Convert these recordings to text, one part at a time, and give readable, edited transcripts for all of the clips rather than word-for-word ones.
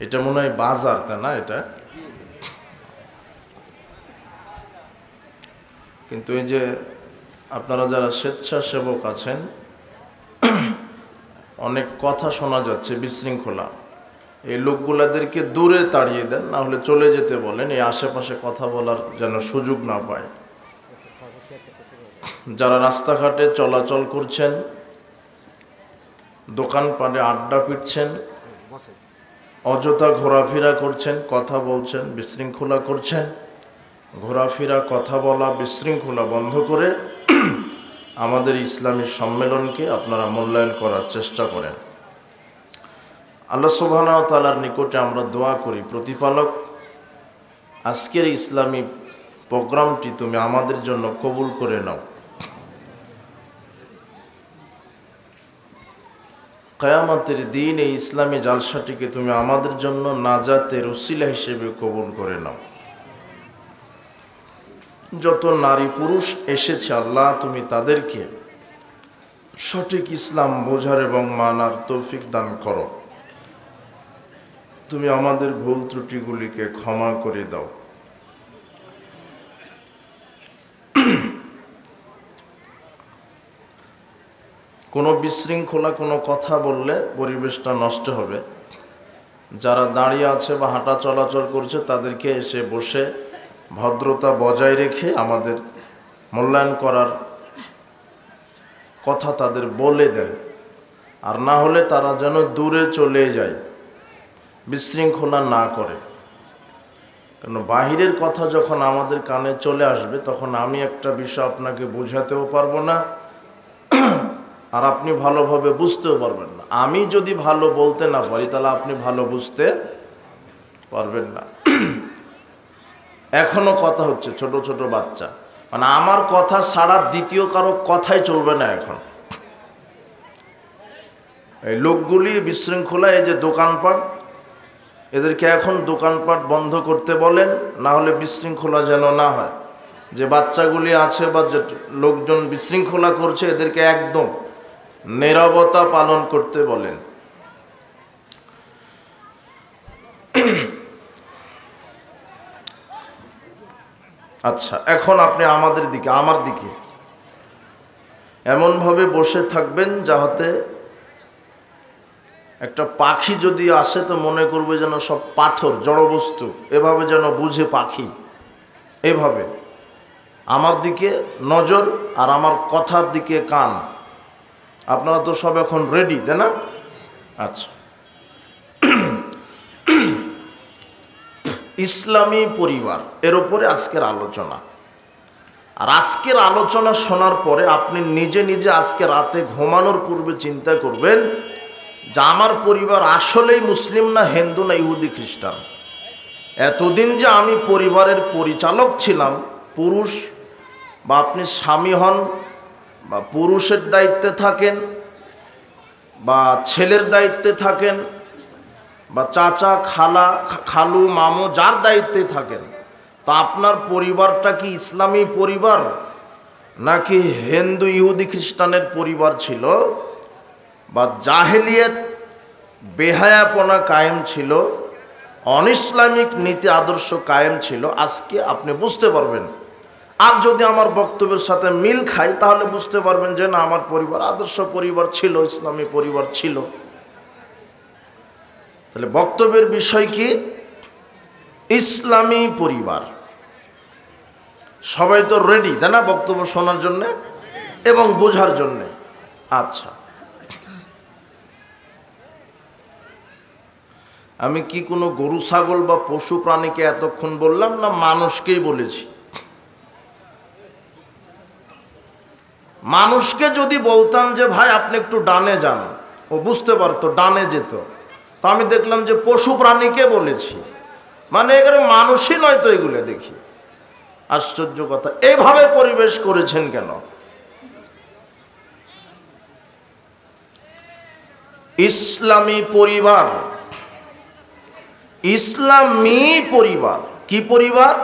এটা মনে হয় বাজার, তাই না? এটা কিন্তু এই যে আপনারা যারা স্বেচ্ছাসেবক আছেন, অনেক কথা শোনা যাচ্ছে বিশৃঙ্খলা, এই লোকগুলাদেরকে দূরে তাড়িয়ে দেন, না হলে চলে যেতে বলেন, এই আশেপাশে কথা বলার যেন সুযোগ না পায়। যারা রাস্তাঘাটে চলাচল করছেন, দোকানপাটে আড্ডা পিটছেন, অযথা ঘোরাফেরা করছেন, কথা বলছেন, বিশৃঙ্খলা করছেন, ঘোরাফেরা, কথা বলা, বিশৃঙ্খলা বন্ধ করে আমাদের ইসলামী সম্মেলনকে আপনারা মূল্যায়ন করার চেষ্টা করেন। আল্লাহ সুবহানাহু ওয়া তাআলার নিকটে আমরা দোয়া করি, প্রতিপালক, আজকের ইসলামী প্রোগ্রামটি তুমি আমাদের জন্য কবুল করে নাও। কিয়ামতের দিন এই ইসলামী জালসাটিকে তুমি আমাদের জন্য নাজাতের উসিলা হিসেবে কবুল করে নাও। যত নারী পুরুষ এসেছে আল্লাহ, তুমি তাদেরকে সঠিক ইসলাম বোঝার এবং মানার তৌফিক দান করো। তুমি আমাদের ভুল ত্রুটিগুলিকে ক্ষমা করে দাও। কোনো বিশৃঙ্খলা কোনো কথা বললে পরিবেশটা নষ্ট হবে। যারা দাঁড়িয়ে আছে বা হাঁটা চলাচল করছে তাদেরকে এসে বসে ভদ্রতা বজায় রেখে আমাদের মূল্যায়ন করার কথা তাদের বলে দেন, আর না হলে তারা যেন দূরে চলে যায়, বিশৃঙ্খলা না করে। কারণ বাহিরের কথা যখন আমাদের কানে চলে আসবে তখন আমি একটা বিষয় আপনাকে বোঝাতেও পারবো না, আর আপনি ভালোভাবে বুঝতেও পারবেন না। আমি যদি ভালো বলতে না পারি তাহলে আপনি ভালো বুঝতে পারবেন না। এখনো কথা হচ্ছে, ছোট ছোট বাচ্চা, মানে আমার কথা ছাড়া দ্বিতীয় কারো কথাই চলবে না এখন। এই লোকগুলি বিশৃঙ্খলা, এই যে দোকানপাট, এদেরকে এখন দোকানপাট বন্ধ করতে বলেন, না হলে বিশৃঙ্খলা যেন না হয়। যে বাচ্চাগুলি আছে বা যে লোকজন বিশৃঙ্খলা করছে এদেরকে একদম নীরবতা পালন করতে বলেন। আচ্ছা, এখন আপনি আমাদের দিকে, আমার দিকে এমনভাবে বসে থাকবেন যাতে একটা পাখি যদি আসে তো মনে করবে যেন সব পাথর, জড়বস্তু, এভাবে যেন বুঝে পাখি। এভাবে আমার দিকে নজর আর আমার কথার দিকে কান। আপনারা তো সব এখন রেডি, তাই না? আচ্ছা, ইসলামী পরিবার, এর উপরে আজকের আলোচনা। আর আজকের আলোচনা শোনার পরে আপনি নিজে নিজে আজকে রাতে ঘুমানোর পূর্বে চিন্তা করবেন যে আমার পরিবার আসলেই মুসলিম না হিন্দু না ইহুদি খ্রিস্টান। এতদিন যে আমি পরিবারের পরিচালক ছিলাম, পুরুষ বা আপনি স্বামী হন বা পুরুষের দায়িত্বে থাকেন বা ছেলের দায়িত্বে থাকেন বা চাচা, খালা, খালু, মামু, যার দায়িত্বে থাকেন, তা আপনার পরিবারটা কি ইসলামী পরিবার নাকি হিন্দু ইহুদি খ্রিস্টানের পরিবার ছিল, বা জাহেলিয়াত বেহায়াপনা কায়েম ছিল, অনইসলামিক নীতি আদর্শ কায়েম ছিল, আজকে আপনি বুঝতে পারবেন। আর যদি আমার বক্তব্যের সাথে মিল খায় তাহলে বুঝতে পারবেন যে না, আমার পরিবার আদর্শ পরিবার ছিল, ইসলামী পরিবার ছিল। তাহলে বক্তব্যের বিষয় কি? ইসলামী পরিবার। সবাই তো রেডি, তাই না, বক্তব্য শোনার জন্যে এবং বোঝার জন্যে? আচ্ছা, আমি কি কোনো গরু ছাগল বা পশু প্রাণীকে এতক্ষণ বললাম, না মানুষকেই বলেছি? মানুষকে যদি বলতাম যে ভাই আপনি একটু ডানে যান, ও বুঝতে পারতো, ডানে যেত। তো আমি দেখলাম যে পশু প্রাণীকে বলেছি, মানে এগুলো মানুষই নয় তো এগুলো। দেখি আশ্চর্য কথা, এইভাবে পরিবেশ করেছেন কেন? ইসলামী পরিবার, ইসলামী পরিবার। কি পরিবার?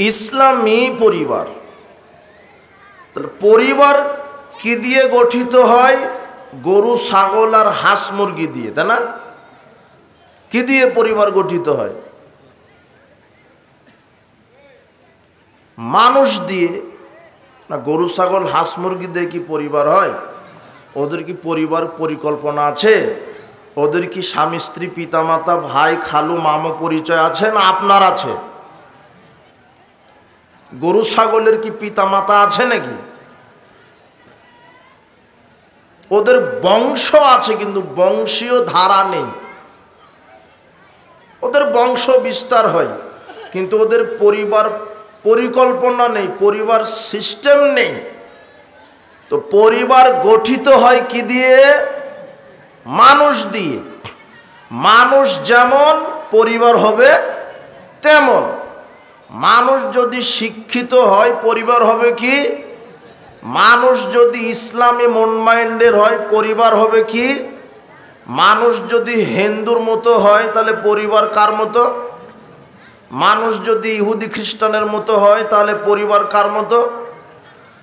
ইসলামী পরিবার। তাহলে পরিবার কি দিয়ে গঠিত হয়? গরু, ছাগল আর হাঁস মুরগি দিয়ে, তাই না? কি দিয়ে পরিবার গঠিত হয়? মানুষ দিয়ে না। গরু ছাগল হাঁস মুরগি দিয়ে কি পরিবার হয়? ওদের কি পরিবার পরিকল্পনা আছে? ওদের কি স্বামী স্ত্রী পিতামাতা ভাই খালু মামা পরিচয় আছে না আপনার আছে? গরু ছাগলের কি পিতামাতা আছে নাকি? ওদের বংশ আছে কিন্তু বংশীয় ধারা নেই। ওদের বংশ বিস্তার হয় কিন্তু ওদের পরিবার পরিকল্পনা নেই, পরিবার সিস্টেম নেই। তো পরিবার গঠিত হয় কি দিয়ে? মানুষ দিয়ে। মানুষ যেমন পরিবার হবে তেমন। মানুষ যদি শিক্ষিত হয় পরিবার হবে কি? মানুষ যদি ইসলামী মন মাইন্ডের হয় পরিবার হবে কি? মানুষ যদি হিন্দুর মতো হয় তাহলে পরিবার কার মতো? মানুষ যদি ইহুদি খ্রিস্টানের মতো হয় তাহলে পরিবার কার মতো?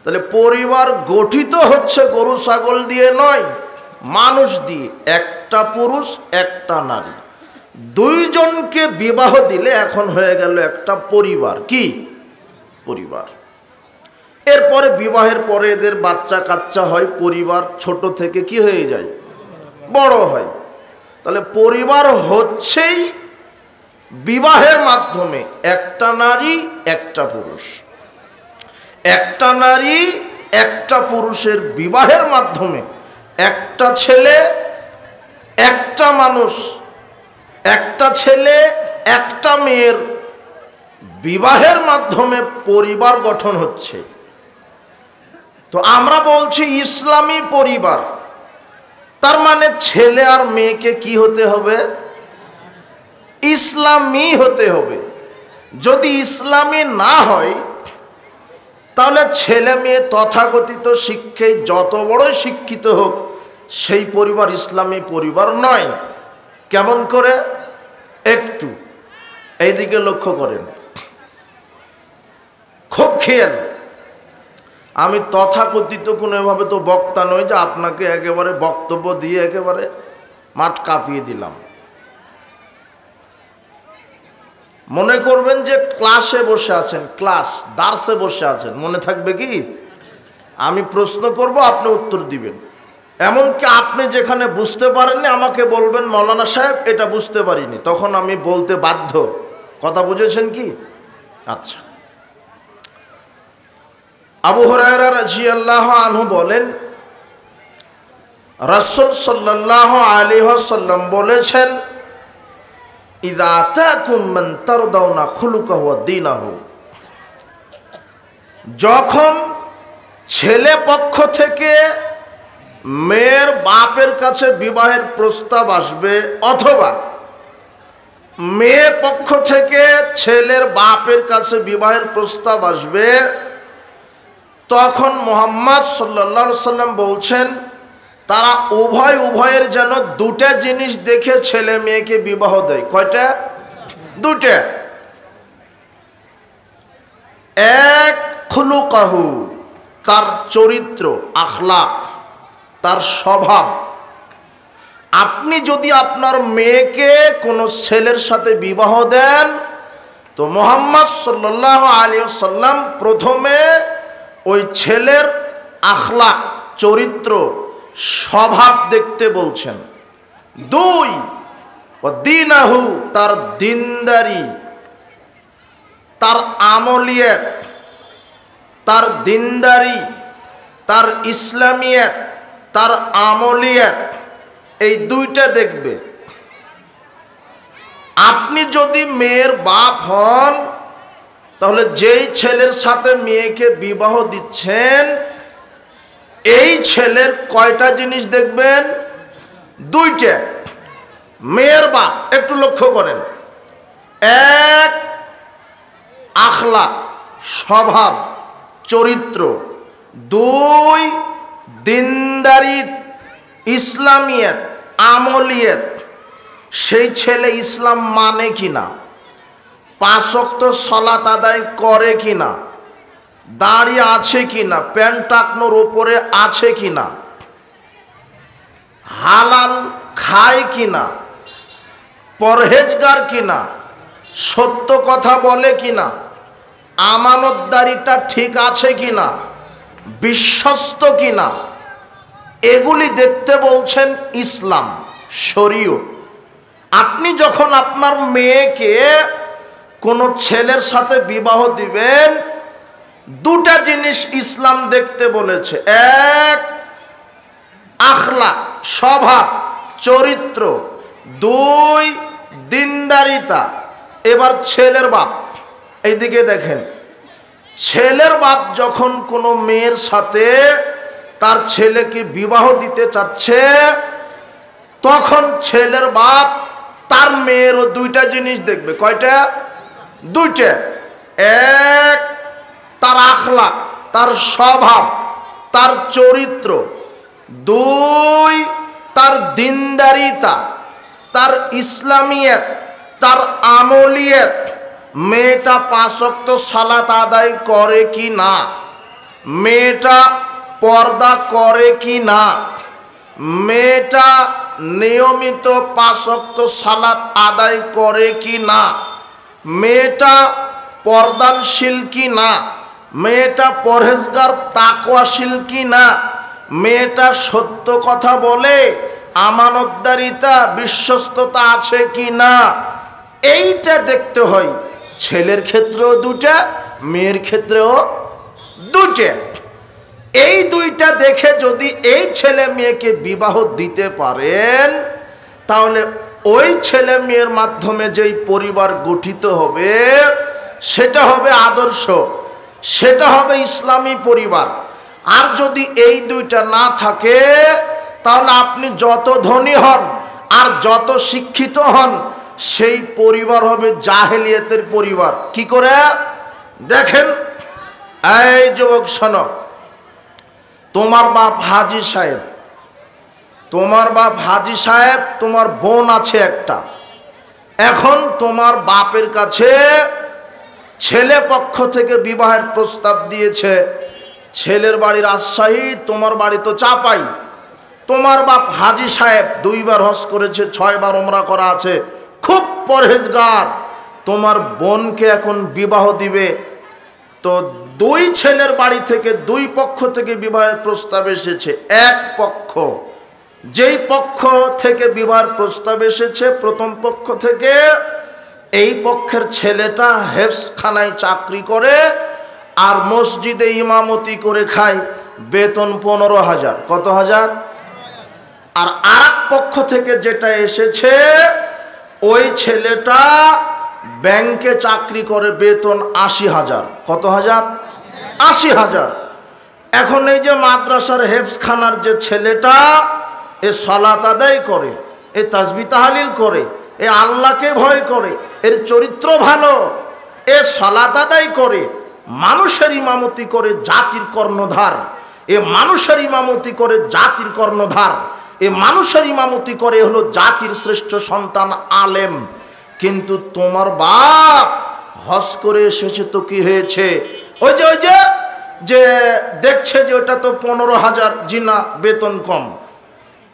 তাহলে পরিবার গঠিত হচ্ছে গরু ছাগল দিয়ে নয়, মানুষ দিয়ে। একটা পুরুষ একটা নারী, দুইজনকে বিবাহ দিলে এখন হয়ে গেল একটা পরিবার। কি পরিবার? এরপরে বিবাহের পরে এদের বাচ্চা কাচ্চা হয়, পরিবার ছোট থেকে কি হয়ে যায়? বড় হয়। তাহলে পরিবার হচ্ছেই বিবাহের মাধ্যমে একটা নারী একটা পুরুষ। একটা নারী একটা পুরুষের বিবাহের মাধ্যমে একটা ছেলে একটা মানুষ, একটা ছেলে একটা মেয়ের বিবাহের মাধ্যমে পরিবার গঠন হচ্ছে। তো আমরা বলছি ইসলামী পরিবার, তার মানে ছেলে আর মেয়েকে কি হতে হবে? ইসলামী হতে হবে। যদি ইসলামী না হয় তাহলে ছেলে মেয়ে তথাকথিত শিক্ষায় যত বড়ই শিক্ষিত হোক সেই পরিবার ইসলামী পরিবার নয়। কেমন করে? একটু এইদিকে লক্ষ্য করেন, খুব খেয়াল। আমি তথাকথিত কোনোভাবে তো বক্তা নই যে আপনাকে একেবারে বক্তব্য দিয়ে একেবারে মাঠ কাঁপিয়ে দিলাম। মনে করবেন যে ক্লাসে বসে আছেন, ক্লাস দার্সে বসে আছেন, মনে থাকবে কি? আমি প্রশ্ন করব, আপনি উত্তর দিবেন। এমনকি আপনি যেখানে বুঝতে পারেননি আমাকে বলবেন মৌলানা সাহেব এটা বুঝতে পারিনি, তখন আমি বলতে বাধ্য। কথা বুঝেছেন কি? আচ্ছা, আবু হুরায়রা রাদিয়াল্লাহু আনহু বলেন রাসূল সাল্লাল্লাহু আলাইহি ওয়াসাল্লাম বলেছেন, ইযা আতাকুম মান তারদাউনা খুলুকাহু ওয়া দীনাহু, যখন ছেলে পক্ষ থেকে মেয়ের বাপের কাছে বিবাহের প্রস্তাব আসবে অথবা মেয়ে পক্ষ থেকে ছেলের বাপের কাছে বিবাহের প্রস্তাব আসবে, তখন মুহাম্মদ সাল্লাল্লাহু আলাইহি সাল্লাম বলছেন তারা উভয়ের যেন দুটা জিনিস দেখে ছেলে মেয়েকে বিবাহ দেয়। কয়টা? দুটা। এক, খুলুকাহু, তার চরিত্র, আখলাক, তার স্বভাব। আপনি যদি আপনার মেয়েকে কোনো ছেলের সাথে বিবাহ দেন তো মুহাম্মদ সাল্লাল্লাহু আলাইহি ওয়াসাল্লাম প্রথমে ওই ছেলের আখলাক, চরিত্র, স্বভাব দেখতে বলছেন। দুই, দীনাহু, তার দিনদারি, তার আমলিয়াত, তার দিনদারি, তার ইসলামিয়াত, তার আমলিয়াত, এই দুইটা দেখবে। আপনি যদি মেয়ের বাপ হন তাহলে যেই ছেলের সাথে মেয়েকে বিবাহ দিচ্ছেন এই ছেলের কয়টা জিনিস দেখবেন? দুইটা। মেয়ের বাপ, একটু লক্ষ্য করেন, এক, আখলাক, স্বভাব, চরিত্র। দুই, দিনদারি, ইসলামিয়াত, আমলিয়াত। সেই ছেলে ইসলাম মানে কিনা, 5 ওয়াক্ত সালাত আদায় করে কিনা, দাড়ি আছে কিনা, প্যান্ট টাকনোর উপরে আছে কিনা, হালাল খায় কিনা, পরহেজগার কিনা, সত্য কথা বলে কিনা, আমানতদারিটা ঠিক আছে কিনা, বিশ্বস্ত কিনা, এগুলি দেখতে বলছেন ইসলাম, শরীয়ত। আপনি যখন আপনার মেয়েকে কোনো ছেলের সাথে বিবাহ দিবেন, দুটা জিনিস ইসলাম দেখতে বলেছে। এক, আখলাক, স্বভাব, চরিত্র। দুই, দিনদারিতা। এবার ছেলের বাপ, এইদিকে দেখেন, ছেলের বাপ যখন কোনো মেয়ের সাথে তার ছেলেকে বিবাহ দিতে চাচ্ছে, তখন ছেলের বাপ তার মেয়েরও দুইটা জিনিস দেখবে। কয়টা? দুইটা। এক, তার আখলাক, তার স্বভাব, তার চরিত্র। দুই, তার দিনদারিতা, তার ইসলামিয়ত, তার আমলিয়ত। মেয়েটা 5 ওয়াক্ত সালাত আদায় করে কি না, মেয়েটা পর্দা করে কি না, মেয়েটা নিয়মিত 5 ওয়াক্ত সালাত আদায় করে কি না, মেয়েটা পর্দানশীল কি না, মেয়েটা পরহেজগার তাকওয়াশীল কি না, মেয়েটা সত্য কথা বলে, আমানতদারিতা, বিশ্বস্ততা আছে কি না, এইটা দেখতে হয়। ছেলের ক্ষেত্রেও দুটা, মেয়ের ক্ষেত্রেও দুটা। এই দুইটা দেখে যদি এই ছেলে মেয়েকে বিবাহ দিতে পারেন, তাহলে ওই ছেলে মেয়ের মাধ্যমে যেই পরিবার গঠিত হবে, সেটা হবে আদর্শ, সেটা হবে ইসলামী পরিবার। আর যদি এই দুইটা না থাকে, তাহলে আপনি যত ধনী হন আর যত শিক্ষিত হন, সেই পরিবার হবে জাহেলিয়াতের পরিবার। কি করে? দেখেন, এই যুবক শোনো, তোমার বাপ হাজী সাহেব, তোমার বাপ হাজী সাহেব, তোমার বোন আছে একটা। এখন তোমার বাপের কাছে ছেলে পক্ষ থেকে বিবাহের প্রস্তাব দিয়েছে। ছেলের বাড়ি রাজশাহী, তোমার বাড়ি তো চাপাই। তোমার বাপ হাজী সাহেব 2 বার হজ করেছে, 6 বার উমরা করা আছে, খুব পরহেজগার। তোমার বোনকে এখন বিবাহ দিবে, তো 2 ছেলের বাড়ি থেকে 2 পক্ষ থেকে বিবাহের প্রস্তাব এসেছে। এক পক্ষ, যেই পক্ষ থেকে বিবাহের প্রস্তাব এসেছে, প্রথম পক্ষ থেকে, এই পক্ষের ছেলেটা হেফজখানায় চাকরি করে আর মসজিদে ইমামতি করে খায়, বেতন 15,000। কত হাজার? আর আরেক পক্ষ থেকে যেটা এসেছে, ওই ছেলেটা ব্যাংকে চাকরি করে, বেতন 80,000। কত হাজার? 80,000। এখন এই যে মাদ্রাসার হেফজখানার যে ছেলেটা, এ সালাত আদায় করে, এ তাসবিহ তাহলিল করে, এ আল্লাহকে ভয় করে, এর চরিত্র ভালো, এ সালাত আদায় করে, মানুষের ইমামতি করে, জাতির কর্ণধার। এ মানুষের ইমামতি করে, জাতির কর্ণধার। এ মানুষের ইমামতি করে, হলো জাতির শ্রেষ্ঠ সন্তান, আলেম। কিন্তু তোমার বাপ হজ করে এসেছে, তো কি হয়েছে? ওই যে দেখছে যে ওটা তো 15,000, জিনা বেতন কম।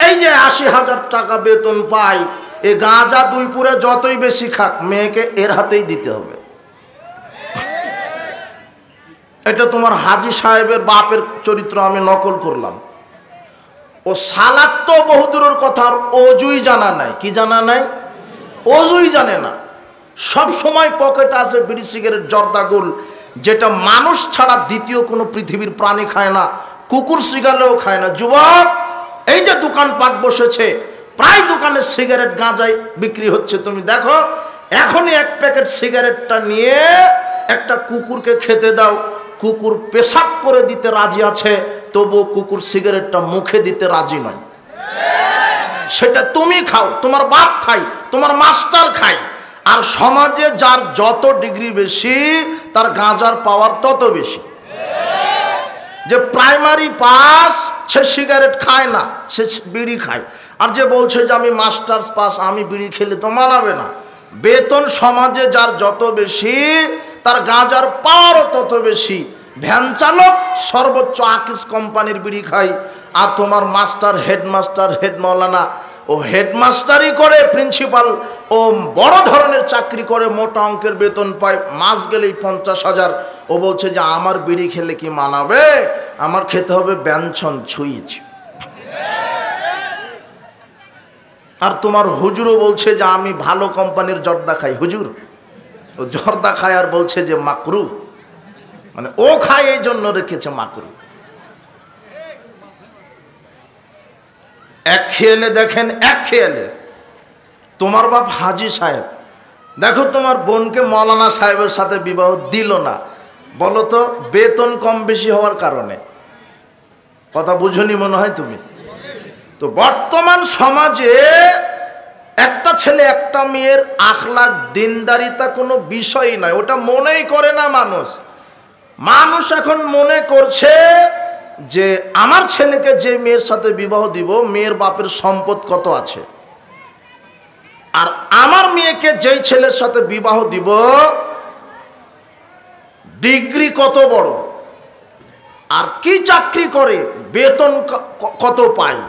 এই যে 80,000 টাকা বেতন পায়, এ গাঁজা 2 পুরে যতই বেশি খাক, মেয়েকে এর হাতেই দিতে হবে। এটা তোমার হাজী সাহেবের বাপের চরিত্র আমি নকল করলাম। ও সালাত তো বহুদূরের কথা, আর অজুই জানা নাই। কি জানা নাই? অজুই জানে না। সব সময় পকেটে আছে বিড়ি, সিগারেট, জর্দাগুল, যেটা মানুষ ছাড়া দ্বিতীয় কোনো পৃথিবীর প্রাণী খায় না, কুকুর শিগালেও খায় না। যুবক, এই যে দোকানপাট বসেছে, প্রায় দোকানে সিগারেট, গাঁজাই বিক্রি হচ্ছে। তুমি দেখো, এখনই 1 প্যাকেট সিগারেটটা নিয়ে একটা কুকুরকে খেতে দাও, কুকুর পেশাব করে দিতে রাজি আছে, তবুও কুকুর সিগারেটটা মুখে দিতে রাজি নয়। সেটা তুমি খাও, তোমার বাপ খাই, তোমার মাস্টার খাই। আর সমাজে যার যত ডিগ্রি বেশি, তার গাঁজার পাওয়ার তত বেশি। যে প্রাইমারি পাস, সে সিগারেট খায় না, সে বিড়ি খায়। আর যে বলছে যে আমি মাস্টার্স পাস, আমি বিড়ি খেলে তো মানাবে না। বেতন সমাজে যার যত বেশি, তার গাঁজার পাওয়ারও তত বেশি। ভ্যান চালক সর্বোচ্চ আকিস কোম্পানির বিড়ি খায়, আর তোমার মাস্টার, হেডমাস্টার, হেড মৌলানা ও হেডমাস্টারি করে, প্রিন্সিপাল ও বড় ধরনের চাকরি করে, মোটা অঙ্কের বেতন পায়, মাস গেলেই 50,000। ও বলছে যে আমার বিড়ি খেলে কি মানাবে, আমার খেতে হবে ব্যঞ্জন ছুঁইচ। আর তোমার হুজুরও বলছে যে আমি ভালো কোম্পানির জর্দা খাই। হুজুর ও জর্দা খায় আর বলছে যে মাকরু, মানে ও খায় এই জন্য রেখেছে মাকরু। এক খেয়ালে দেখেন, এক খেয়ালে তোমার বাপ হাজি সাহেব, দেখো তোমার বোনকে মৌলানা সাহেবের সাথে বিবাহ দিল না, বলো তো বেতন কম বেশি হওয়ার কারণে। কথা বুঝনি মনে হয় তুমি। তো বর্তমান সমাজে একটা ছেলে একটা মেয়ের আখলাক দিনদারিতা কোনো বিষয়ই নয়, ওটা মনেই করে না মানুষ। মানুষ এখন মনে করছে যে আমার ছেলেকে যে মেয়ের সাথে বিবাহ দিব, মেয়ের বাপের সম্পদ কত আছে, আর আমার মেয়েকে যেই ছেলের সাথে বিবাহ দিব ডিগ্রি কত বড়, আর কি চাকরি করে, বেতন কত পায়।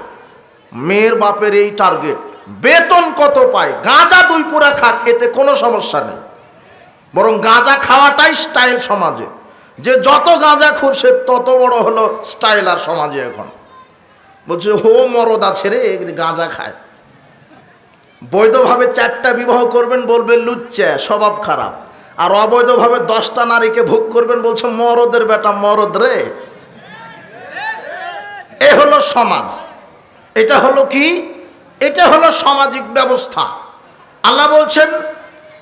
মেয়ের বাপের এই টার্গেট, বেতন কত পায়, গাঁজা 2 পুরা খাক, এতে কোনো সমস্যা নেই, বরং গাঁজা খাওয়াটাই স্টাইল সমাজে। যে যত গাঁজা খোর সে তত বড় হলো স্টাইল আর সমাজে। এখন বলছে হো মরদ আছে রে গাঁজা খায়। বৈধভাবে 4টা বিবাহ করবেন বলবে লুচ্চা, স্বভাব খারাপ। আর অবৈধভাবে 10টা নারীকে ভোগ করবেন বলছে মরদের বেটা, মরদ রে। এ হলো সমাজ। এটা হলো কি? এটা হলো সামাজিক ব্যবস্থা। আল্লাহ বলছেন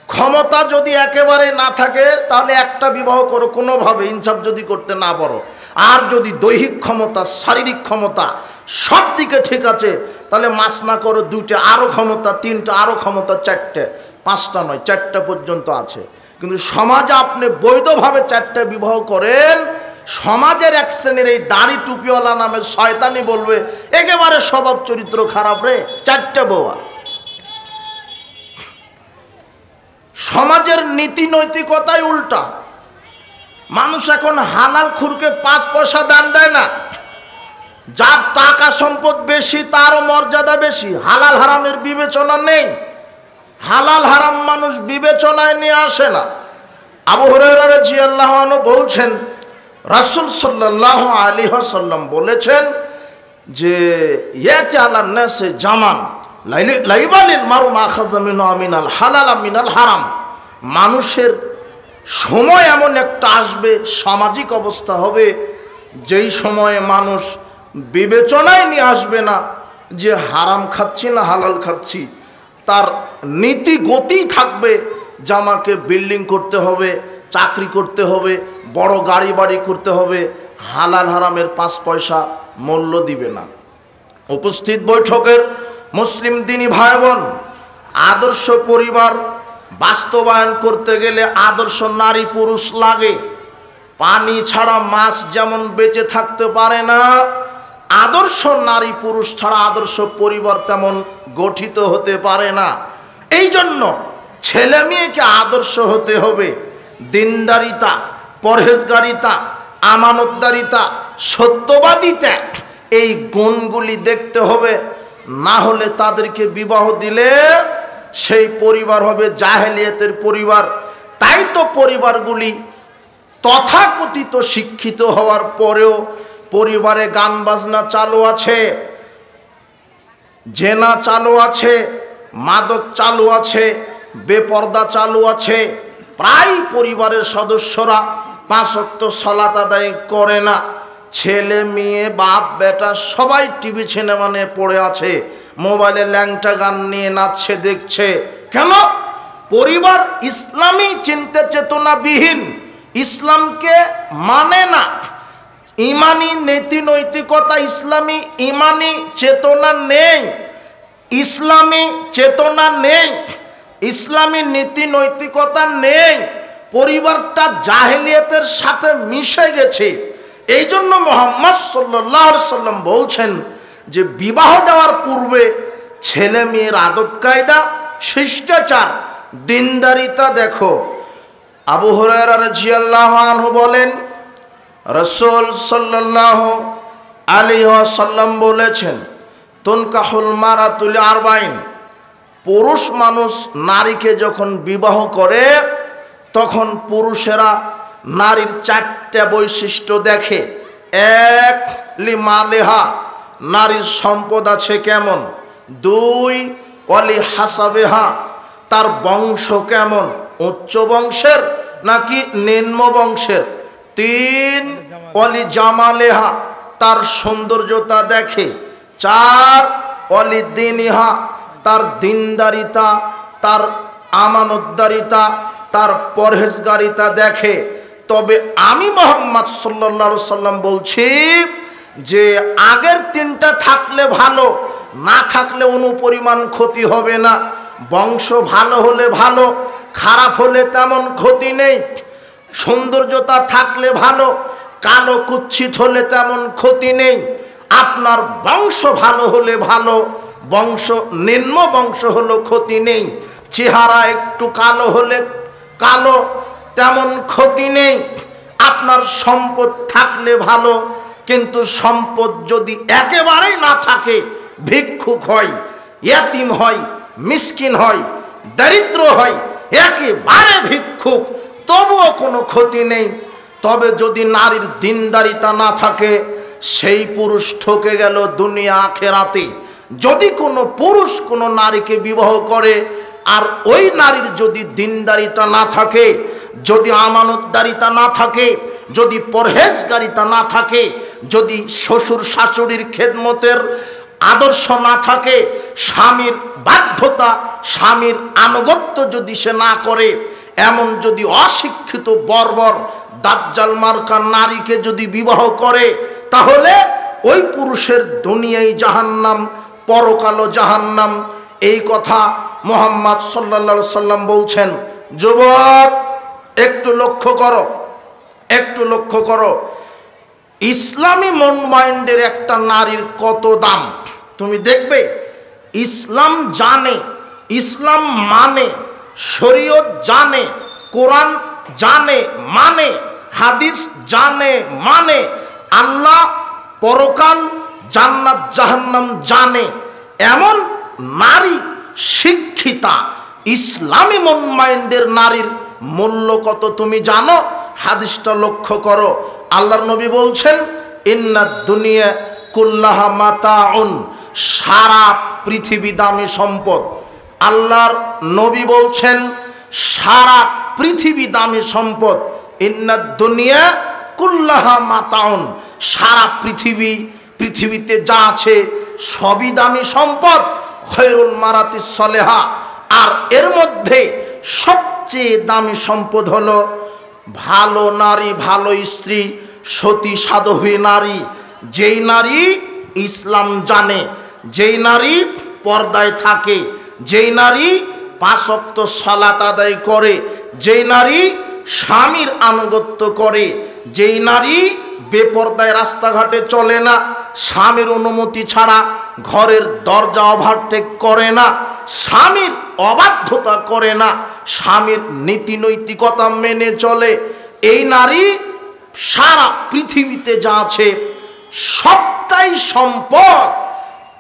ক্ষমতা যদি একেবারে না থাকে তাহলে একটা বিবাহ করো, কোনোভাবে ইনসাফ যদি করতে না পারো। আর যদি দৈহিক ক্ষমতা, শারীরিক ক্ষমতা সব দিকে ঠিক আছে তাহলে মাস না করো 2টে, আরও ক্ষমতা 3টা, আরও ক্ষমতা 4টে, 5টা নয় 4টা পর্যন্ত আছে। কিন্তু সমাজে আপনি বৈধভাবে 4টে বিবাহ করেন, সমাজের এক শ্রেণীর এই দাড়ি টুপিওয়ালা নামের শয়তানি বলবে একেবারে স্বভাব চরিত্র খারাপ রে, 4টে বউয়া। সমাজের নীতি নৈতিকতাই উল্টা। মানুষ এখন হালাল খুরকে 5 পয়সা দান দেয় না। যার টাকা সম্পদ বেশি তারও মর্যাদা বেশি। হালাল হারামের বিবেচনা নেই। হালাল হারাম মানুষ বিবেচনায় নিয়ে আসে না। আবু হুরায়রা রাদিয়াল্লাহু আনহু বলছেন রাসূল সাল্লাল্লাহু আলাইহি ওয়াসাল্লাম বলেছেন যে ইয়াতি আলান নাসে জামান লাইবালিল মারু মা খাযা মিনাল হালাল মিনাল হারাম। মানুষের সময় এমন একটা আসবে, সামাজিক অবস্থা হবে যেই সময়ে মানুষ বিবেচনায় নিয়ে আসবে না যে হারাম খাচ্ছি না হালাল খাচ্ছি। তার নীতি গতি থাকবে যে আমাকে বিল্ডিং করতে হবে, চাকরি করতে হবে, বড় গাড়ি বাড়ি করতে হবে, হালাল হারামের 5 পয়সা মূল্য দিবে না। উপস্থিত বৈঠকের মুসলিম দিনী ভাই বোন, আদর্শ পরিবার বাস্তবায়ন করতে গেলে আদর্শ নারী পুরুষ লাগে। পানি ছাড়া মাছ যেমন বেঁচে থাকতে পারে না, আদর্শ নারী পুরুষ ছাড়া আদর্শ পরিবার তেমন গঠিত হতে পারে না। এই জন্য ছেলে মেয়েকে আদর্শ হতে হবে। দিনদারিতা, পরহেজগারিতা, আমানতদারিতা, সত্যবাদিতা, এই গুণগুলি দেখতে হবে। না হলে তাদেরকে বিবাহ দিলে সেই পরিবার হবে জাহেলিয়াতের পরিবার। তাই তো পরিবারগুলি তথাকথিত শিক্ষিত হওয়ার পরেও পরিবারে গান বাজনা চালু আছে, জেনা চালু আছে, মাদক চালু আছে, বেপর্দা চালু আছে। প্রায় পরিবারের সদস্যরা 5 ওয়াক্ত সালাত আদায় করে না। ছেলে মেয়ে বাপ বেটা সবাই টিভি সিনেমা নিয়ে পড়ে আছে, মোবাইলে ল্যাংটা গান নিয়ে নাচছে দেখছে। কেন? পরিবার ইসলামী চিন্তা চেতনাবিহীন, ইসলামকে মানে না। ইমানি নীতি নৈতিকতা, ইসলামী ইমানি চেতনা নেই, ইসলামী চেতনা নেই, ইসলামী নীতি নৈতিকতা নেই। পরিবারটা জাহেলিয়াতের সাথে মিশে গেছে। এই জন্য মুহাম্মদ সাল্লাল্লাহু আলাইহি সাল্লাম বলছেন যে বিবাহ দেওয়ার পূর্বে ছেলে মেয়ের আদব কায়দা, শিষ্টাচার, দিনদারিতা দেখো। আবু হুরায়রা রাদিয়াল্লাহু আনহু বলেন রাসূল সাল্লাল্লাহু আলাইহি ওয়াসাল্লাম বলেছেন তুনকাহুল মারাতু লিআরবাইন, পুরুষ মানুষ নারীকে যখন বিবাহ করে তখন পুরুষেরা নারীর 4টা বৈশিষ্ট্য দেখে। এক, লিমালেহা, নারীর সম্পদ আছে কেমন। 2, অলি হাসাবেহা, তার বংশ কেমন, উচ্চ বংশের নাকি নিম্ন বংশের। 3, অলি জামালেহা, তার সৌন্দর্যতা দেখে। 4, অলি দিনিহা, তার দিনদারিতা, তার আমানতদারিতা, তার পরহেজগারিতা দেখে। তবে আমি মুহাম্মদ সাল্লাল্লাহু আলাইহি সাল্লাম বলছি যে আগের 3টা থাকলে ভালো, না থাকলে অনুপরিমাণ ক্ষতি হবে না। বংশ ভালো হলে ভালো, খারাপ হলে তেমন ক্ষতি নেই। সৌন্দর্যতা থাকলে ভালো, কালো কুৎসিত হলে তেমন ক্ষতি নেই। আপনার বংশ ভালো হলে ভালো, বংশ নিম্ন বংশ হলো ক্ষতি নেই। চেহারা একটু কালো হলে কালো, তেমন ক্ষতি নেই। আপনার সম্পদ থাকলে ভালো, কিন্তু সম্পদ যদি একেবারেই না থাকে, ভিক্ষুক হয়, ইয়াতিম হয়, মিসকিন হয়, দরিদ্র হয়, একেবারে ভিক্ষুক, তবুও কোনো ক্ষতি নেই। তবে যদি নারীর দিনদারিতা না থাকে, সেই পুরুষ ঠকে গেল দুনিয়া আখেরাতে। যদি কোনো পুরুষ কোনো নারীকে বিবাহ করে আর ওই নারীর যদি দিনদারিতা না থাকে, যদি আমানতদারিতা না থাকে, যদি পরহেজগারিতা না থাকে, যদি শ্বশুর শাশুড়ির খেদমতের আদর্শ না থাকে, স্বামীর বাধ্যতা, স্বামীর আনুগত্য যদি সে না করে, এমন যদি অশিক্ষিত বর্বর দাজ্জাল মার্কা নারীকে যদি বিবাহ করে, তাহলে ওই পুরুষের দুনিয়ায় জাহান্নাম, পরকালও জাহান্নাম। এই কথা মুহাম্মদ সাল্লাল্লাহু আলাইহি সাল্লাম বলছেন। যুবক, একটু লক্ষ্য করো, একটু লক্ষ্য করো, ইসলামী মন মাইন্ডের একটা নারীর কত দাম। তুমি দেখবে ইসলাম জানে, ইসলাম মানে, শরীয়ত জানে, কোরআন জানে মানে, হাদিস জানে মানে, আল্লাহ, পরকাল, জান্নাত জাহান্নাম জানে, এমন নারী শিক্ষিতা ইসলামী মন মাইন্ডের নারীর মূল্য কত তুমি জানো? হাদিসটা লক্ষ্য করো। আল্লাহর নবী বলছেন, ইন্নাদ দুনিয়া কুল্লাহা মাতাউন, সারা পৃথিবী দামি সম্পদ। আল্লাহর নবী বলছেন সারা পৃথিবী দামি সম্পদ। ইন্নাদ দুনিয়া কুল্লাহা মাতাউন, সারা পৃথিবীতে যা আছে সবই দামি সম্পদ। খৈরুল মারাতিস সলেহা, আর এর মধ্যে সবচেয়ে দামি সম্পদ হলো ভালো নারী, ভালো স্ত্রী, সতী সাধবী নারী। যেই নারী ইসলাম জানে, যেই নারী পর্দায় থাকে, যেই নারী 5 ওয়াক্ত সালাত আদায় করে, যেই নারী স্বামীর আনুগত্য করে, যেই নারী বেপর্দায় রাস্তাঘাটে চলে না, স্বামীর অনুমতি ছাড়া ঘরের দরজা ওভারটেক করে না, স্বামীর অবাধ্যতা করে না, স্বামীর নীতি নৈতিকতা মেনে চলে, এই নারী সারা পৃথিবীতে যা আছে সবটাই সম্পদ।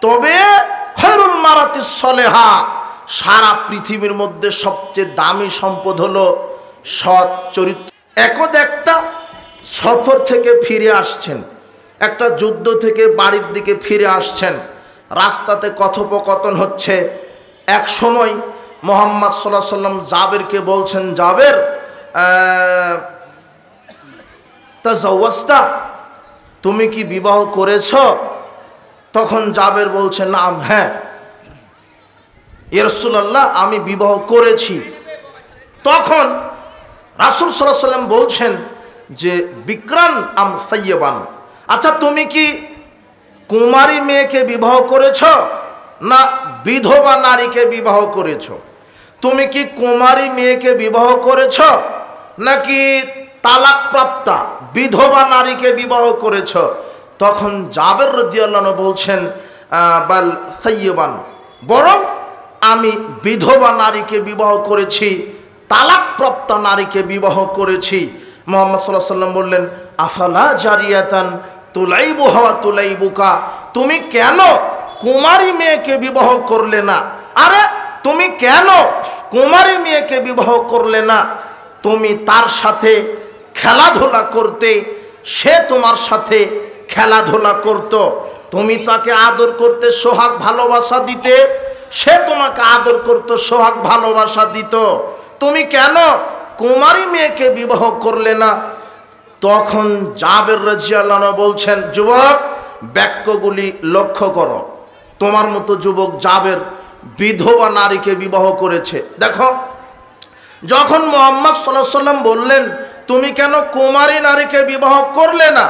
তবে খৈরুল মারাতিস সলেহা, সারা পৃথিবীর মধ্যে সবচেয়ে দামি সম্পদ হলো সৎ চরিত্র। একটা সফর থেকে ফিরে আসছেন, একটা যুদ্ধ থেকে বাড়ির দিকে ফিরে আসছেন, রাস্তাতে কথোপকথন হচ্ছে। এক সময় মুহাম্মদ সাল্লাল্লাহু আলাইহি সাল্লাম জাবেরকে বলছেন, জাবের তাজাওয়াজতা, তুমি কি বিবাহ করেছ? তখন জাবের বলছেন, নাম, হ্যাঁ ইয়া রাসূলুল্লাহ, আমি বিবাহ করেছি। তখন রাসূল সাল্লাল্লাহু আলাইহি সাল্লাম বলছেন যে বিক্রান আম সাইয়্যিবান, আচ্ছা তুমি কি কুমারী মেয়েকে বিবাহ করেছ না বিধবা নারীকে বিবাহ করেছ? তুমি কি কুমারী মেয়েকে বিবাহ করেছ নাকি তালাকপ্রাপ্তা বিধবা নারীকে বিবাহ করেছ? তখন জাবের রাদিয়াল্লাহু আনহু বলছেন, বাল সাইয়্যিবান, বরং আমি বিধবা নারীকে বিবাহ করেছি, তালাকপ্রাপ্তা নারীকে বিবাহ করেছি। মুহাম্মদ সাল্লাল্লাহু আলাইহি সাল্লাম বললেন, আফালা জারিয়াতান তুলাইবুহা তুলাইবুকা, তুমি কেন কুমারী মেয়েকে বিবাহ করলে না? আরে তুমি কেন কুমারী মেয়েকে বিবাহ করলে না? তুমি তার সাথে খেলাধুলা করতে, সে তোমার সাথে খেলাধুলা করত, তুমি তাকে আদর করতে, সোহাগ ভালোবাসা দিতে, সে তোমাকে আদর করত, সোহাগ ভালোবাসা দিত, তুমি কেন কুমারী মেয়েকে বিবাহ করলে না? তখন জাবের রাদিয়াল্লাহু আনহু বলছেন, যুবক বাক্যগুলি লক্ষ্য করো, তোমার মতো যুবক জাবের বিধবা নারীকে বিবাহ করেছে। দেখো, যখন মুহাম্মদ সাল্লাল্লাহু আলাইহি ওয়াসাল্লাম বললেন তুমি কেন কুমারী নারীকে বিবাহ করলে না,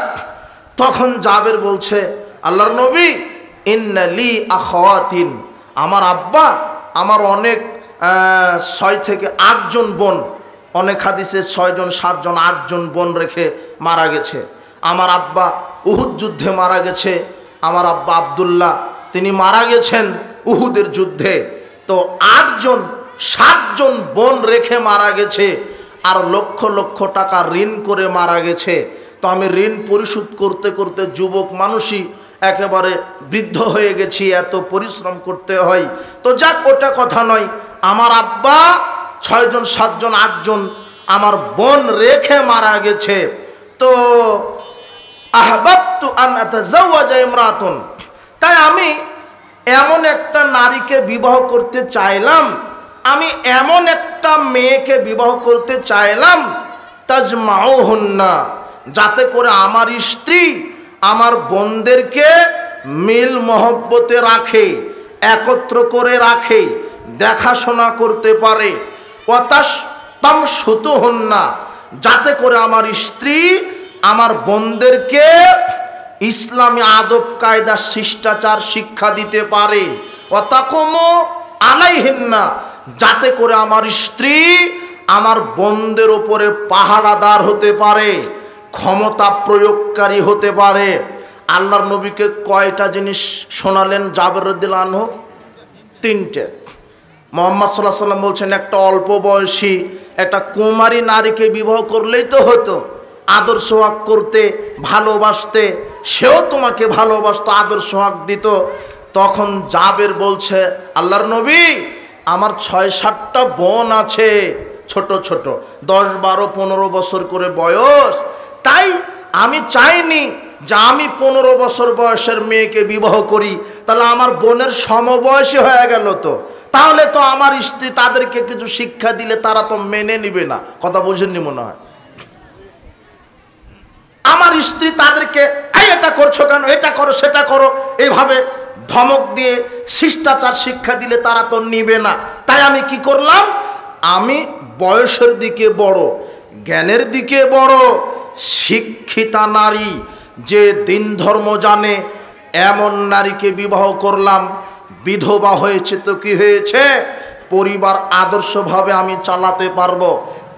তখন জাবের বলছে, আল্লাহর নবী, ইন্না লি আখাওয়াতিন, আমার আব্বা আমার অনেক 6 থেকে 8 জন বোন, অনেক হাদিসে 6 জন 7 জন 8 জন বোন রেখে মারা গেছে। আমার আব্বা উহুদ যুদ্ধে মারা গেছে, আমার আব্বা আব্দুল্লাহ তিনি মারা গেছেন উহুদের যুদ্ধে। তো 8 জন 7 জন বোন রেখে মারা গেছে, আর লক্ষ লক্ষ টাকা ঋণ করে মারা গেছে। তো আমি ঋণ পরিশোধ করতে করতে যুবক মানুষই একেবারে বৃদ্ধ হয়ে গেছি, এত পরিশ্রম করতে হয়। তো যাক, ওটা কথা নয়, আমার আব্বা 6 জন 7 জন 8 জন আমার বোন রেখে মারা গেছে। তো আহবাবতু আন আতাজাওয়াজা ইমরাতুন, তাই আমি এমন একটা নারীকে বিবাহ করতে চাইলাম, আমি এমন একটা মেয়েকে বিবাহ করতে চাইলাম, তাজমাউহুন্না, যাতে করে আমার স্ত্রী আমার বোনদেরকে মিল মহব্বতে রাখে, একত্র করে রাখে, দেখাশোনা করতে পারে। ওয়াতাশতামশুতুহুন্না, যাতে করে আমার স্ত্রী আমার বোনদেরকে ইসলামী আদব কায়দা শিষ্টাচার শিক্ষা দিতে পারে। ওয়াতাকুমু আলাইহিন্না, যাতে করে আমার স্ত্রী আমার বোনদের উপরে পাহারাদার হতে পারে, ক্ষমতা প্রয়োগকারী হতে পারে। আল্লাহর নবীকে কয়টা জিনিস শোনালেন জাবের রাদিয়াল্লাহু আনহু? 3টে। মুহাম্মদ সাল্লাল্লাহু আলাইহি ওয়াসাল্লাম বলছেন, একটা অল্প বয়সী একটা কুমারী নারীকে বিবাহ করলেই তো হতো, আদর সোহাগ করতে, ভালোবাসতে, সেও তোমাকে ভালোবাসতো, আদর সোহাগ দিত। তখন জাবের বলছে, আল্লাহর নবী আমার 6-7টা বোন আছে, ছোট ছোট, 10, 12, 15 বছর করে বয়স, তাই আমি চাইনি যে আমি 15 বছর বয়সের মেয়েকে বিবাহ করি, তাহলে আমার বোনের সমবয়সী হয়ে গেল, তো তাহলে তো আমার স্ত্রী তাদেরকে কিছু শিক্ষা দিলে তারা তো মেনে নিবে না। কথা বুঝেননি মনে হয়? আমার স্ত্রী তাদেরকে এটা করছো কেন, এটা করো, সেটা করো, এইভাবে ধমক দিয়ে শিষ্টাচার শিক্ষা দিলে তারা তো নিবে না। তাই আমি কি করলাম, আমি বয়সের দিকে বড়, জ্ঞানের দিকে বড়, শিক্ষিতা নারী, যে দিন ধর্ম জানে, এমন নারীকে বিবাহ করলাম। বিধবা হয়েছে তো কি হয়েছে, পরিবার আদর্শভাবে আমি চালাতে পারবো।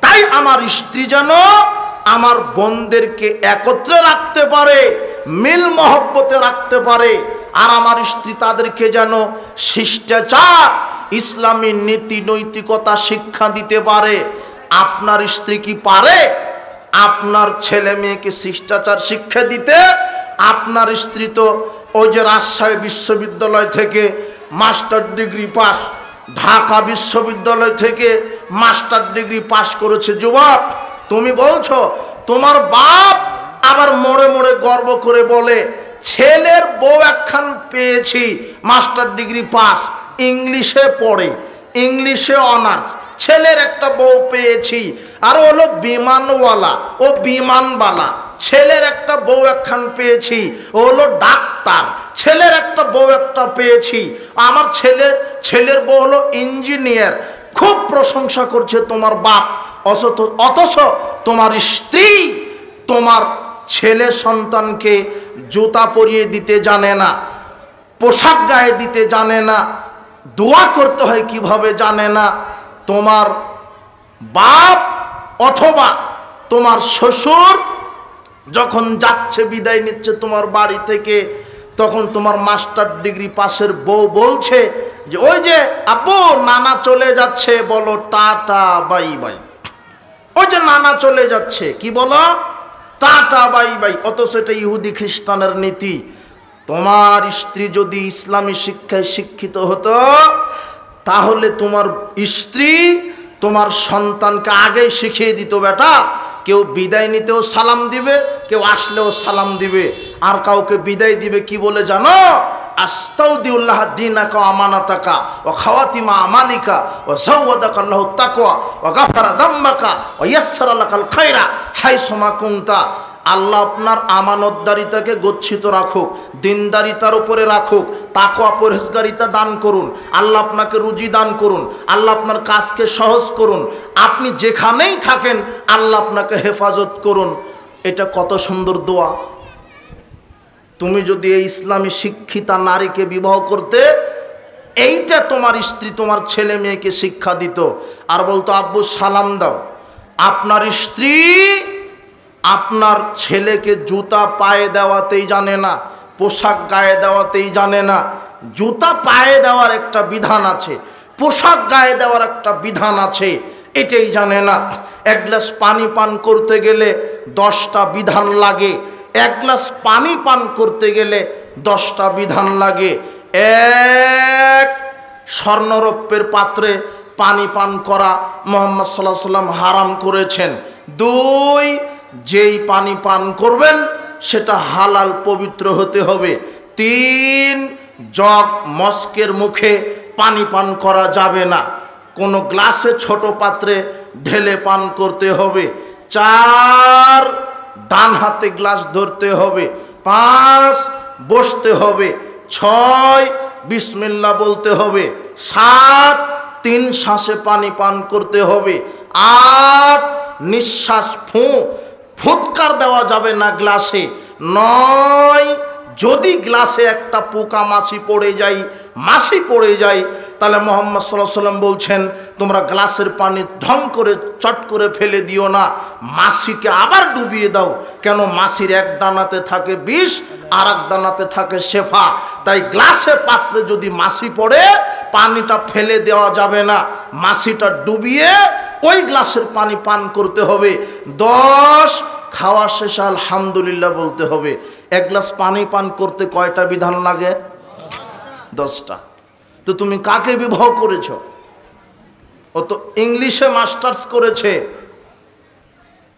তাই আমার স্ত্রী যেন আমার বোনদেরকে একত্রে রাখতে পারে, মিল মহব্বতে রাখতে পারে, আর আমার স্ত্রী তাদেরকে যেন শিষ্টাচার, ইসলামী নীতি নৈতিকতা শিক্ষা দিতে পারে। আপনার স্ত্রী কি পারে আপনার ছেলে মেয়েকে শিষ্টাচার শিক্ষা দিতে? আপনার স্ত্রী তো ওই যে রাজশাহী বিশ্ববিদ্যালয় থেকে মাস্টার ডিগ্রি পাস, ঢাকা বিশ্ববিদ্যালয় থেকে মাস্টার ডিগ্রি পাস করেছে। যুবক, তুমি বলছো তোমার বাপ আবার মোড়ে মোড়ে গর্ব করে বলে, ছেলের বউ একখান পেয়েছি, মাস্টার ডিগ্রি পাস, ইংলিশে পড়ে, ইংলিশে অনার্স, ছেলের একটা বউ পেয়েছি। আর হলো বিমানওয়ালা, ও বিমানবালা, ছেলের একটা বউ একখান পেয়েছি, ও হলো ডাক্তার, ছেলের একটা বউ একটা পেয়েছি। আমার ছেলের বউ হলো ইঞ্জিনিয়ার। খুব প্রশংসা করছে তোমার বাপ, অথচ তোমার স্ত্রী তোমার ছেলে সন্তানকে জুতা পরিয়ে দিতে জানে না, পোশাক গায়ে দিতে জানে না, দোয়া করতে হয় কিভাবে জানে না। তোমার বাপ অথবা তোমার শ্বশুর যখন যাচ্ছে, বিদায় নিচ্ছে তোমার বাড়ি থেকে, তখন তোমার মাস্টার ডিগ্রি পাশের বউ বলছে যে ওই যে আব্বু নানা চলে যাচ্ছে, বলো টাটা বাই বাই। ওই যে নানা চলে যাচ্ছে, কি বলো? Tata bye bye. অথচ এটা ইহুদি খ্রিস্টানের নীতি। তোমার স্ত্রী যদি ইসলামী শিক্ষায় শিক্ষিত হতো তাহলে তোমার স্ত্রী তোমার সন্তানকে আগেই শিখিয়ে দিত, বেটা কেউ বিদায় নিতেও সালাম দিবে, কেউ আসলেও সালাম দিবে, আর কাউকে বিদায় দিবে কি বলে জানো? আস্তাউদিউল্লাহ দীনাকা ওয়া আমানাতাকা ওয়া খাওয়াতিমা আমালিকা ওয়া যাওয়াদাকা আল্লাহু তাকওয়া ওয়া গাফারা যামবাকা ওয়া ইয়াসসারা লাকাল খায়রা হাইসুমা কুনতা। আল্লাহ আপনার আমানতদারিতাকে গচ্ছিত রাখুক, দিনদারিতার উপরে রাখুক, তাকওয়া পরহেজগারিতা দান করুন, আল্লাহ আপনাকে রুজি দান করুন, আল্লাহ আপনার কাজকে সহজ করুন, আপনি যেখানেই থাকেন আল্লাহ আপনাকে হেফাজত করুন। এটা কত সুন্দর দোয়া। তুমি যদি এই ইসলামী শিক্ষিতা নারীকে বিবাহ করতে, এইটা তোমার স্ত্রী তোমার ছেলে মেয়েকে শিক্ষা দিত, আর বলতো আব্বু সালাম দাও। আপনার স্ত্রী আপনার ছেলেকে জুতা পায়ে দেওয়াতেই জানে না, পোশাক গায়ে দেওয়াতেই জানে না। জুতা পায়ে দেওয়ার একটা বিধান আছে, পোশাক গায়ে দেওয়ার একটা বিধান আছে, এটাই জানে না। এক গ্লাস পানি পান করতে গেলে 10টা বিধান লাগে, এক গ্লাস পানি পান করতে গেলে 10টা বিধান লাগে। এক, স্বর্ণরৌপ্যের পাত্রে পানি পান করা মুহাম্মদ সাল্লাল্লাহু আলাইহি ওয়াসাল্লাম হারাম করেছেন। 2, যেই পানি পান করবেন সেটা হালাল পবিত্র হতে হবে। 3, জগ মস্কের মুখে পানি পান করা যাবে না, কোনো গ্লাসে ছোট পাত্রে ঢেলে পান করতে হবে। 4, ডান হাতে গ্লাস ধরতে হবে। 5, বসতে হবে। 6, বিসমিল্লাহ বলতে হবে। 7, 3 শ্বাসে পানি পান করতে হবে। 8, নিঃশ্বাস ফুৎকার দেওয়া যাবে না গ্লাসে। 9, যদি গ্লাসে একটা পোকা মাছি পড়ে যায় তাহলে মুহাম্মদ সাল্লাল্লাহু আলাইহি ওয়াসাল্লাম বলছেন তোমরা গ্লাসের পানি ঢং করে চট করে ফেলে দিও না, মাছিকে আবার ডুবিয়ে দাও। কেন? মাছির এক দানাতে থাকে বিষ, আর এক দানাতে থাকে শেফা। তাই গ্লাসে পাত্রে যদি মাছি পড়ে পানিটা ফেলে দেওয়া যাবে না, মাছিটা ডুবিয়ে ওই গ্লাসের পানি পান করতে হবে। 10, খাওয়া শেষে আলহামদুলিল্লাহ বলতে হবে। এক গ্লাস পানি পান করতে কয়টা বিধান লাগে? 10টা। তো তুমি কাকে বিবাহ করেছ? ও তো ইংলিশে মাস্টার্স করেছে,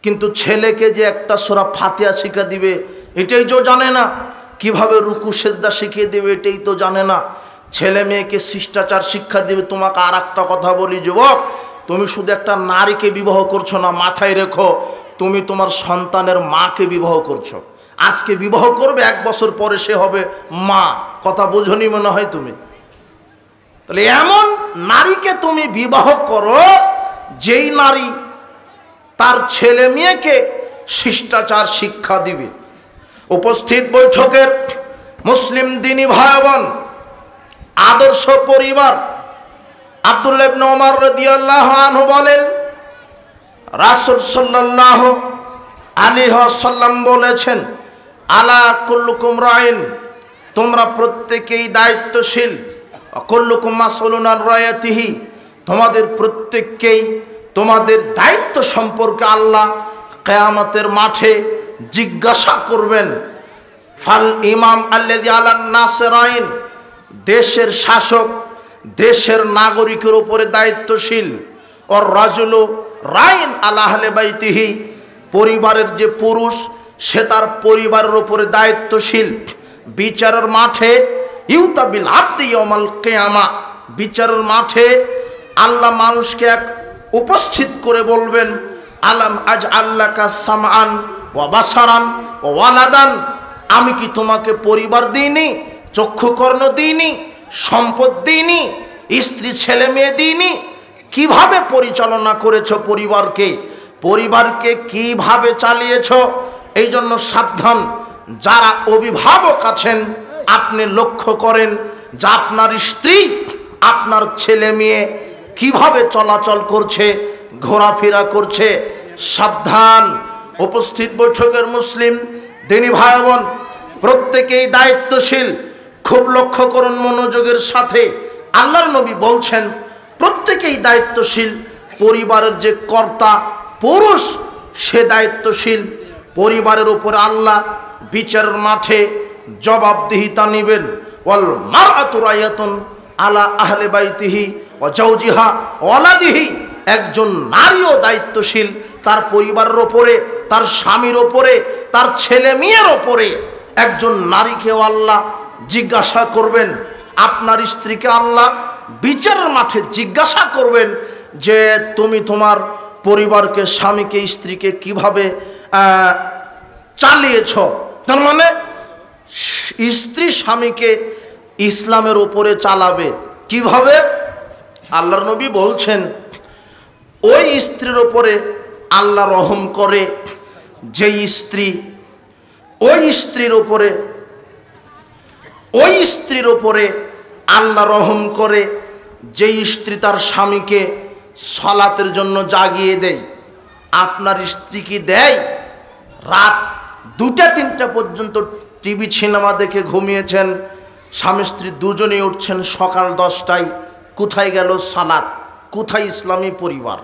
কিন্তু ছেলেকে যে একটা সূরা ফাতিহা শিক্ষা দিবে এটাই তো জানে না, কিভাবে রুকু সেজদা শিখিয়ে দেবে এটাই তো জানে না। ছেলে মেয়েকে শিষ্টাচার শিক্ষা দিবে। তোমাকে আর একটা কথা বলি যুবক, তুমি শুধু একটা নারীকে বিবাহ করছো না, মাথায় রেখো তুমি তোমার সন্তানের মাকে বিবাহ করছো। আজকে বিবাহ করবে, 1 বছর পরে সে হবে মা। কথা বোঝনি মনে হয় তুমি। তাহলে এমন নারীকে তুমি বিবাহ করো যেই নারী তার ছেলে মেয়েকে শিষ্টাচার শিক্ষা দিবে। উপস্থিত বৈঠকের মুসলিম দিনী ভাই বোন, আদর্শ পরিবার। আব্দুল্লাহ ইবনে ওমর রাদিয়াল্লাহু আনহু বলেন রাসূল সাল্লাল্লাহু আলাইহি ওয়াসাল্লাম বলেছেন আলা কুল্লুকুম রাইন, তোমরা প্রত্যেকেই দায়িত্বশীল। কুল্লুকুম মাসউলুন আন রায়াতিহি, তোমাদের প্রত্যেককেই তোমাদের দায়িত্ব সম্পর্কে আল্লাহ কিয়ামতের মাঠে জিজ্ঞাসা করবেন। ফাল ইমাম আল্লাযী আলান নাস রাইন, দেশের শাসক দেশের নাগরিকের উপরে দায়িত্বশীল। ওর রাজুলু রাইন আলা আহলি বাইতিহি, পরিবারের যে পুরুষ সে তার পরিবারের উপরে দায়িত্বশীল। বিচারের মাঠে ইউতাবিল আবদি ইয়াউমাল কিয়ামা, বিচারের মাঠে আল্লাহ মানুষকে এক উপস্থিত করে বলবেন আলাম আজআল্লাকা সামআন ওয়া বাসারান ওয়া ওয়ালাদান, আমি কি তোমাকে পরিবার দিইনি, চক্ষুকর্ণ দিইনি, সম্পদ দিইনি, স্ত্রী ছেলে মেয়ে দিইনি? কিভাবে পরিচালনা করেছো পরিবারকে কিভাবে চালিয়েছো? এই জন্য সাবধান, যারা অভিভাবক আছেন আপনি লক্ষ্য করেন যে আপনার স্ত্রী আপনার ছেলে মেয়ে কিভাবে চলাচল করছে, ঘোরাফেরা করছে। সাবধান। উপস্থিত বৈঠকের মুসলিম দিনী ভাই বোন, প্রত্যেকেই দায়িত্বশীল। খুব লক্ষ্য করুন মনোযোগের সাথে। আল্লাহর নবী বলছেন প্রত্যেকেই দায়িত্বশীল। পরিবারের যে কর্তা পুরুষ সে দায়িত্বশীল। পরিবারের উপর আল্লাহ বিচারের মাঠে জবাবদিহিতা নেবেন। ওয়াল মারআতু রায়াতুন আলা আহলি বাইতিহি ওয়া জাওজিহা ওয়া ওয়ালাদিহি, একজন নারীও দায়িত্বশীল তার পরিবারের ওপরে, তার স্বামীর ওপরে, তার ছেলে মেয়ের ওপরে। একজন নারীকেও আল্লাহ জিজ্ঞাসা করবেন, আপনার স্ত্রীকে আল্লাহ বিচারের মাঠে জিজ্ঞাসা করবেন যে তুমি তোমার পরিবারকে, স্বামীকে, স্ত্রীকে কিভাবে চালিয়েছ। তার মানে স্ত্রী স্বামীকে ইসলামের উপরে চালাবে কিভাবে? আল্লাহর নবী বলছেন, ওই স্ত্রীর ওপরে আল্লাহ রহম করে যেই স্ত্রী, ওই স্ত্রীর ওপরে আল্লাহ রহম করে যেই স্ত্রী তার স্বামীকে সালাতের জন্য জাগিয়ে দেয়। আপনার স্ত্রী কি দেয়? রাত 2টা-3টা পর্যন্ত টিভি সিনেমা দেখে ঘুমিয়েছেন, স্বামী স্ত্রী দুজনেই উঠছেন সকাল 10টায়। কোথায় গেল সালাত? কোথায় ইসলামী পরিবার?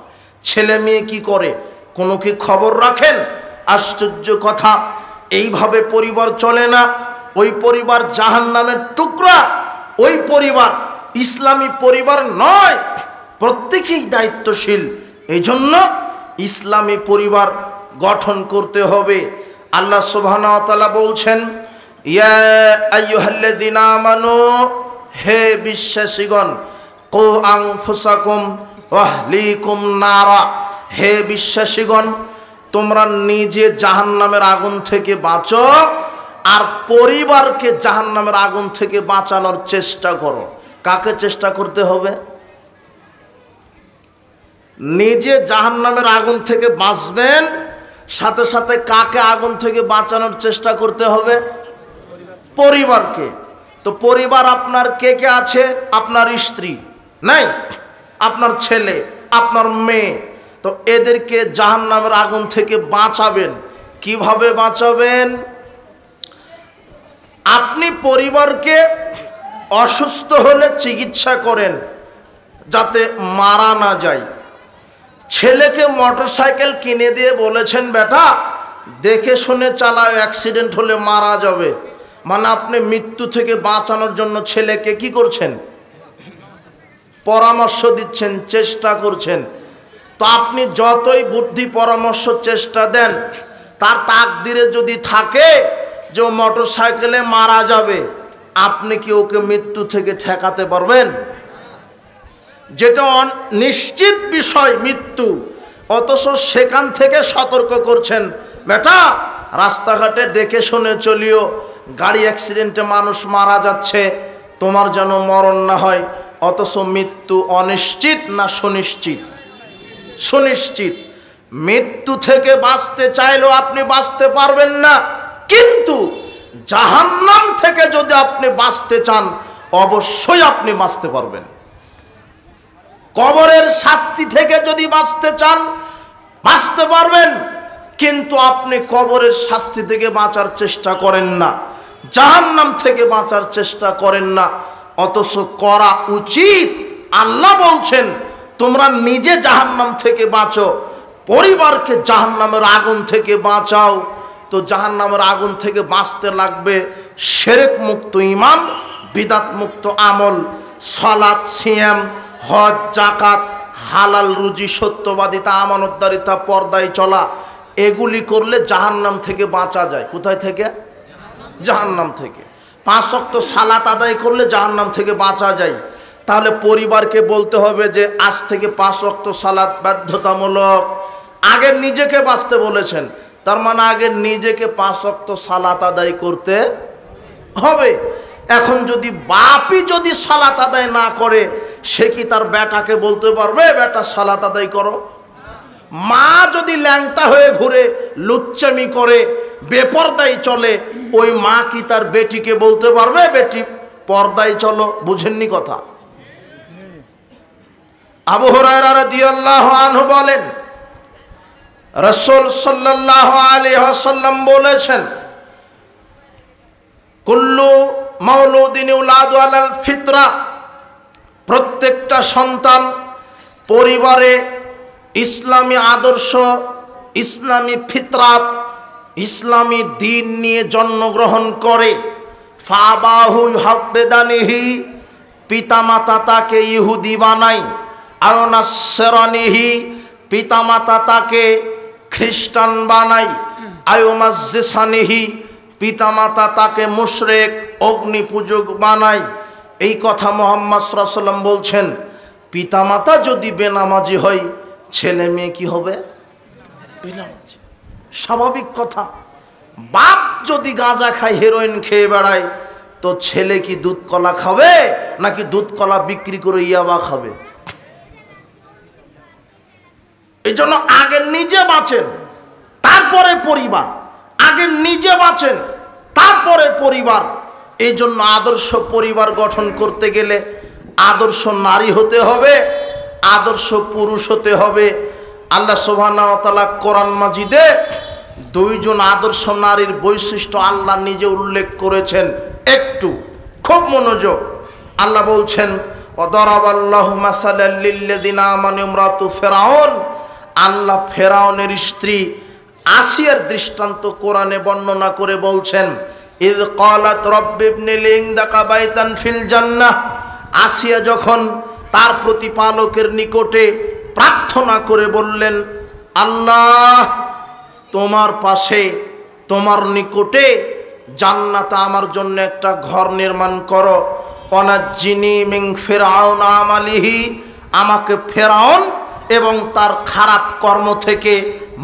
ছেলে মেয়ে কি করে? কোনো কি খবর রাখেন? আশ্চর্য কথা, এইভাবে পরিবার চলে না। ওই পরিবার জাহান্নামের টুকরা, ওই পরিবার ইসলামী পরিবার নয়। প্রত্যেকেই দায়িত্বশীল। এই জন্য ইসলামী পরিবার গঠন করতে হবে। আল্লাহ সুবহানাহু ওয়া তাআলা বলছেন, ইয়া আইয়ুহাল্লাযীনা আমানু, হে বিশ্বাসীগণ, কু আনফুসাকুম ওয়া আহলিকুম নারা, হে বিশ্বাসীগণ তোমরা নিজে জাহান্নামের আগুন থেকে বাঁচো আর পরিবারকে জাহান্নামের আগুন থেকে বাঁচানোর চেষ্টা করো। কাকে চেষ্টা করতে হবে? নিজে জাহান্নামের আগুন থেকে বাঁচবেন, সাথে সাথে কাকে আগুন থেকে বাঁচানোর চেষ্টা করতে হবে? পরিবারকে। তো পরিবার আপনার কে কে আছে? আপনার স্ত্রী নাই, আপনার ছেলে, আপনার মেয়ে। তো এদেরকে জাহান্নামের আগুন থেকে বাঁচাবেন। কিভাবে বাঁচাবেন? আপনি পরিবারকে অসুস্থ হলে চিকিৎসা করেন যাতে মারা না যায়। ছেলেকে মোটরসাইকেল কিনে দিয়ে বলেছেন, বেটা দেখে শুনে চালাও, অ্যাক্সিডেন্ট হলে মারা যাবে। মানে আপনি মৃত্যু থেকে বাঁচানোর জন্য ছেলেকে কি করছেন? পরামর্শ দিচ্ছেন, চেষ্টা করছেন। তো আপনি যতই বুদ্ধি পরামর্শ চেষ্টা দেন, তার তাকদিরে যদি থাকে যে ও মোটরসাইকেলে মারা যাবে, আপনি কি ওকে মৃত্যু থেকে ঠেকাতে পারবেন? যেটা নিশ্চিত বিষয় মৃত্যু, অথচ সেখান থেকে সতর্ক করছেন, বেটা রাস্তাঘাটে দেখে শুনে চলিও, গাড়ি অ্যাক্সিডেন্টে মানুষ মারা যাচ্ছে, তোমার যেন মরণ না হয়। অথচ মৃত্যু অনিশ্চিত না সুনিশ্চিত? সুনিশ্চিত। মৃত্যু থেকে বাঁচতে চাইলেও আপনি বাঁচতে পারবেন না, কিন্তু জাহান্নাম থেকে যদি আপনি বাঁচতে চান অবশ্যই আপনি বাঁচতে পারবেন। কবরের শাস্তি থেকে যদি বাঁচতে চান বাঁচতে পারবেন, কিন্তু আপনি কবরের শাস্তি থেকে বাঁচার চেষ্টা করেন না, জাহান্নাম থেকে বাঁচার চেষ্টা করেন না। অথচ করা উচিত। আল্লাহ বলছেন তোমরা নিজে জাহান্নাম থেকে বাঁচো, পরিবারকে জাহান্নামের আগুন থেকে বাঁচাও। তো জাহান্নামের আগুন থেকে বাঁচতে লাগবে শিরক মুক্ত ঈমান, বিদআত মুক্ত আমল, সালাত, সিয়াম, হজ, যাকাত, হালাল রুজি, সত্যবাদিতা, আমানতদারিতা, পর্দায় চলা। এগুলি করলে জাহান্নাম থেকে বাঁচা যায়। কোথায় থেকে? জাহান্নাম থেকে। 5 ওয়াক্ত সালাত আদায় করলে জাহান্নাম থেকে বাঁচা যায়। তাহলে পরিবারকে বলতে হবে যে আজ থেকে 5 ওয়াক্ত সালাত বাধ্যতামূলক। আগে নিজেকে বাঁচতে বলেছেন, তার মানে আগে নিজেকে 5 ওয়াক্ত সালাত আদায় করতে হবে। এখন যদি বাপই যদি সালাত আদায় না করে, সে কি তার বেটাকে বলতে পারবে বেটা সালাত আদায় করো? মা যদি ল্যাংটা হয়ে ঘুরে, লুচ্চামি করে, বেপরদায় চলে, ওই মা কি তার বেটিকে বলতে পারবে বেটি পর্দায় চলো? বুঝেননি কথা? আবু হুরায়রা রাদিয়াল্লাহু আনহু বলেন, রাসূল সাল্লাল্লাহু আলাইহি ওয়াসাল্লাম বলেছেন, কুল্লু মাউলুদিন ইউলাদু আলাল ফিতরা, প্রত্যেকটা সন্তান পরিবারে ইসলামী আদর্শ, ইসলামী ফিতরাত, ইসলামী দ্বীন নিয়ে জন্মগ্রহণ করে। ফাবাহু হাব্বেদানিহি, পিতামাতা তাকে ইহুদি বানায়, আর নাসরানিহি, পিতামাতা তাকে খ্রিস্টান বানায়, আয়ুমাজ্জিসানিহি, পিতামাতা তাকে মুশরিক অগ্নি পূজক বানায়। এই কথা মুহাম্মদ সাল্লাল্লাহু আলাইহি ওয়াসাল্লাম বলছেন। পিতামাতা যদি বেনামাজি হয়, ছেলে মেয়ে কি হবে? বেনামাজি, স্বাভাবিক কথা। বাপ যদি গাঁজা খায়, হেরোইন খেয়ে বেড়ায়, তো ছেলে কি দুধ কলা খাবে নাকি দুধ কলা বিক্রি করে ইয়াবা খাবে? এই জন্য আগে নিজে বাঁচেন, তারপরে পরিবার। আগে নিজে বাঁচেন, তারপরে পরিবার। এই জন্য আদর্শ পরিবার গঠন করতে গেলে আদর্শ নারী হতে হবে, আদর্শ পুরুষ হতে হবে। আল্লাহ সুবহানাহু ওয়া তাআলা কোরআন মাজিদে দুইজন আদর্শ নারীর বৈশিষ্ট্য আল্লাহ নিজে উল্লেখ করেছেন। একটু খুব মনোযোগ। আল্লাহ বলছেন, ওয়াদারাবাল্লাহু মাসালাল লিল্লাযিনা আমানু ইমরাতু ফিরআউন। আল্লাহ ফেরাউনের স্ত্রী আসিয়ার দৃষ্টান্ত কোরআনে বর্ণনা করে বলছেন, ইয ক্বালাত রাব্বি ইবনি লি ইনদাকা বাইতান ফিল জান্নাহ। আসিয়া যখন তার প্রতিপালকের নিকটে প্রার্থনা করে বললেন, আল্লাহ তোমার পাশে, তোমার নিকটে জান্নাতে আমার জন্য একটা ঘর নির্মাণ করো। ওয়ানাজ্জিনি মিন ফিরআউন আমালিহি, আমাকে ফেরাউন এবং তার খারাপ কর্ম থেকে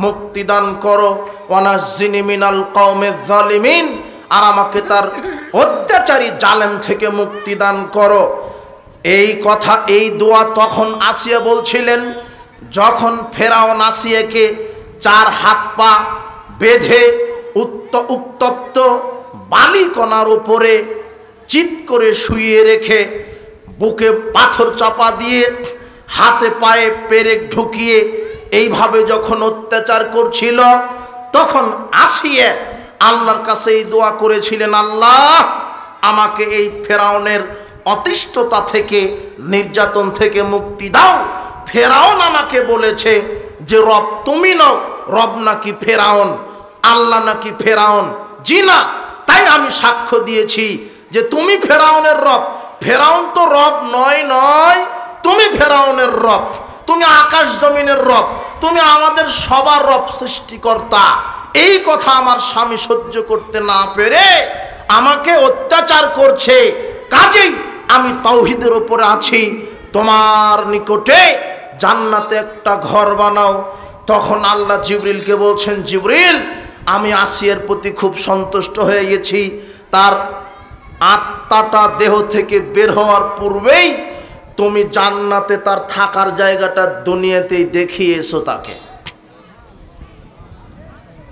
মুক্তিদান করো। ওয়ানাজ্জিনি মিনাল কওমিজ জালিমিন, আর আমাকে তার অত্যাচারী জালেম থেকে মুক্তিদান করো। এই কথা, এই দোয়া তখন আসিয়া বলছিলেন যখন ফেরাউন আসিয়াকে চার হাত পা বেঁধে উত্তপ্ত বালিকণার উপরে চিৎ করে শুইয়ে রেখে বুকে পাথর চাপা দিয়ে হাতে পায়ে পেরেক ঢুকিয়ে এইভাবে যখন অত্যাচার করছিল, তখন আসিয়া আল্লাহর কাছে এই দোয়া করেছিলেন, আল্লাহ আমাকে এই ফেরাউনের অতিষ্ঠতা থেকে, নির্যাতন থেকে মুক্তি দাও। ফেরাউন আমাকে বলেছে যে রব তুমি নও, রব নাকি ফেরাউন, আল্লাহ নাকি ফেরাউন। জি না, তাই আমি সাক্ষ্য দিয়েছি যে তুমি ফেরাউনের রব। ফেরাউন তো রব নয়, তুমি ফেরাউনের রব, তুমি আকাশ জমিনের রব, তুমি আমাদের সবার রব, সৃষ্টিকর্তা। এই কথা আমার স্বামী সহ্য করতে না পেরে আমাকে অত্যাচার করছে, কাজেই আমি তাওহীদের উপরে আছি, তোমার নিকটে জান্নাতে একটা ঘর বানাও। তখন আল্লাহ জিবরিলকে বলছেন, জিবরিল আমি আসিয়ার প্রতি খুব সন্তুষ্ট হয়ে গেছি, তার আত্মাটা দেহ থেকে বের হওয়ার পূর্বেই তুমি জান্নাতে তার থাকার জায়গাটা দুনিয়াতেই দেখিয়ে এসো তাকে।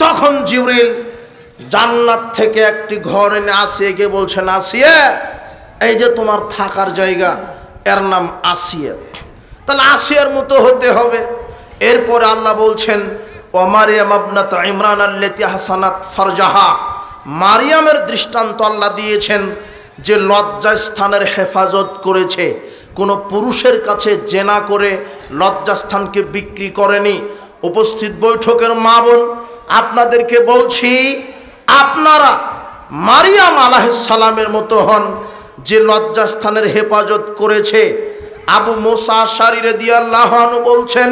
তখন জিবরিল জান্নাত থেকে একটি ঘর এনে আসিয়াকে বলছেন, আসিয়া এই যে তোমার থাকার জায়গা, এর নাম আসিয়া। তাহলে আসিয়ার মতো হতে হবে। এরপরে আল্লাহ বলছেন, ও মারিয়াম ইবনাত ইমরান আল্লাতী হাসানাত ফারজাহা। মারিয়ামের দৃষ্টান্ত আল্লাহ দিয়েছেন যে লজ্জাস্থানের হেফাজত করেছে, কোনো পুরুষের কাছে জেনা করে লজ্জাস্থানকে বিক্রি করেনি। উপস্থিত বৈঠকের মা বোন, আপনাদেরকে বলছি, আপনারা মারিয়াম আলাইহিস সালামের মতো হন যে লজ্জাস্থানের হেফাজত করেছে। আবু মুসা আশআরী রাদিয়াল্লাহু আনহু বলছেন,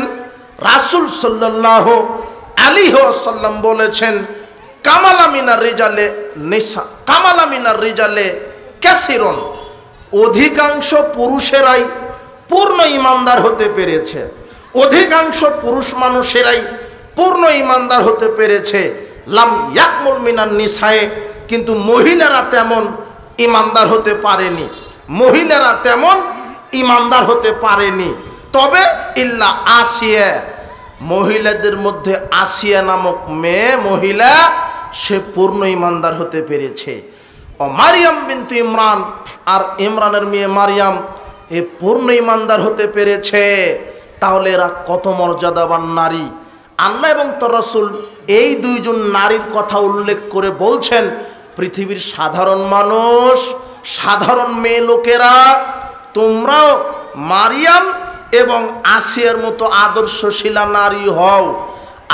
রাসূল সাল্লাল্লাহু আলাইহি ওয়াসাল্লাম বলেছেন, কামালা মিনার রিজালে কাসিরুন, অধিকাংশ পুরুষেরাই পূর্ণ ঈমানদার হতে পেরেছে, অধিকাংশ পুরুষ মানুষেরাই পূর্ণ ঈমানদার হতে পেরেছে। লাম ইয়াকমুল মিনান নিসায়ে, কিন্তু মহিলারা তেমন ঈমানদার হতে পারেনি, মহিলারা তেমন ঈমানদার হতে পারেনি। তবে ইল্লা আসিয়া, মহিলাদের মধ্যে আসিয়া নামক মেয়ে মহিলা, সে পূর্ণ ঈমানদার হতে পেরেছে। ও মারিয়াম বিনতু ইমরান, আর ইমরানের মেয়ে মারিয়াম, এ পূর্ণ ঈমানদার হতে পেরেছে। তাহলে এরা কত মর্যাদাবান নারী। আল্লাহ এবং তার রাসূল এই দুইজন নারীর কথা উল্লেখ করে বলছেন, পৃথিবীর সাধারণ মানুষ, সাধারণ মেয়ে লোকেরা, তোমরাও মারিয়াম এবং আসিয়ার মতো আদর্শশীলা নারী হও।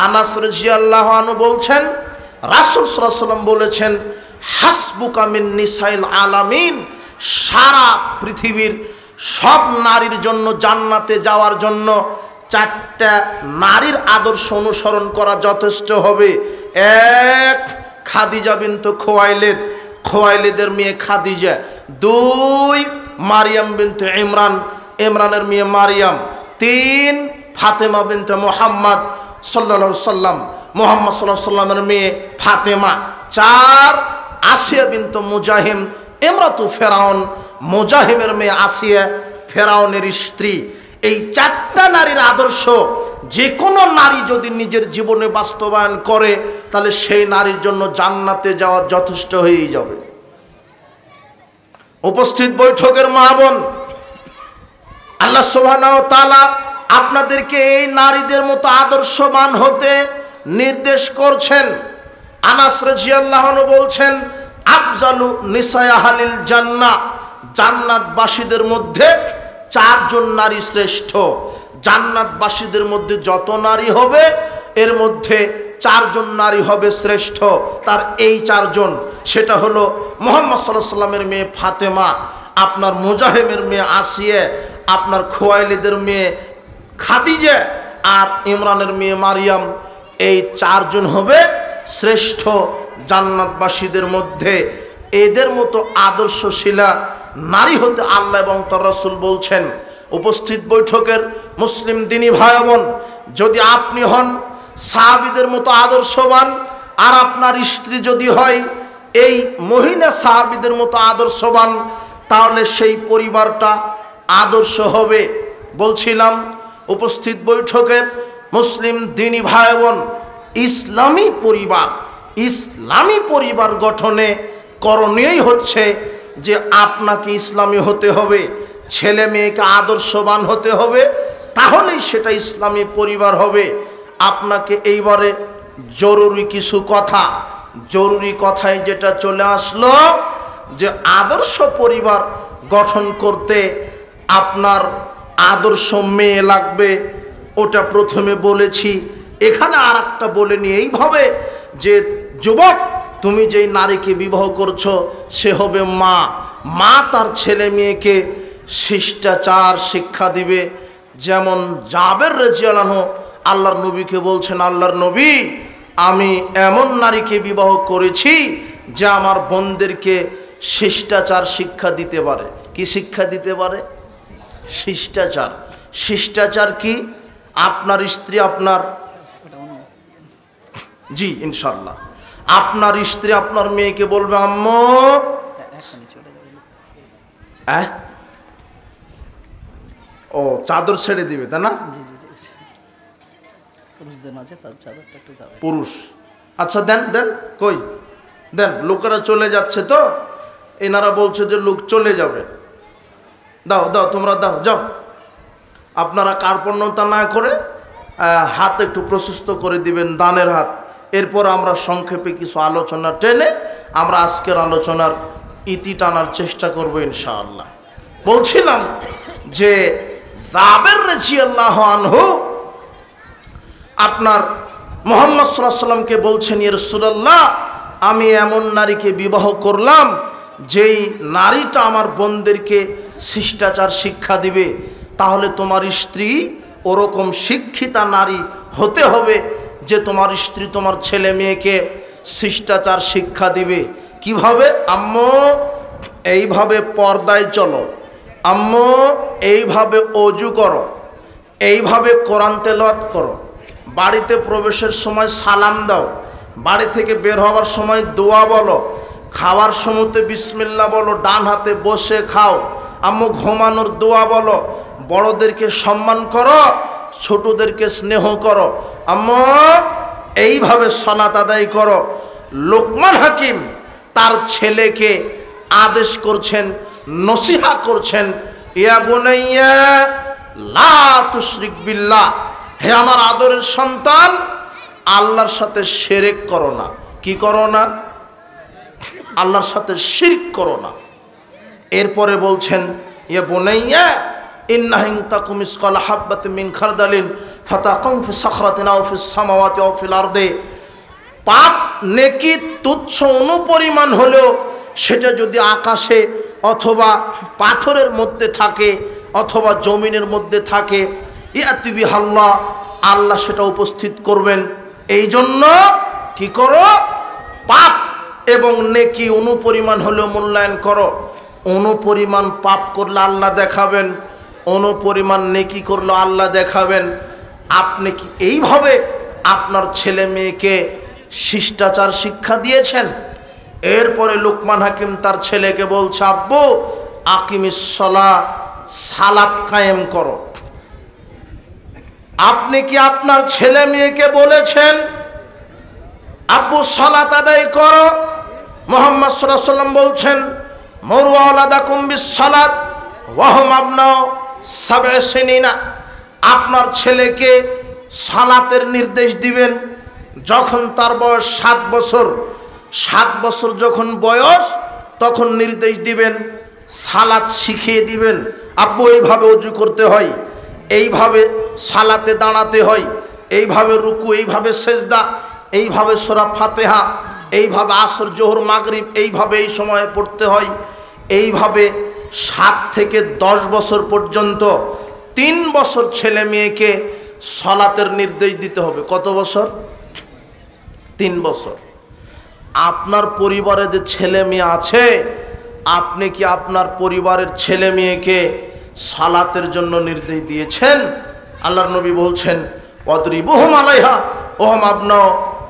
আনাস রাদিয়াল্লাহু আনহু বলছেন, রাসূল সাল্লাল্লাহু আলাইহি ওয়াসাল্লাম বলেছেন, হাসবুকা মিন নিসাইল আলামিন, সারা পৃথিবীর সব নারীর জন্য জান্নাতে যাওয়ার জন্য 4টা নারীর আদর্শ অনুসরণ করা যথেষ্ট হবে। 1 খাদিজা বিনতে খুয়াইলিদ, খুয়াইলিদের মেয়ে খাদিজা। 2 মারিয়াম বিনতে ইমরান, ইমরানের মেয়ে মারিয়াম। 3 ফাতেমা বিনতে মুহাম্মদ সাল্লাল্লাহু আলাইহি সাল্লাম, মুহাম্মদ সাল্লাল্লাহু আলাইহি সাল্লামের মেয়ে ফাতেমা। 4 আসিয়া বিনতে মুজাহিম, ইমরাতু ফেরাউন, মুজাহিমের মেয়ে আসিয়া ফেরাউনের স্ত্রী। এই 4টা নারীর আদর্শ যে কোনো নারী যদি নিজের জীবনে বাস্তবায়ন করে তাহলে সেই নারীর জন্য জান্নাতে যাওয়া যথেষ্ট হয়েই যাবে। উপস্থিত বৈঠকের মা বোন, আল্লাহ সুবহানাহু ওয়া তাআলা আপনাদেরকে এই নারীদের মতো আদর্শবান হতে নির্দেশ করছেন। আনাস রাদিয়াল্লাহু আনহু বলছেন, আফজালু নিসায়ে আহলিল জান্নাহ, জান্নাতবাসীদের মধ্যে 4 জন নারী শ্রেষ্ঠ। জান্নাতবাসীদের মধ্যে যত নারী হবে এর মধ্যে 4 জন নারী হবে শ্রেষ্ঠ। তার এই 4 জন, সেটা হলো মুহাম্মদ সাল্লাল্লাহু আলাইহি সাল্লামের মেয়ে ফাতেমা, আপনার মুজাহিমের মেয়ে আসিয়া, আপনার খুয়াইলিদের মেয়ে খাদিজা, আর ইমরানের মেয়ে মারিয়াম। এই 4 জন হবে শ্রেষ্ঠ জান্নাতবাসীদের মধ্যে। এদের মতো আদর্শশীলা নারী হতে আল্লাহ এবং তার রাসূল বলছেন। উপস্থিত বৈঠকের মুসলিম দিনী ভাই বোন, যদি আপনি হন সাহাবীদের মতো আদর্শবান, আর আপনার স্ত্রী যদি হয় এই মহিলা সাহাবীদের মতো আদর্শবান, তাহলে সেই পরিবারটা আদর্শ হবে। বলছিলাম উপস্থিত বৈঠকের মুসলিম দিনী ভাই বোন, ইসলামী পরিবার গঠনে করণীয়ই হচ্ছে যে আপনাকে ইসলামী হতে হবে, ছেলে মেয়েকে আদর্শবান হতে হবে, তাহলেই সেটা ইসলামী পরিবার হবে। আপনাকে এইবারে জরুরি কিছু কথা, জরুরি কথায় যেটা চলে আসলো যে আদর্শ পরিবার গঠন করতে আপনার আদর্শ মেয়ে লাগবে, ওটা প্রথমে বলেছি। এখানে আর একটা বলে নি এইভাবে যে যুবক, তুমি যেই নারীকে বিবাহ করছো সে হবে মা, মা তার ছেলে মেয়েকে শিষ্টাচার শিক্ষা দিবে। যেমন জাবের রাদিয়াল্লাহু আনহু আল্লাহর নবীকে বলছেন, আল্লাহর নবী, আমি এমন নারীকে বিবাহ করেছি যে আমার বোনদেরকে শিষ্টাচার শিক্ষা দিতে পারে। কি শিক্ষা দিতে পারে? শিষ্টাচার। শিষ্টাচার কি? আপনার স্ত্রী আপনার, জি ইনশাল্লাহ, আপনার স্ত্রী আপনার মেয়েকে বলবে, আম্মু, ও চাদর ছেড়ে দিবে, তাই না? পুরুষ, আচ্ছা দেন দেন, কই দেন, লোকেরা চলে যাচ্ছে তো, এনারা বলছে যে লোক চলে যাবে, দাও দাও, তোমরা দাও, যাও। আপনারা কার্পণ্যতা না করে হাত একটু প্রশস্ত করে দিবেন, দানের হাত। এরপর আমরা সংক্ষেপে কিছু আলোচনা টেনে আমরা আজকের আলোচনার ইতি টানার চেষ্টা করব ইনশাআল্লাহ। বলছিলাম যে জাবের রাদিয়াল্লাহু আনহু আপনার মুহাম্মদ সাল্লাল্লাহু আলাইহি সাল্লামকে বলছেন, ইয়া রাসূলুল্লাহ, আমি এমন নারীকে বিবাহ করলাম যেই নারীটা আমার বোনদেরকে শিষ্টাচার শিক্ষা দিবে। তাহলে তোমার স্ত্রী ওরকম শিক্ষিতা নারী হতে হবে যে তোমার স্ত্রী তোমার ছেলে মেয়েকে শিষ্টাচার শিক্ষা দিবে। কিভাবে? আম্মু, এইভাবে পর্দায় চলো, আম্মু, এইভাবে অজু করো, এইভাবে কোরআন তেলাওয়াত করো, বাড়িতে প্রবেশের সময় সালাম দাও, বাড়ি থেকে বের হওয়ার সময় দোয়া বলো, খাওয়ার সময়তে বিসমিল্লাহ বলো, ডান হাতে বসে খাও, আম্মু ঘুমানোর দোয়া বলো, বড়দেরকে সম্মান করো, ছোটদেরকে স্নেহ করো, আম্মু এইভাবে সালাত আদায় করো। লোকমান হাকিম তার ছেলেকে আদেশ করছেন, নসিহা করছেন, ইয়া বুনাইয়া লা তুশরিক বিল্লাহ, হে আমার আদরের সন্তান, আল্লাহর সাথে শিরক করো না। কি করো না? আল্লাহর সাথে শিরক করো না। এরপরে বলছেন, ইয়া বুনাইয়া ইন্নাহা ইন তাকুম মিসকালা হাববাতিন মিন খারদালিন ফাতাকুম ফি সাখরাতিন আও ফিস সামাওয়াতি আও ফিল আরদি, পাপ নেকি তুচ্ছ অনুপরিমাণ হলেও সেটা যদি আকাশে অথবা পাথরের মধ্যে থাকে অথবা জমিনের মধ্যে থাকে, ইয়াতি বিহাল্লাহ, আল্লাহ সেটা উপস্থিত করবেন। এই জন্য কি করো, পাপ এবং নেকি অনুপরিমাণ হলেও মূল্যায়ন করো। অনুপরিমাণ পাপ করলে আল্লাহ দেখাবেন, অনুপরিমাণ নেকি করলে আল্লাহ দেখাবেন। আপনি কি এইভাবে আপনার ছেলে মেয়েকে শিষ্টাচার শিক্ষা দিয়েছেন? এরপরে লুকমান হাকিম তার ছেলেকে বলছে, আব্বু আকিমিস সালাহ, সালাত কায়েম করো। আপনি কি আপনার ছেলে মেয়েকে বলেছেন আব্বু সালাত আদায় করো? মুহাম্মদ সাল্লাল্লাহু আলাইহি ওয়াসাল্লাম বলছেন, মুরু আওলাদাকুম বিস সালাত ওয়া হুম আবনাউ সাব'i সিনিনা। আপনার ছেলেকে সালাতের নির্দেশ দিবেন যখন তার বয়স 7 বছর। 7 বছর যখন বয়স তখন নির্দেশ দিবেন, সালাত শিখিয়ে দিবেন। আব্বু এইভাবে ওযু করতে হয়, এইভাবে সালাতে দাঁড়াতে হয়, এইভাবে রুকু, এইভাবে সেজদা, এইভাবে সূরা ফাতিহা, এইভাবে আসর জোহর মাগরিব এইভাবে এই সময়ে পড়তে হয়। এইভাবে 7 থেকে 10 বছর পর্যন্ত 3 বছর ছেলে মেয়েকে সালাতের নির্দেশ দিতে হবে। কত বছর? 3 বছর। আপনার পরিবারে যে ছেলে মেয়ে আছে, আপনি কি আপনার পরিবারের ছেলে মেয়েকে সালাতের জন্য নির্দেশ দিয়েছেন? আল্লাহর নবী বলছেন, ওয়াদরিবুহুম আলাইহা ওয়া হুম আবনাউ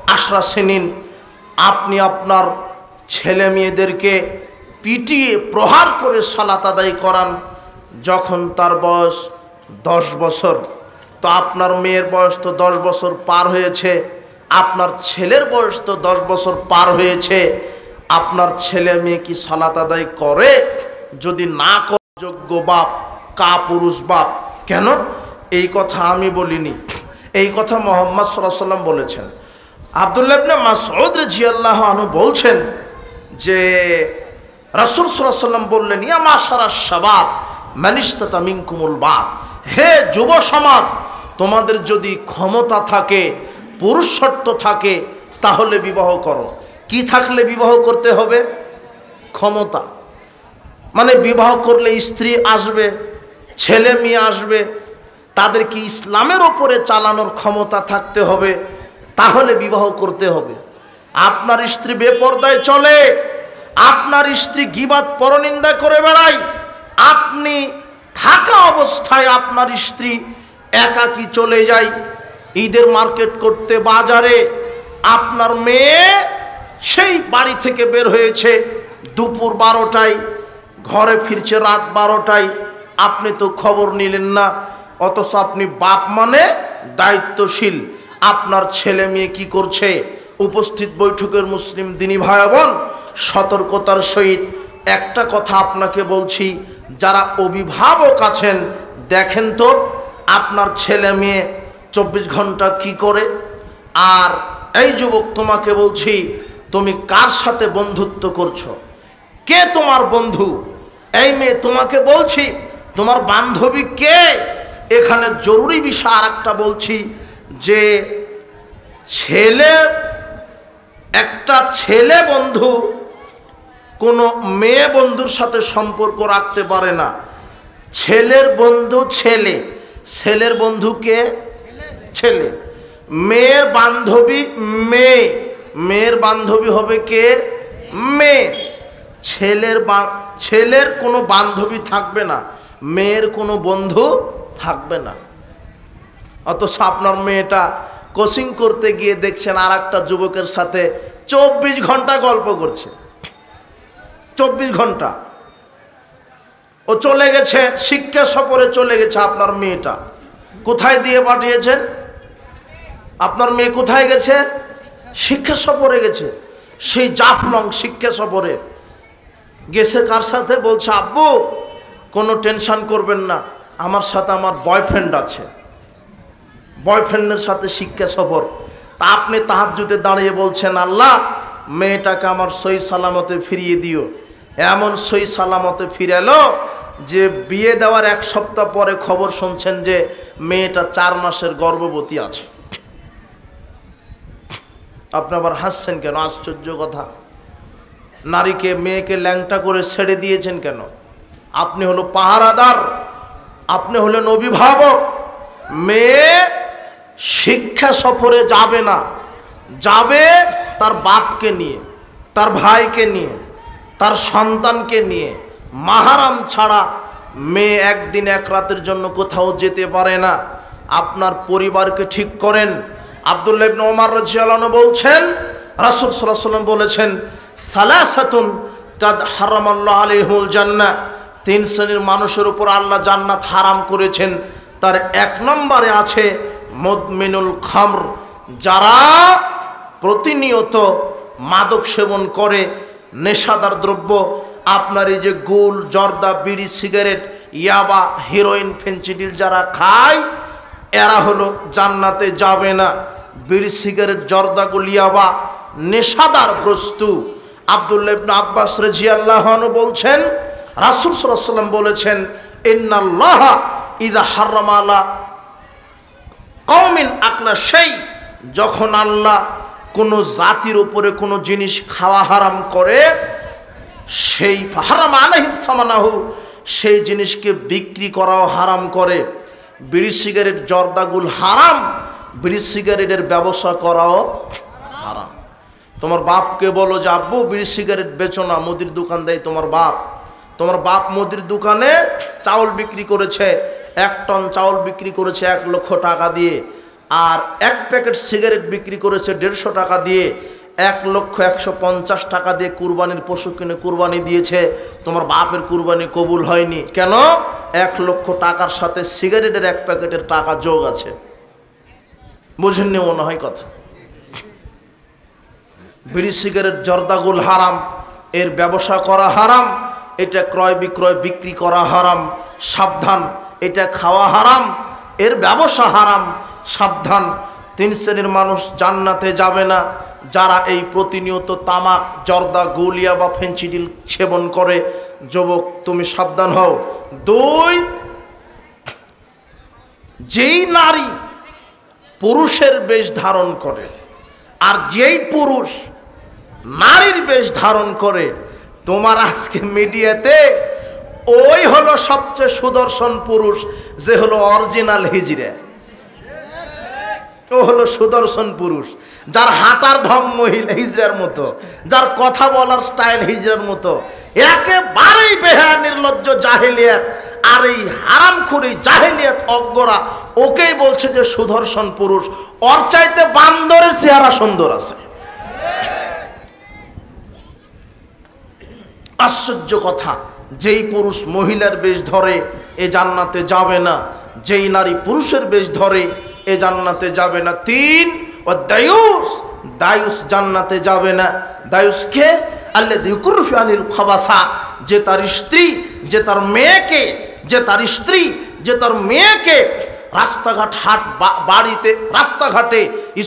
10 সিনিন। আপনি আপনার ছেলে মেয়েদেরকে পিটিয়ে প্রহার করে সালাত আদায় করান যখন তার বয়স 10 বছর। তো আপনার মেয়ের বয়স তো 10 বছর পার হয়েছে, আপনার ছেলের বয়স তো 10 বছর পার হয়েছে। আপনার ছেলে মেয়ে কি সালাত আদায় করে? যদি না করে, যোগ্য বাপ কাপুরুষ বাপ। কেন? এই কথা আমি বলিনি, এই কথা মুহাম্মদ সাল্লাল্লাহু আলাইহি ওয়াসাল্লাম বলেছেন। আব্দুল্লাহ ইবনে মাসউদ রাদিয়াল্লাহু আনহু বলছেন যে রাসূল সাল্লাল্লাহু আলাইহি ওয়াসাল্লাম বললেন, ইয়া মাশারাশ শাবাব মান ইসতাতা মিনকুমুল বাত। হে যুব সমাজ, তোমাদের যদি ক্ষমতা থাকে, পুরুষত্ব থাকে, তাহলে বিবাহ করো। কি থাকলে বিবাহ করতে হবে? ক্ষমতা। মানে বিবাহ করলে স্ত্রী আসবে, ছেলে মেয়ে আসবে, তাদেরকে ইসলামের ওপরে চালানোর ক্ষমতা থাকতে হবে, তাহলে বিবাহ করতে হবে। আপনার স্ত্রী বেপরদায় চলে, আপনার স্ত্রী গীবাত পরনিন্দা করে বেড়ায়, আপনি থাকা অবস্থায় আপনার স্ত্রী একাকী চলে যায় ঈদের মার্কেট করতে বাজারে, আপনার মেয়ে সেই বাড়ি থেকে বের হয়েছে দুপুর 12টায়, ঘরে ফিরছে রাত 12টায়, আপনি তো খবর নিলেন না। অথচ আপনি বাপ মানে দায়িত্বশীল। আপনার ছেলে মেয়ে কি করছে? উপস্থিত বৈঠকের মুসলিম দিনী ভাই বোন, সতর্কতার সহিত একটা কথা আপনাকে বলছি, যারা অভিভাবক আছেন দেখেন তো আপনার ছেলে মেয়ে 24 ঘন্টা কি করে। আর এই যুবক, তোমাকে বলছি, তুমি কার সাথে বন্ধুত্ব করছো? কে তোমার বন্ধু? এই মেয়ে, তোমাকে বলছি, তোমার বান্ধবী কে? এখানে জরুরি বিষয় আর একটা বলছি, যে একটা ছেলে বন্ধু কোনো মেয়ে বন্ধুর সাথে সম্পর্ক রাখতে পারে না। ছেলের বন্ধু ছেলে, ছেলের বন্ধু কে? ছেলে। মেয়ের বান্ধবী মেয়ে, মেয়ের বান্ধবী হবে কে? মেয়ে। ছেলের কোনো বান্ধবী থাকবে না, মেয়ের কোনো বন্ধু থাকবে না। অথচ আপনার মেয়েটা কোচিং করতে গিয়ে দেখছেন আর একটা যুবকের সাথে 24 ঘন্টা গল্প করছে। 24 ঘন্টা ও চলে গেছে শিক্ষা সফরে, চলে গেছে আপনার মেয়েটা। কোথায় দিয়ে পাঠিয়েছেন? আপনার মেয়ে কোথায় গেছে? শিক্ষা সফরে গেছে। সেই জাফলং শিক্ষা সফরে গেছে কার সাথে? বলছে, আব্বু কোনো টেনশন করবেন না, আমার সাথে আমার বয়ফ্রেন্ড আছে, বয়ফ্রেন্ডের সাথে শিক্ষা সফর। তা আপনি তাহাজ্জুদে দাঁড়িয়ে বলছেন, আল্লাহ মেয়েটাকে আমার সহি সালামতে ফিরিয়ে দিও। এমন সহি সালামতে ফিরে এলো যে বিয়ে দেওয়ার 1 সপ্তাহ পরে খবর শুনছেন যে মেয়েটা 4 মাসের গর্ভবতী আছে। আপনি আবার হাসছেন কেন? আশ্চর্য কথা। নারীকে মেয়েকে ল্যাংটা করে ছেড়ে দিয়েছেন কেন? আপনি হলো পাহারাদার, আপনি হলেন অভিভাবক। মেয়ে শিক্ষা সফরে যাবে না, যাবে তার বাপকে নিয়ে, তার ভাইকে নিয়ে, তার সন্তানকে নিয়ে। মাহারাম ছাড়া মেয়ে একদিন এক রাতের জন্য কোথাও যেতে পারে না। আপনার পরিবারকে ঠিক করেন। আব্দুল্লাহ ইবনে ওমর রাদিয়াল্লাহু আনহু বলছেন, রাসূল সাল্লাল্লাহু আলাইহি ওয়াসাল্লাম বলেছেন, সালাসাতুন কাদ হারামাল্লাহু আলাইহিমুল জান্নাহ, তিন শ্রেণীর মানুষের উপর আল্লাহ জান্নাত হারাম করেছেন। তার এক নম্বরে আছে মুদমিনুল খামর, যারা প্রতিনিয়ত মাদক সেবন করে, নেশাদার দ্রব্য। আপনার এই যে গুল, জর্দা, বিড়ি, সিগারেট, ইয়াবা, হিরোইন, ফেনসিডিল যারা খায়, এরা হলো জান্নাতে যাবে না। বিড়ি, সিগারেট, জর্দা, গুল, ইয়াবা নেশাদার বস্তু। আব্দুল্লাহ ইবনে আব্বাস রাদিয়াল্লাহু আনহু বলছেন, রাসূল সাল্লাল্লাহু আলাইহি ওয়াসাল্লাম বলেছেন, ইন্নাল্লাহা ইযা হারামা আলা কওমিন আকলা শাই, যখন আল্লাহ কোনো জাতির উপরে কোনো জিনিস খাওয়া হারাম করে, সেই হারাম আলাইহিম সামানাহু, সেই জিনিসকে বিক্রি করাও হারাম করে। বিড়ি, সিগারেট, জর্দাগুল হারাম, বিড়ি সিগারেটের ব্যবসা করাও হারাম। তোমার বাপকে বলো যে আব্বু বিড়ি সিগারেট বেচো না, মুদির দোকান দেয় তোমার বাপ। তোমার বাপ মুদির দোকানে চাউল বিক্রি করেছে, 1 টন চাউল বিক্রি করেছে 1 লক্ষ টাকা দিয়ে, আর 1 প্যাকেট সিগারেট বিক্রি করেছে 150 টাকা দিয়ে। 1,150,000 টাকা দিয়ে কুরবানির পশু কিনে কুরবানি দিয়েছে, তোমার বাপের কুরবানি কবুল হয়নি। কেন? 1 লক্ষ টাকার সাথে সিগারেটের 1 প্যাকেটের টাকা যোগ আছে। বুঝেননি মনে হয় কথা। বিড়ি, সিগারেট, জর্দাগুল হারাম, এর ব্যবসা করা হারাম, এটা ক্রয় বিক্রয় বিক্রি করা হারাম, সাবধান। এটা খাওয়া হারাম, এর ব্যবসা হারাম, সাবধান। 3 শ্রেণীর মানুষ জান্নাতে যাবে না, যারা এই প্রতিনিয়ত তামাক, জর্দা, গুলিয়া বা ফেনসিডিল সেবন করে। যুবক তুমি সাবধান হও। 2, যেই নারী পুরুষের বেশ ধারণ করে আর যেই পুরুষ নারীর বেশ ধারণ করে, তোমার আজকে মিডিয়াতে ওই হলো সবচেয়ে সুদর্শন পুরুষ, যে হলো অরিজিনাল হিজড়া। ও হলো সুদর্শন পুরুষ, যার হাঁটার ঢং মহিলা হিজড়ার মতো, যার কথা বলার স্টাইল হিজড়ার মতো। একেবারেই বেহায়া নির্লজ্জ জাহেলিয়াত। আর এই হারামখুরি জাহেলিয়াত অজ্ঞরা ওকেই বলছে যে সুদর্শন পুরুষ। ওর চাইতে বান্দরের চেহারা সুন্দর আছে। আশ্চর্য কথা। যেই পুরুষ মহিলার বেশ ধরে এ জান্নাতে যাবে না, যেই নারী পুরুষের বেশ ধরে এ জান্নাতে যাবে না। 3, ও দায়ুস, দায়ুস জান্নাতে যাবে না। দায়ুসকে আল্লাযী ইউকুরফি আনিল খাবাসা, যে তার স্ত্রী, যে তার মেয়েকে, যে তার স্ত্রী, যে তার মেয়েকে রাস্তাঘাট, হাট, বাড়িতে, রাস্তাঘাটে,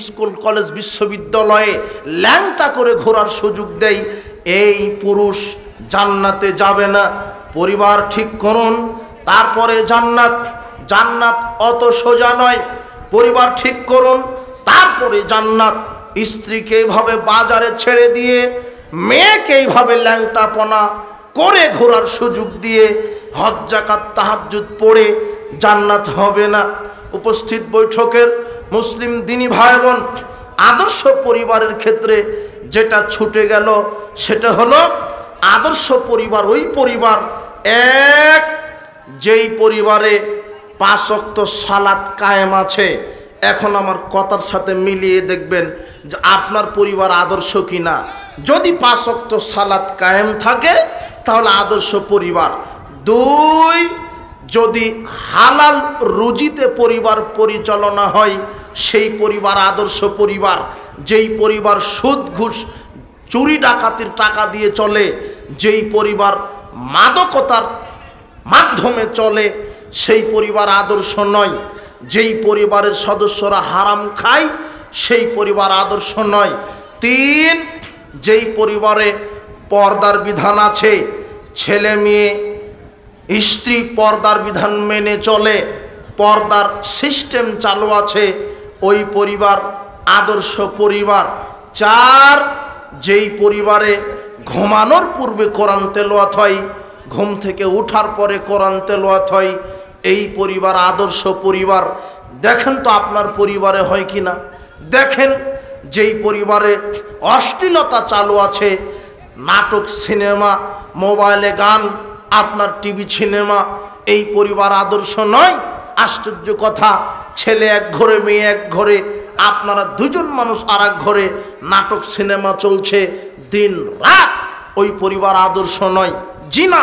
স্কুল, কলেজ, বিশ্ববিদ্যালয়ে ল্যাংটা করে ঘোরার সুযোগ দেয়, এই পুরুষ জান্নাতে যাবে না। পরিবার ঠিক করুন, তারপরে জান্নাত। জান্নাত অত সোজা নয়। পরিবার ঠিক করুন, তারপরে জান্নাত। স্ত্রীকে এইভাবে বাজারে ছেড়ে দিয়ে, মেয়েকে এইভাবে ল্যাংটাপনা করে ঘোরার সুযোগ দিয়ে, হজ, যাকাত, তাহাজ্জুদ পড়ে জান্নাত হবে না। উপস্থিত বৈঠকের মুসলিম দিনী ভাই বোন, আদর্শ পরিবারের ক্ষেত্রে যেটা ছুটে গেল সেটা হলো আদর্শ পরিবার ওই পরিবার, এক যেই পরিবারে 5 ওয়াক্ত সালাত কায়েম আছে। এখন আমার কথার সাথে মিলিয়ে দেখবেন যে আপনার পরিবার আদর্শ কিনা। যদি 5 ওয়াক্ত সালাত কায়েম থাকে তাহলে আদর্শ পরিবার। 2, যদি হালাল রুজিতে পরিবার পরিচালনা হয় সেই পরিবার আদর্শ পরিবার। যেই পরিবার সুদ, ঘুষ, চুরি, ডাকাতির টাকা দিয়ে চলে, যেই পরিবার মাদকতার মাধ্যমে চলে, সেই পরিবার আদর্শ নয়। যেই পরিবারের সদস্যরা হারাম খায় সেই পরিবার আদর্শ নয়। 3, যেই পরিবারে পর্দার বিধান আছে, ছেলে মেয়ে স্ত্রী পর্দার বিধান মেনে চলে, পর্দার সিস্টেম চালু আছে, ওই পরিবার আদর্শ পরিবার। 4, যেই পরিবারে ঘুমানোর পূর্বে কোরআন তেলাওয়াত হয়, ঘুম থেকে ওঠার পরে কোরআন তেলাওয়াত হয়, এই পরিবার আদর্শ পরিবার। দেখেন তো আপনার পরিবারে হয় কি না। দেখেন যেই পরিবারে অশ্লীলতা চালু আছে, নাটক, সিনেমা, মোবাইলে গান, আপনার টিভি সিনেমা, এই পরিবার আদর্শ নয়। আশ্চর্য কথা, ছেলে এক ঘরে, মেয়ে এক ঘরে, আপনারা দুজন মানুষ আর এক ঘরে, নাটক সিনেমা চলছে দিন রাত, ওই পরিবার আদর্শ নয়। জিনা,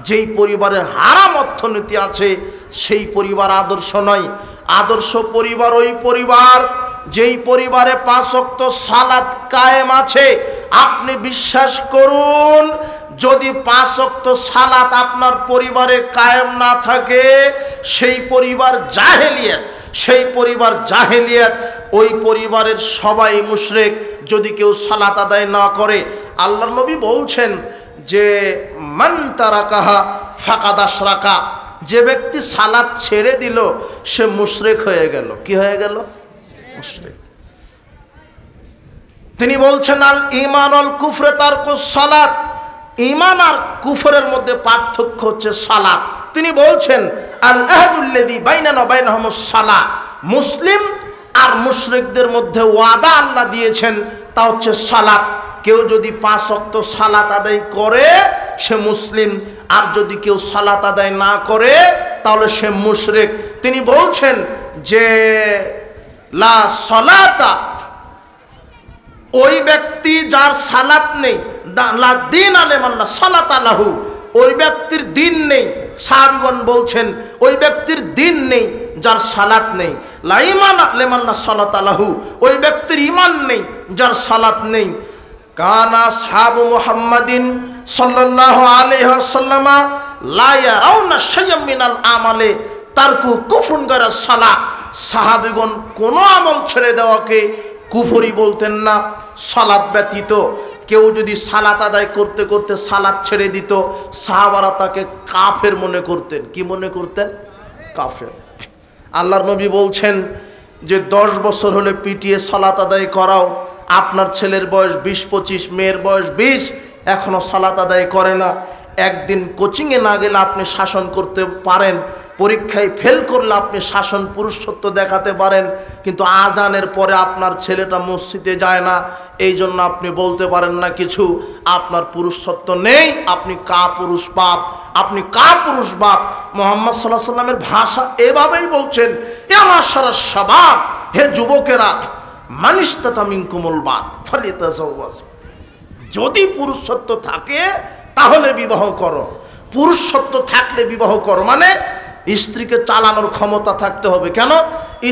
যেই পরিবারের হারাম অর্থনীতি আছে, সেই পরিবার আদর্শ নয়। আদর্শ পরিবার ওই পরিবার যেই পরিবারে 5 ওয়াক্ত সালাত কায়েম আছে। আপনি বিশ্বাস করুন, যদি 5 ওয়াক্ত সালাত আপনার পরিবারে কায়েম না থাকে, সেই পরিবার জাহেলিয়াত, সেই পরিবার জাহেলিয়াত, ওই পরিবারের সবাই মুশরিক যদি কেউ সালাত আদায় না করে। আল্লাহর নবী বলছেন যে মান তারাকাহা ফাকাদ আশরাকা, যে ব্যক্তি সালাত ছেড়ে দিল সে মুশরিক হয়ে গেল। কি হয়ে গেল? মুশরিক। তিনি বলছেন আল ঈমান আল কুফরে তারকুস সালাত, ঈমান আর কুফরের মধ্যে পার্থক্য হচ্ছে সালাত। তিনি বলছেন আল আহদুল্লাযী বাইনানা ওয়া বাইনাহুমুস সালাহ, মুসলিম আর মুশরিকদের মধ্যে ওয়াদা আল্লাহ দিয়েছেন, তা হচ্ছে সালাত। কেউ যদি 5 ওয়াক্ত সালাত আদায় করে সে মুসলিম, আর যদি কেউ সালাত আদায় না করে তাহলে সে মুশরিক। তিনি বলছেন যে লা সালাতা, ওই ব্যক্তি যার সালাত নেই, লা দিন আলেমান লা সালাত লাহু, ওই ব্যক্তির দিন নেই। সাহাবীগণ বলছেন ওই ব্যক্তির দিন নেই যার সালাত নেই। লা ঈমান আলেমান লা সালাত লাহু, ওই ব্যক্তির ঈমান নেই যার সালাত নেই। কানা আসহাবু মুহাম্মাদিন সাল্লাল্লাহু আলাইহি ওয়াসাল্লাম লা ইয়ারাউনা শাইয়্যাম মিনাল আমালে তারকু কুফরুন গায়রা সালাহ, সাহাবীগণ কোনো আমল ছেড়ে দেওয়াকে কুফরি বলতেন না সালাত ব্যতীত। কেউ যদি সালাত আদায় করতে করতে সালাত ছেড়ে দিত, সাহাবারা তাকে কাফের মনে করতেন। কি মনে করতেন? কাফের। আল্লাহর নবী বলছেন যে 10 বছর হলে পিটিয়ে সালাত আদায় করাও। আপনার ছেলের বয়স 20-25, মেয়ের বয়স 20, এখনও সালাত আদায় করে না। একদিন কোচিংয়ে না গেলে আপনি শাসন করতে পারেন, পরীক্ষায় ফেল করলে আপনি শাসন পুরুষত্ব দেখাতে পারেন, কিন্তু আজানের পরে আপনার ছেলেটা মসজিদে যায় না, এই জন্য আপনি বলতে পারেন না কিছু। আপনার পুরুষত্ব নেই, আপনি কাপুরুষ বাপ, আপনি কাপুরুষ বাপ। মুহাম্মদ সাল্লাল্লাহু আলাইহি ওয়াসাল্লামের ভাষা এভাবেই বলছেন, ইয়া মাশারাশ শাবাব, হে যুবকেরা, মানিস্তাতা মিনকুমুল বাত ফালিতাজাওয়াজ, যদি পুরুষত্ব থাকে তাহলে বিবাহ করো। পুরুষত্ব থাকলে বিবাহ করো মানে স্ত্রীকে চালানোর ক্ষমতা থাকতে হবে। কেন?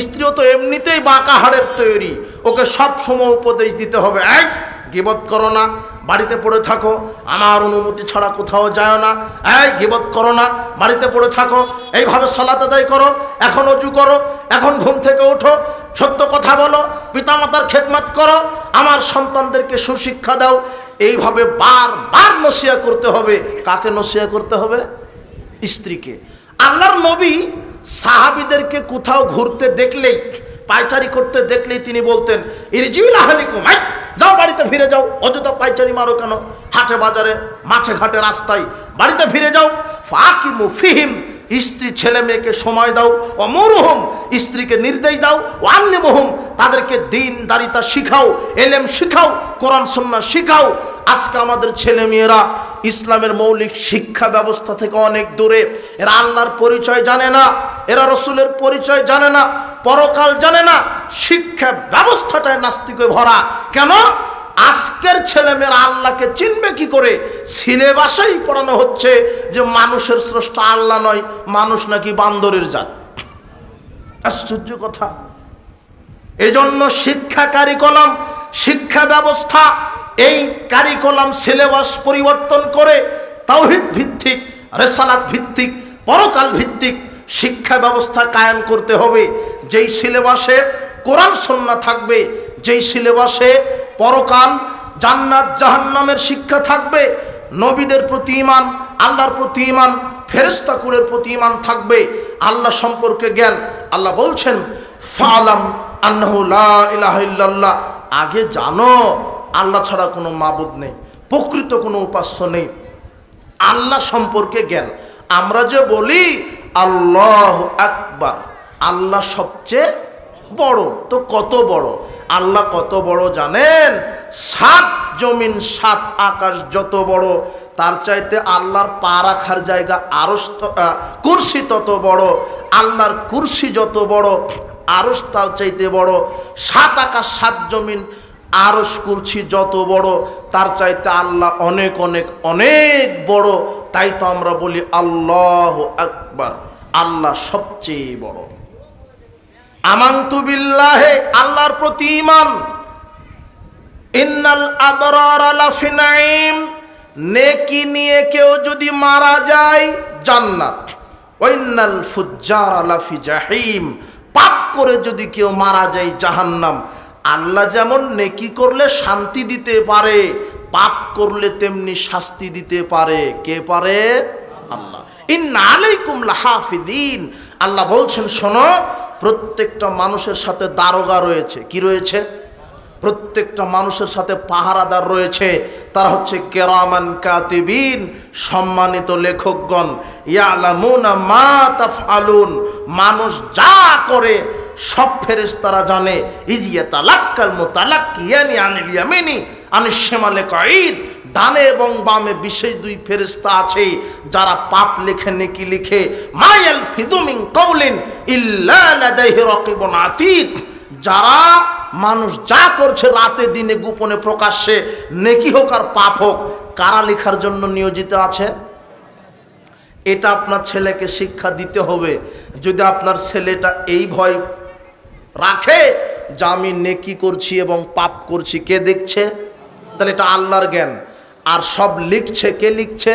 স্ত্রীও তো এমনিতেই বাঁকা হাড়ের তৈরি, ওকে সব সময় উপদেশ দিতে হবে, এক গীবত করো না, বাড়িতে পড়ে থাকো, আমার অনুমতি ছাড়া কোথাও যায় না, এই গীবত করো না, বাড়িতে পড়ে থাকো, এইভাবে সালাত আদায় করো, এখন ওযু করো, এখন ঘুম থেকে ওঠো, সত্য কথা বলো, পিতামাতার খেদমত করো, আমার সন্তানদেরকে সুশিক্ষা দাও। এইভাবে বারবার নসিহত করতে হবে। কাকে নসিহত করতে হবে? স্ত্রীকে। আল্লাহর নবী সাহাবীদেরকে কোথাও ঘুরতে দেখলেই, পায়চারি করতে দেখলেই তিনি বলতেন ইরজিউ ইলা আহলিকুম, যাও বাড়িতে ফিরে যাও, অযথা পায়চারি মারো কেন, হাটে বাজারে মাঠে ঘাটে রাস্তায়, বাড়িতে ফিরে যাও। ফাকিমু ফিহিম, স্ত্রী ছেলে মেয়েকে সময় দাও, অমরুহুম, স্ত্রীকে নির্দেশ দাও, ওয়াল্লিমুহুম, তাদেরকে দ্বীনদারিতা শিখাও, এলেম শিখাও, কোরআন সুন্নাহ শিখাও। আজকে আমাদের ছেলে মেয়েরা ইসলামের মৌলিক শিক্ষা ব্যবস্থা থেকে অনেক দূরে। এরা আল্লাহর পরিচয় জানে না, এরা রসুলের পরিচয় জানে না, পরকাল জানে না, শিক্ষা ব্যবস্থাটায় নাস্তিকে ভরা। কেন? আজকের ছেলেমেয়েরা আল্লাহকে চিনবে কি করে? সিলেবাসেই পড়ানো হচ্ছে যে মানুষের স্রষ্টা আল্লাহ নয়, মানুষ নাকি বান্দরের জাত। আশ্চর্য কথা। এজন্য শিক্ষা কারিকুলাম, শিক্ষা ব্যবস্থা, এই কারিকুলাম সিলেবাস পরিবর্তন করে তাওহীদ ভিত্তিক, রিসালাত ভিত্তিক, পরকাল ভিত্তিক শিক্ষা ব্যবস্থা কায়েম করতে হবে। যেই সিলেবাসে কোরআন সুন্নাহ থাকবে, যেই সিলেবাসে পরকাল, জান্নাত জাহান্নামের শিক্ষা থাকবে, নবীদের প্রতি ঈমান, আল্লাহর প্রতি ঈমান, ফেরেশতাকুলের প্রতি ঈমান থাকবে, আল্লাহ সম্পর্কে জ্ঞান। আল্লাহ বলছেন ফালাম আন্নাহু লা ইলাহা ইল্লাল্লাহ, আগে জানো আল্লাহ ছাড়া কোনো মাবুদ নেই, প্রকৃত কোনো উপাস্য নেই, আল্লাহ সম্পর্কে জ্ঞান। আমরা যে বলি আল্লাহু আকবার, আল্লাহ সবচেয়ে বড়, তো কত বড়? আল্লাহ কত বড় জানেন? 7 জমিন 7 আকাশ যত বড়, তার চাইতে আল্লাহর পা রাখার জায়গা আরশ, কুরসি তত বড়। আল্লাহর কুরসি যত বড়, আরশ তার চাইতে বড়। 7 আকাশ 7 জমিন আরশ কুরসি যত বড়, তার চাইতে আল্লাহ অনেক অনেক অনেক বড়। তাই তো আমরা বলি আল্লাহু আকবার, আল্লাহ সবচেয়ে বড়। আমানতু বিল্লাহি, আল্লাহর প্রতি ঈমান। ইন্নাল আবরারা লাফি নাঈম, নেকি নিয়ে কেউ যদি মারা যায় জান্নাত। ওয়াইন্নাল ফুজ্জারা লাফি জাহিম, পাপ করে যদি কেউ মারা যায় জাহান্নাম। আল্লাহ যেমন নেকি করলে শান্তি দিতে পারে, পাপ করলে তেমনি শাস্তি দিতে পারে। কে পারে? আল্লাহ। ইন্না আলাইকুম লাহাফিজিন, আল্লাহ বলছেন শোনো, প্রত্যেকটা মানুষের সাথে দারোগা রয়েছে। কি রয়েছে? প্রত্যেকটা মানুষের সাথে পাহারাদার রয়েছে। তারা হচ্ছে কিরামান কাতিবিন, সম্মানিত লেখকগণ। ইয়ালামুনা মা তাফআলুন, মানুষ যা করে সব ফেরেশতারা জানে। ইজিয়াতালাক্কাল মুতালাক্কিয়ানি আনিল ইয়ামিনি আনিশ শিমালি কাঈদ, ডানে এবং বামে বিশেষ 2 ফেরেশতা আছে যারা পাপ লেখে, নেকি লিখে। মা ইয়ালফিযু মিন কাওলিন ইল্লা লাদাইহি রাকিবুন আতীদ, যারা মানুষ যা করছে রাতে দিনে গোপনে প্রকাশ্যে, নেকি হোক আর পাপ হোক, কারা লেখার জন্য নিয়োজিত আছে? এটা আপনার ছেলেকে শিক্ষা দিতে হবে। যদি আপনার ছেলেটা এই ভয় রাখে যে আমি নেকি করছি এবং পাপ করছি, কে দেখছে? তাহলে এটা আল্লাহর জ্ঞান। আর সব লিখছে, কে লিখছে?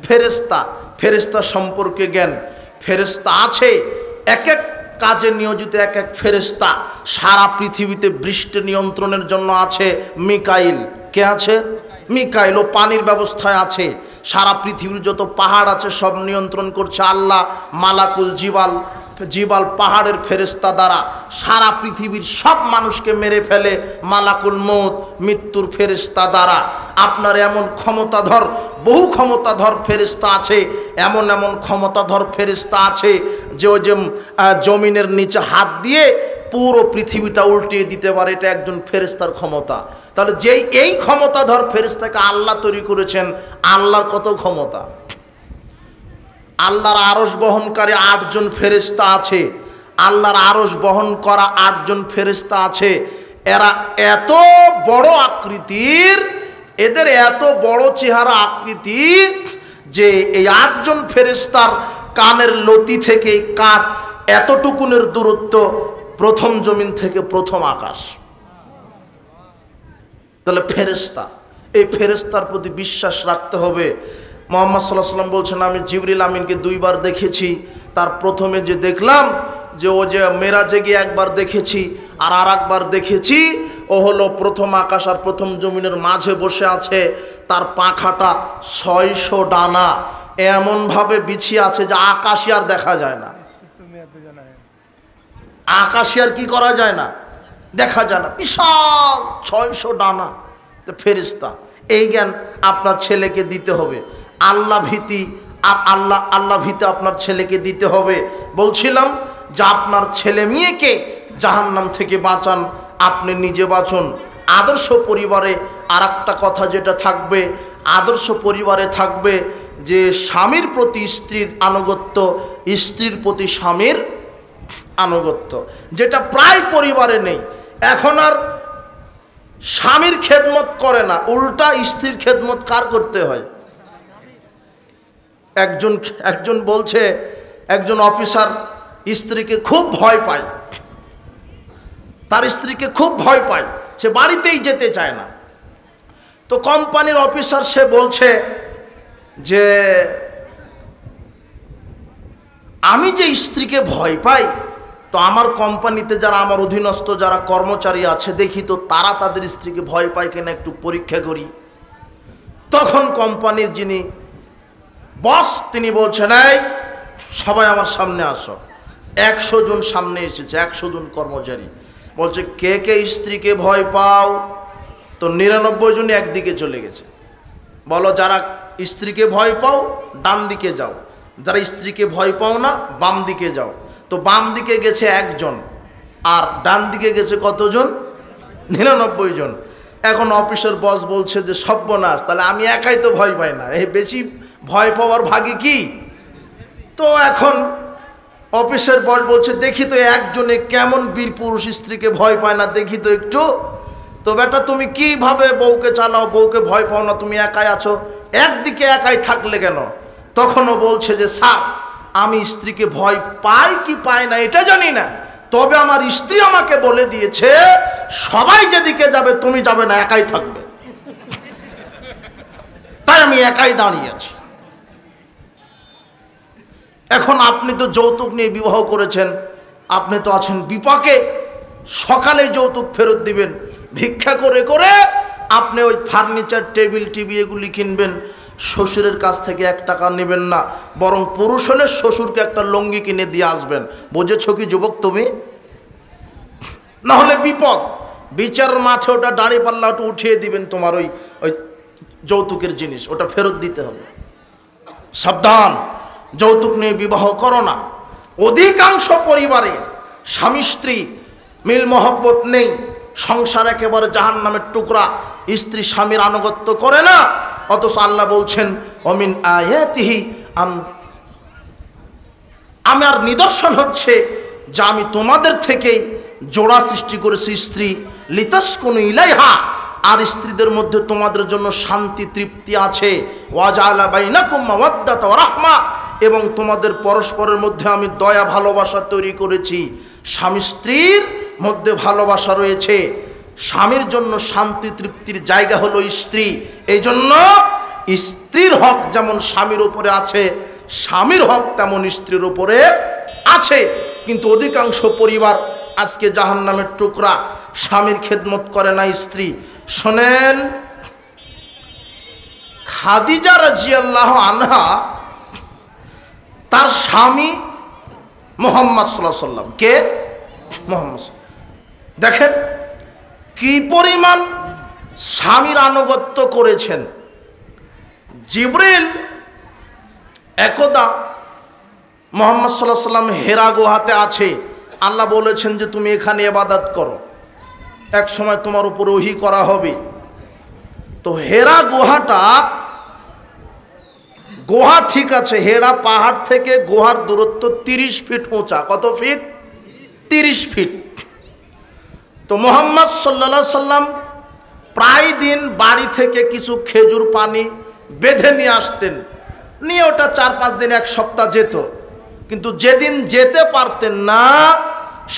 ফেরেশতা। ফেরেশতা সম্পর্কে জ্ঞান। ফেরেশতা আছে, এক এক কাজে নিয়োজিত এক এক ফেরেশতা। সারা পৃথিবীতে বৃষ্টি নিয়ন্ত্রণের জন্য আছে মিকাইল। কে আছে? মিকাইল। ও পানির ব্যবস্থায় আছে। সারা পৃথিবীর যত পাহাড় আছে সব নিয়ন্ত্রণ করছে আল্লাহ। মালাকুল জিবাল, জিবাল পাহাড়ের ফেরেশতা দ্বারা সারা পৃথিবীর সব মানুষকে মেরে ফেলে মালাকুল মউত, মৃত্যুর ফেরেশতা দ্বারা। আপনার এমন ক্ষমতাধর, বহু ক্ষমতাধর ফেরেশতা আছে, এমন এমন ক্ষমতাধর ফেরেশতা আছে যে ওই যে জমিনের নিচে হাত দিয়ে পুরো পৃথিবীটা উল্টিয়ে দিতে পারে। এটা একজন ফেরেশতার ক্ষমতা। তাহলে যেই এই ক্ষমতাধর ফেরেশতাকে আল্লাহ তৈরি করেছেন, আল্লাহর কত ক্ষমতা! আল্লাহর আরশ বহনকারী 8 জন ফেরেশতা আছে। আল্লাহর আরশ বহন করা 8 জন ফেরেশতা আছে। এরা এত বড় আকৃতির, এদের এত বড় চেহারা আকৃতি যে এই 8 জন ফেরেশতার কানের লতি থেকে কাঁধ এতটুকুনের দূরত্ব প্রথম জমিন থেকে প্রথম আকাশ। তাহলে ফেরেশতা, এই ফেরেশতার প্রতি বিশ্বাস রাখতে হবে। মুহাম্মদ সাল্লাল্লাহু আলাইহি ওয়াসাল্লাম বলছেন, আমি জিবরিল আমিনকে 2 বার দেখেছি। তার প্রথমে যে দেখলাম যে ও যে মেরাজে গিয়ে একবার দেখেছি, আর একবার দেখেছি ও হলো প্রথম আকাশ আর প্রথম জমিনের মাঝে বসে আছে। তার পাখাটা 600 ডানা এমনভাবে বিছিয়ে আছে যে আকাশই আর দেখা যায় না। আকাশে আর কি করা যায় না, দেখা যায় না। বিশাল 600 ডানা ফেরেশতা। এই জ্ঞান আপনার ছেলেকে দিতে হবে। আল্লাহ ভীতি, আর আল্লাহ ভীতি আপনার ছেলেকে দিতে হবে। বলছিলাম যে আপনার ছেলে মেয়েকে জাহান্নাম থেকে বাঁচান, আপনি নিজে বাঁচুন। আদর্শ পরিবারে আর একটা কথা যেটা থাকবে, আদর্শ পরিবারে থাকবে যে স্বামীর প্রতি স্ত্রীর আনুগত্য, স্ত্রীর প্রতি স্বামীর আনুগত্য, যেটা প্রায় পরিবারে নেই। এখন আর স্বামীর খেদমত করে না, উল্টা স্ত্রীর খেদমত কার করতে হয়? একজন বলছে একজন অফিসার স্ত্রীকে খুব ভয় পায়, তার স্ত্রীকে খুব ভয় পায়, সে বাড়িতেই যেতে চায় না। তো কোম্পানির অফিসার সে বলছে যে আমি যে স্ত্রীকে ভয় পাই, তো আমার কোম্পানিতে যারা আমার অধীনস্থ যারা কর্মচারী আছে দেখি তো তারা তাদের স্ত্রীকে ভয় পায় কিনা একটু পরীক্ষা করি। তখন কোম্পানির যিনি বস তিনি বলছেন, এই সবাই আমার সামনে আসো। 100 জন সামনে এসেছে, 100 জন কর্মচারী। বলছে কে কে স্ত্রীকে ভয় পাও? তো 99 জন একদিকে চলে গেছে। বলো যারা স্ত্রীকে ভয় পাও ডান দিকে যাও, যারা স্ত্রীকে ভয় পাও না বাম দিকে যাও। তো বাম দিকে গেছে একজন, আর ডান দিকে গেছে কতজন? 99 জন। এখন অফিসের বস বলছে যে সর্বনাশ, তাহলে আমি একাই তো ভয় পাই না, এই বেশি ভয় পাওয়ার ভাগে কি? তো এখন অফিসের বস বলছে দেখি তো একজনে কেমন বীর পুরুষ স্ত্রীকে ভয় পায় না, দেখি তো একটু। তো বেটা তুমি কিভাবে বউকে চালাও, বউকে ভয় পাও না, তুমি একাই আছো, একদিকে একাই থাকলে কেন? তখনও বলছে যে স্যার আমি স্ত্রীকে ভয় পাই কি পাই না এটা জানি না, তবে আমার স্ত্রী আমাকে বলে দিয়েছে সবাই যেদিকে যাবে তুমি যাবে না, একাই থাকবে, তাই আমি একাই দাঁড়িয়ে আছি। এখন আপনি তো যৌতুক নিয়ে বিবাহ করেছেন, আপনি তো আছেন বিপাকে, সকালে যৌতুক ফেরত দিবেন, ভিক্ষা করে করে আপনি ওই ফার্নিচার টেবিল টিভি এগুলি কিনবেন, শ্বশুরের কাছ থেকে 1 টাকা নেবেন না, বরং পুরুষ হলে শ্বশুরকে একটা লুঙ্গি কিনে দিয়ে আসবেন। বুঝেছ কি যুবক তুমি? না হলে বিপদ। বিচারের মাঠে ওটা দাঁড়িয়ে পাল্লা ওটা উঠিয়ে দিবেন, তোমার ওই ওই যৌতুকের জিনিস ওটা ফেরত দিতে হবে। সাবধান, যৌতুক নিয়ে বিবাহ করো না। অধিকাংশ পরিবারে স্বামী স্ত্রী মিল মহব্বত নেই, সংসার একেবারে জাহান্নামের টুকরা, স্ত্রী স্বামীর আনুগত্য করে না। অথচ আল্লাহ বলছেন অমিন আয়াতিহি আমার নিদর্শন হচ্ছে যে আমি তোমাদের থেকেই জোড়া সৃষ্টি করেছি স্ত্রী, লিতাসকুনু ইলাইহা, আর স্ত্রীদের মধ্যে তোমাদের জন্য শান্তি তৃপ্তি আছে, ওয়াজআলা বাইনাকুম মাওয়াদ্দাতা ওয়া রাহমা, এবং তোমাদের পরস্পরের মধ্যে আমি দয়া ভালোবাসা তৈরি করেছি। স্বামী স্ত্রীর মধ্যে ভালোবাসা রয়েছে, স্বামীর জন্য শান্তি তৃপ্তির জায়গা হলো স্ত্রী। এই জন্য স্ত্রীর হক যেমন স্বামীর উপরে আছে, স্বামীর হক তেমন স্ত্রীর উপরে আছে। কিন্তু অধিকাংশ পরিবার আজকে জাহান্নামের টুকরা, স্বামীর খেদমত করে না স্ত্রী। শোনেন, খাদিজা রাদিয়াল্লাহু আনহা তার স্বামী মুহাম্মদ সাল্লাল্লাহু আলাইহি ওয়াসাল্লাম, কে? মুহাম্মদ। দেখেন কি পরিমাণ স্বামীর আনুগত্য করেছেন। জিবরিল একদা মুহাম্মদ সাল্লাল্লাহু আলাইহি ওয়াসাল্লাম হেরা গুহাতে আছে, আল্লাহ বলেছেন যে তুমি এখানে ইবাদত করো, এক সময় তোমার উপর ওহী করা হবে। তো হেরা গুহাটা, গুহা ঠিক আছে, হেরা পাহাড় থেকে গুহার দূরত্ব 30 ফিট উঁচা। কত ফিট? 30 ফিট। তো মুহাম্মদ সাল্লাল্লাহু আলাইহি সাল্লাম প্রায় দিন বাড়ি থেকে কিছু খেজুর পানি বেঁধে নিয়ে আসতেন, নিয়ে ওটা 4-5 দিন 1 সপ্তাহ যেত। কিন্তু যেদিন যেতে পারতেন না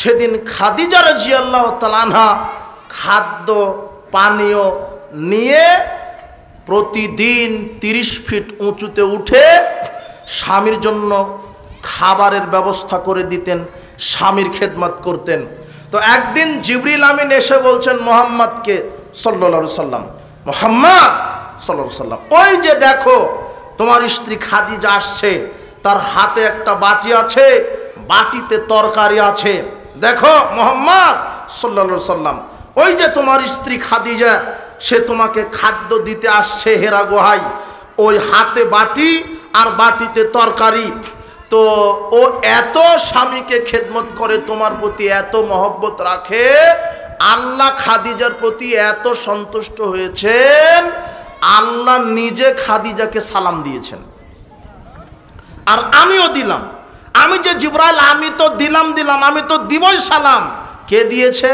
সেদিন খাদিজা রাদিয়াল্লাহু তাআলা আনহা খাদ্য পানীয় নিয়ে প্রতিদিন 30 ফিট উঁচুতে উঠে স্বামীর জন্য খাবারের ব্যবস্থা করে দিতেন, স্বামীর খেদমত করতেন। তো একদিন জিবরিল আমিন এসে বলছেন মুহাম্মদকে সাল্লাল্লাহু আলাইহি সাল্লাম, মুহাম্মদ সাল্লাল্লাহু আলাইহি সাল্লাম, ওই যে দেখো তোমার স্ত্রী খাদিজা আসছে, তার হাতে একটা বাটি আছে, বাটিতে তরকারি আছে। দেখো মুহাম্মদ সাল্লাল্লাহু আলাইহি সাল্লাম, ওই যে তোমার স্ত্রী খাদিজা, সে তোমাকে খাদ্য দিতে আসছে হেরা গুহায়, ওই হাতে বাটি আর বাটিতে তরকারি। তো ও এত স্বামীকে খেদমত করে, তোমার প্রতি এত মহব্বত রাখে, আল্লাহ খাদিজার প্রতি এত সন্তুষ্ট হয়েছেন, আল্লাহ নিজে খাদিজাকে সালাম দিয়েছেন। আর আমিও দিলাম, আমি যে জিবরাইল, আমি তো দিলাম, আমি তো দিবই সালাম। কে দিয়েছে?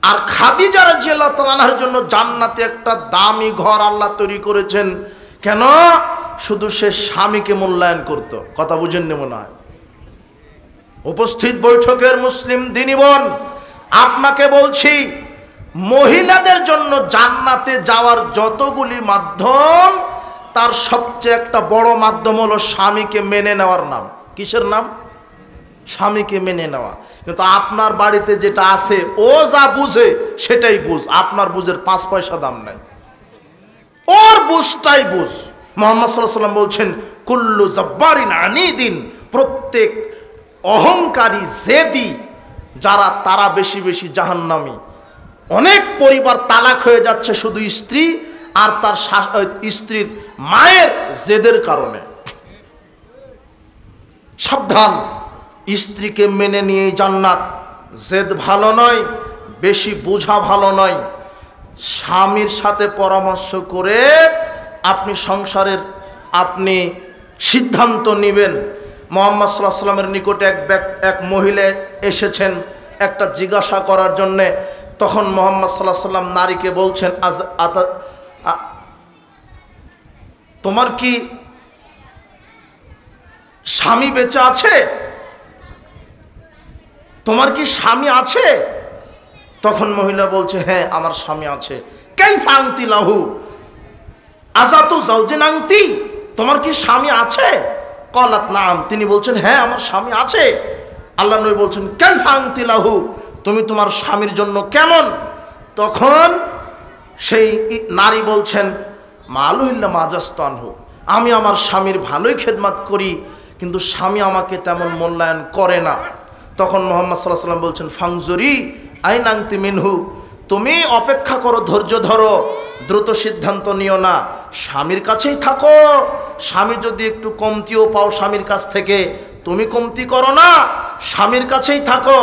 আর খাদিজা রাদিয়াল্লাহু তাআলা আনহার জন্য জান্নাতে একটা দামি ঘর আল্লাহ তৈরি করেছেন। কেন? শুধু সে স্বামীকে মূল্যায়ন করত। কথা বুঝেননি মনে হয়? উপস্থিত বৈঠকের মুসলিম দিনী বোন, আপনাকে বলছি, মহিলাদের জন্য জান্নাতে যাওয়ার যতগুলি মাধ্যম, তার সবচেয়ে একটা বড় মাধ্যম হলো স্বামীকে মেনে নেওয়ার নাম। কিসের নাম? স্বামীকে মেনে নেওয়া। কিন্তু আপনার বাড়িতে যেটা আছে, ও যা বুঝে সেটাই বুঝ, আপনার বুঝের 5 পয়সা দাম নাই, ওর বুঝটাই বুঝ। মুহাম্মদ সাল্লাল্লাহু আলাইহি ওয়াসাল্লাম বলছেন কুল্লু জাব্বারিন আনিদিন, প্রত্যেক অহংকারী জেদি যারা তারা বেশি বেশি জাহান্নামী। অনেক পরিবার তালাক হয়ে যাচ্ছে শুধু স্ত্রী আর তার স্ত্রীর মায়ের জেদের কারণে। সাবধান, স্ত্রীকে মেনে নিয়ে জান্নাত। জেদ ভালো নয়, বেশি বোঝা ভালো নয়। স্বামীর সাথে পরামর্শ করে আপনি সংসারের আপনি সিদ্ধান্ত নেবেন। মুহাম্মদ সাল্লাল্লাহু আলাইহি ওয়াসাল্লামের নিকটে এক মহিলা এসেছেন একটা জিজ্ঞাসা করার জন্যে। তখন মুহাম্মদ সাল্লাল্লাহু আলাইহি ওয়াসাল্লাম নারীকে বলছেন, তোমার কি স্বামী বেঁচে আছে? তোমার কি স্বামী আছে? তখন মহিলা বলছে, হ্যাঁ আমার স্বামী আছে। কাইফা আনতি লাহু আযাতু যাওজিন আনতি, তোমার কি স্বামী আছে? ক্বালাত নাম, তিনি বলছেন হ্যাঁ আমার স্বামী আছে। আল্লাহ নবী বলছেন, কাইফা আনতি লাহু, তুমি তোমার স্বামীর জন্য কেমন? তখন সেই নারী বলছেন, মালুহিল্লা মাজাস্তানহু, আমি আমার স্বামীর ভালোই খেদমত করি, কিন্তু স্বামী আমাকে তেমন মূল্যায়ন করে না। তখন মুহাম্মদ সাল্লাল্লাহু আলাইহি ওয়াসাল্লাম বলছেন, ফাংজুরি আইন আনতি মিনহু, তুমি অপেক্ষা করো, ধৈর্য ধরো, দ্রুত সিদ্ধান্ত নিও না, স্বামীর কাছেই থাকো। স্বামী যদি একটু কমতিও পাও স্বামীর কাছ থেকে, তুমি কমতি করো না, স্বামীর কাছেই থাকো।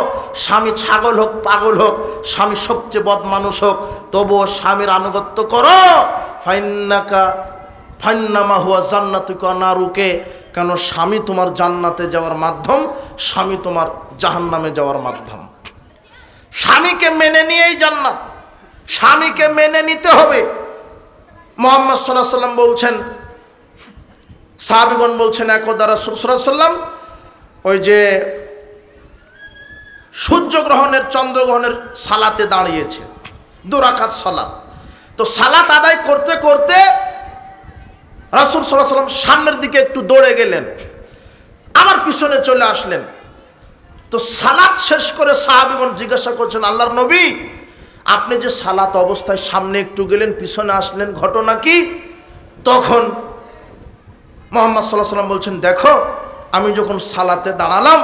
স্বামী ছাগল হোক পাগল হোক, স্বামী সবচেয়ে বদমানুষ হোক, তবুও স্বামীর আনুগত্য করো। ফাইন্নামা হুয়া জান্নাতুকা নারুকে, কেন স্বামী তোমার জান্নাতে যাওয়ার মাধ্যম, স্বামী তোমার জাহান্নামে যাওয়ার মাধ্যম। স্বামীকে মেনে নিয়েই জান্নাত, স্বামীকে মেনে নিতে হবে। মুহাম্মদ সাল্লাল্লাহু আলাইহি ওয়াসাল্লাম বলছেন, সাহাবীগণ বলছেন, একদা রাসূল সাল্লাল্লাহু আলাইহি ওয়াসাল্লাম ওই যে সূর্যগ্রহণের চন্দ্রগ্রহণের সালাতে দাঁড়িয়েছে, 2 রাকাত সালাত। তো সালাত আদায় করতে করতে রাসূল সাল্লাল্লাহু আলাইহি ওয়াসাল্লাম সামনের দিকে একটু দৌড়ে গেলেন, আবার পিছনে চলে আসলেন। তো সালাত শেষ করে সাহাবীগণ জিজ্ঞাসা করছেন, আল্লাহর নবী আপনি যে সালাত অবস্থায় সামনে একটু গেলেন পিছনে আসলেন, ঘটনা কি? তখন মুহাম্মদ সাল্লাল্লাহু আলাইহি ওয়াসাল্লাম বলছেন, দেখো আমি যখন সালাতে দাঁড়ালাম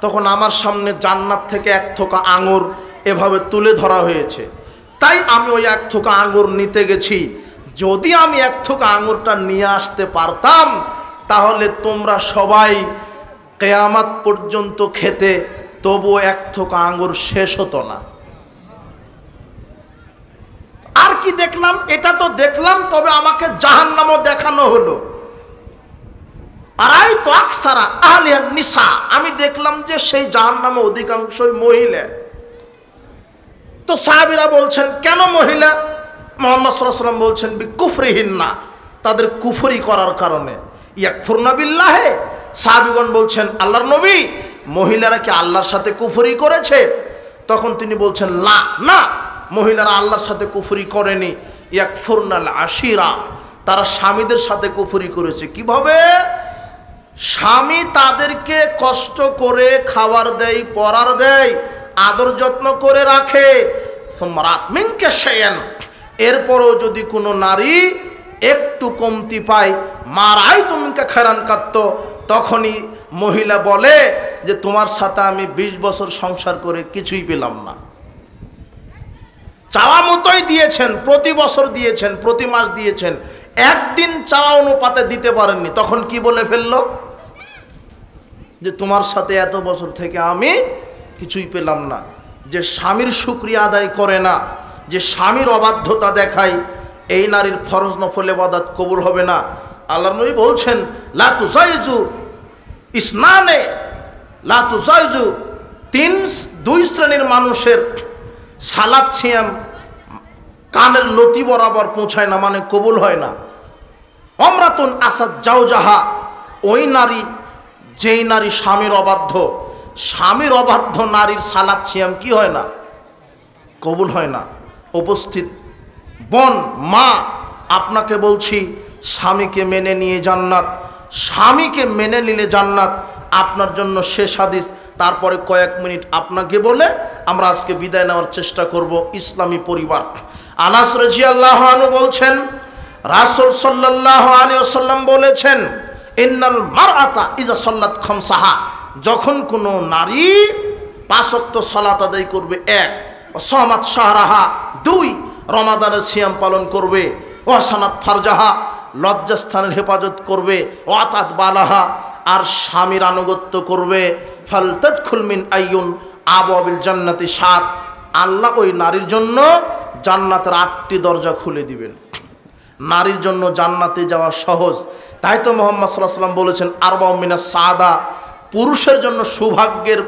তখন আমার সামনে জান্নাত থেকে 1 থোকা আঙুর এভাবে তুলে ধরা হয়েছে, তাই আমি ওই 1 থোকা আঙুর নিতে গেছি। যদি আমি 1 থোকা আঙুরটা নিয়ে আসতে পারতাম তাহলে তোমরা সবাই কিয়ামত পর্যন্ত খেতে, তবুও 1 থোকা আঙুর শেষ হতো না। আর কি দেখলাম? এটা তো দেখলাম, তবে আমাকে জাহান্নামও দেখানো হলো। আর আই তো আকসারা আহলিয়ান নিসা, আমি দেখলাম যে সেই জাহান্নামে অধিকাংশই মহিলা। তো সাহাবীরা বলছেন, কেন মহিলা? মুহাম্মদ সাল্লাল্লাহু আলাইহি ওয়াসাল্লাম বলছেন, বিকুফরিহিন্না, তাদের কুফরি করার কারণে। ইয়াকফুরনা বিল্লাহে, সাহাবীগণ বলছেন, আল্লাহর নবী মহিলারা কি আল্লাহর সাথে কুফরি করেছে? তখন তিনি বলছেন, না, মহিলারা আল্লাহর সাথে কুফরি করেনি। ইয়াকফুরনাল আশিরা, তারা স্বামীদের সাথে কুফরি করেছে। কিভাবে? স্বামী তাদেরকে কষ্ট করে খাবার দেয়, পরার দেয়, আদর যত্ন করে রাখে। সুমারাত মিনকে শাইআন, এরপরও যদি কোনো নারী একটু কমতি পায়, মারাই তুমিকে খেরান কাত্ত, তখনই মহিলা বলে যে তোমার সাথে আমি 20 বছর সংসার করে কিছুই পেলাম না। চাওয়া মতোই দিয়েছেন, প্রতি বছর দিয়েছেন, প্রতি মাস দিয়েছেন, একদিন চাওয়া অনুপাতে দিতে পারেননি, তখন কি বলে ফেললো? যে তোমার সাথে এত বছর থেকে আমি কিছুই পেলাম না। যে স্বামীর শুকরিয়া আদায় করে না, যে স্বামীর অবাধ্যতা দেখায়, এই নারীর ফরজ নফল ইবাদত কবুল হবে না। আল্লাহর নবী বলছেন, লা তুজাইজু ইসনানে, লা তুজাইজু, 2 শ্রেণীর মানুষের সালাত সিয়াম কানের লতি বরাবর পৌঁছায় না, মানে কবুল হয় না। অমরাতুন আসাদ জাওজাহা, ওই নারী যেই নারী স্বামীর অবাধ্য নারীর সালাত সিয়াম কি হয় না? কবুল হয় না। উপস্থিত বোন, মা, আপনাকে বলছি, স্বামীকে মেনে নিয়ে জান্নাত, স্বামীকে মেনে নিলে জান্নাত আপনার জন্য শেষ হাদিস। তারপরে কয়েক মিনিট আপনাকে বলে আমরা আজকে বিদায় নেওয়ার চেষ্টা করব। ইসলামী পরিবার, আনাস রাদিয়াল্লাহু আনহু বলছেন, রাসূল সাল্লাল্লাহু আলাইহি ওয়াসাল্লাম বলেছেন, ইন্নাল মারআতা ইজা সাল্লাত খামসাহা, যখন কোনো নারী 5 ওয়াক্ত সালাত আদায় করবে 1, সামাত শাহরাহা 2, রমাদানের সিয়াম পালন করবে, ওয়াসানাত ফারজাহা লজ্জাস্থানের হেফাজত করবে, ওয়াতাত বালাহা আর স্বামীর আনুগত্য করবে, ফালতাদখুল মিন আইয়ুন আবওয়াবিল জান্নাতি 7, আল্লাহ ওই নারীর জন্য জান্নাতের 8টি দরজা খুলে দিবেন। নারীর জন্য জান্নাতে যাওয়া সহজ। তাই তো মুহাম্মদ সাল্লাল্লাহু আলাইহি ওয়াসাল্লাম বলেছেন আরবাউ মিনাস সাআদা, পুরুষের জন্য সৌভাগ্যের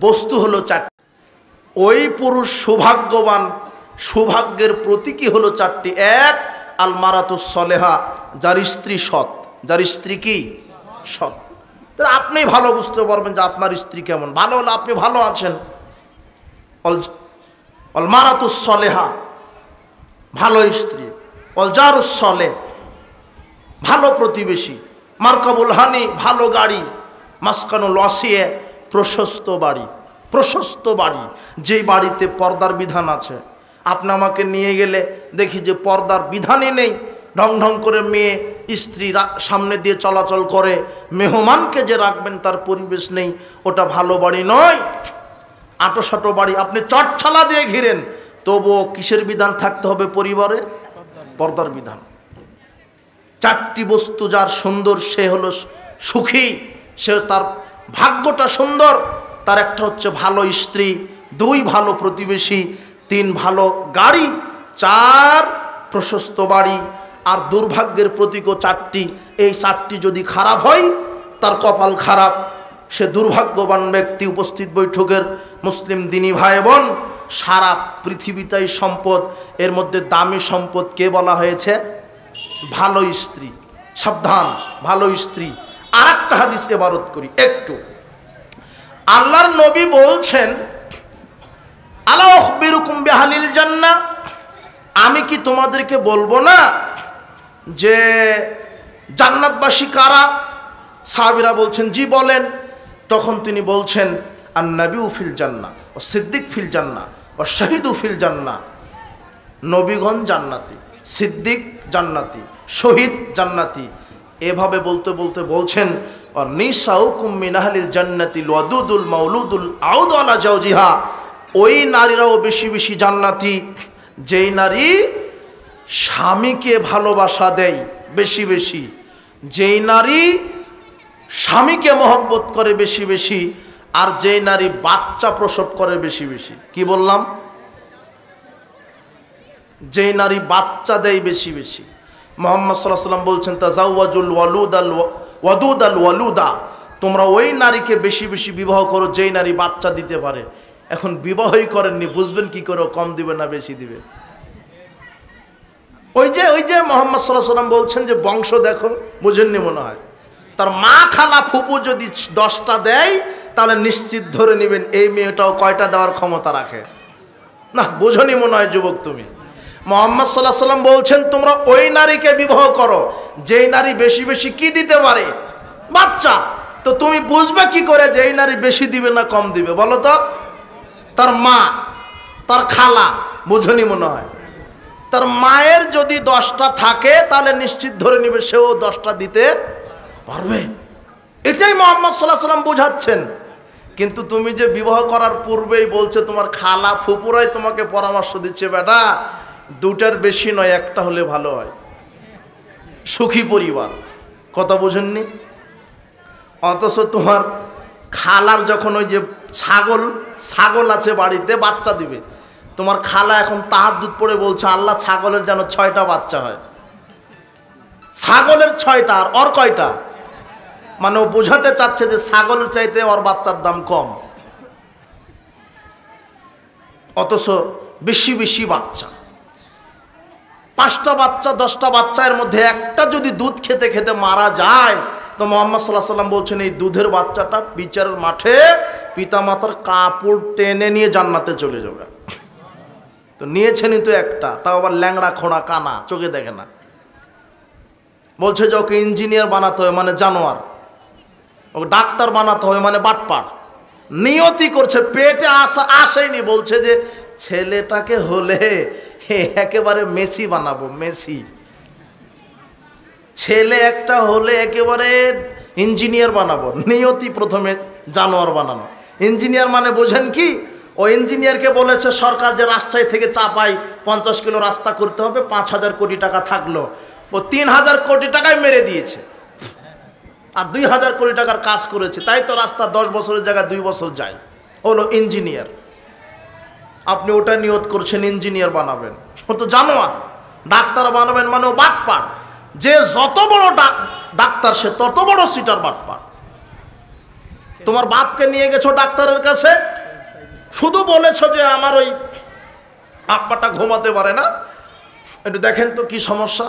বস্তু হলো 4টি। ওই পুরুষ সৌভাগ্যবান, সৌভাগ্যের প্রতীকী হলো 4টি। 1, আল মারাতুস সলেহা, যার স্ত্রী সৎ, যার স্ত্রী কি সৎ। তাহলে আপনি ভালো বুঝতে পারবেন যে আপনার স্ত্রী কেমন। ভালো হলে আপনি ভালো আছেন। অল মারাতুস সলেহা, ভালো স্ত্রী। অল জারুস সলে, ভালো প্রতিবেশী। মারকাবুল হানি, ভালো গাড়ি। মাসকানুল ওয়াসিয়ে, প্রশস্ত বাড়ি। প্রশস্ত বাড়ি, যেই বাড়িতে পর্দার বিধান আছে। আপনি আমাকে নিয়ে গেলে দেখি যে পর্দার বিধানই নেই, ঢং ঢং করে মেয়ে স্ত্রী সামনে দিয়ে চলাচল করে, মেহমানকে যে রাখবেন তার পরিবেশ নেই, ওটা ভালো বাড়ি নয়। আঁটোসাঁটো বাড়ি, আপনি চটছালা দিয়ে ঘিরেন, তবুও কিসের বিধান থাকতে হবে পরিবারে? পর্দার বিধান। 4টি বস্তু যার সুন্দর সে হলো সুখী, সে তার ভাগ্যটা সুন্দর। তার একটা হচ্ছে ভালো স্ত্রী, 2 ভালো প্রতিবেশী, 3 ভালো গাড়ি, 4 প্রশস্ত বাড়ি। আর দুর্ভাগ্যের প্রতীকও 4টি। এই 4টি যদি খারাপ হয় তার কপাল খারাপ, সে দুর্ভাগ্যবান ব্যক্তি। উপস্থিত বৈঠকের মুসলিম দিনী ভাই বোন, সারা পৃথিবীটাই সম্পদ, এর মধ্যে দামি সম্পদ কে বলা হয়েছে? ভালো স্ত্রী। সাবধান, ভালো স্ত্রী। আর একটা হাদিস ইবারত করি একটু। আল্লাহর নবী বলছেন, আলা উখবিরুকুম বিআহলিল জান্নাহ, আমি কি তোমাদেরকে বলবো না যে জান্নাতবাসী কারা? সাহাবীরা বলছেন জি বলেন। তখন তিনি বলছেন আন-নাবিয়্যু ফিল জান্নাহ ওয়া সিদ্দিক ফিল জান্নাহ ওয়া শাহীদু ফিল জান্নাহ। নবীগণ জান্নাতি, সিদ্দিক জান্নাতি, শহীদ জান্নাতি। এভাবে বলতে বলতে বলছেন আর নিসাউকুম মিন আহলিল জান্নাতিল ওয়াদুদুল মাউলুদুল আউদু আলা জাওজিহা, ওই নারীরাও বেশি বেশি জান্নাতি যেই নারী স্বামীকে ভালোবাসা দেয় বেশি বেশি, যেই নারী স্বামীকে মহব্বত করে বেশি বেশি, আর যেই নারী বাচ্চা প্রসব করে বেশি বেশি। কি বললাম? যেই নারী বাচ্চা দেয় বেশি বেশি। মুহাম্মদ সাল্লাল্লাহু আলাইহি ওয়াসাল্লাম বলছেন তাজাওয়াজুল ওয়াদুদাল ওয়ালুদা, তোমরা ওই নারীকে বেশি বেশি বিবাহ করো যেই নারী বাচ্চা দিতে পারে। এখন বিবাহই করেননি, বুঝবেন কি করে কম দিবে না বেশি দিবে? ওই যে মুহাম্মদ সাল্লাল্লাহু আলাইহি ওয়াসাল্লাম বলছেন যে বংশ দেখো, বুঝেননি মনে হয়। তার মা খালা ফুপু যদি 10টা দেয় তাহলে নিশ্চিত ধরে নেবেন এই মেয়েটাও কয়টা দেওয়ার ক্ষমতা রাখে। না, বোঝনি মনে হয় যুবক তুমি। মুহাম্মদ সাল্লাল্লাহু আলাইহি ওয়াসাল্লাম বলছেন তোমরা ওই নারীকে বিবাহ করো যেই নারী বেশি বেশি কি দিতে পারে? বাচ্চা। তো তুমি বুঝবে কি করে যে এই নারী বেশি দিবে না কম দিবে? বলো তো। তার মা, তার খালা, বুঝনি মনে হয়। তার মায়ের যদি 10টা থাকে তাহলে নিশ্চিত ধরে নিবে সেও 10টা দিতে পারবে। এটাই মুহাম্মদ সাল্লাল্লাহু আলাইহি ওয়াসাল্লাম বোঝাচ্ছেন। কিন্তু তুমি যে বিবাহ করার পূর্বেই বলছে তোমার খালা ফুপুরাই তোমাকে পরামর্শ দিচ্ছে বেটা 2টার বেশি নয়, 1টা হলে ভালো হয়, সুখী পরিবার। কথা বোঝেননি? অথচ তোমার খালার যখন ওই যে ছাগল আছে বাড়িতে বাচ্চা দিবে, তোমার খালা এখন তাহাজ্জুদ পড়ে বলছে আল্লাহ ছাগলের যেন 6টা বাচ্চা হয়। ছাগলের 6টা আর ওর কয়টা? মানে ও বোঝাতে চাচ্ছে যে ছাগল চাইতে ওর বাচ্চার দাম কম। অথচ বেশি বেশি বাচ্চা, 5টা বাচ্চা 10টা বাচ্চা, এর মধ্যে একটা যদি দুধ খেতে খেতে মারা যায় তো মুহাম্মদ সাল্লাল্লাহু আলাইহি ওয়াসাল্লাম বলছেন এই দুধের বাচ্চাটা বিচারের মাঠে পিতামাতার কাপড় টেনে নিয়ে জান্নাতে চলে যাবে। তো নিয়েছেনই তো একটা, তাও আবার ল্যাংড়া খোঁড়া কানা, চোখে দেখে না। বলছে যে ওকে ইঞ্জিনিয়ার বানাতে হয় মানে জানোয়ার, ওকে ডাক্তার বানাতে হয় মানে বাটপার। নিয়তি করছে, পেটে আসেনি। বলছে যে ছেলেটাকে হলে একেবারে মেসি বানাবো, মেসি। ছেলে একটা হলে একেবারে ইঞ্জিনিয়ার বানাবো। নিয়তি প্রথমে জানোয়ার বানানো। ইঞ্জিনিয়ার মানে বোঝেন কি? ও ইঞ্জিনিয়ারকে বলেছে সরকার যে রাজশাহী থেকে চাপাই 50 কিলো রাস্তা করতে হবে, 5,000 কোটি টাকা থাকলো, ও 3,000 কোটি টাকায় মেরে দিয়েছে আর 2,000 কোটি টাকার কাজ করেছে, তাই তো রাস্তা 10 বছরের জায়গায় 2 বছর যায়। হলো ইঞ্জিনিয়ার। আপনি ওটা নিয়ত করছেন ইঞ্জিনিয়ার বানাবেন, ও তো জানোয়ার। ডাক্তার বানাবেন মানে ও বাটপার। যে যত বড় ডাক্তার সে তত বড় সিটার বাটপার। তোমার বাপকে নিয়ে গেছো ডাক্তারের কাছে, শুধু বলেছো যে আমার ওই আব্বাটা ঘুমাতে পারে না, একটু দেখেন তো কি সমস্যা।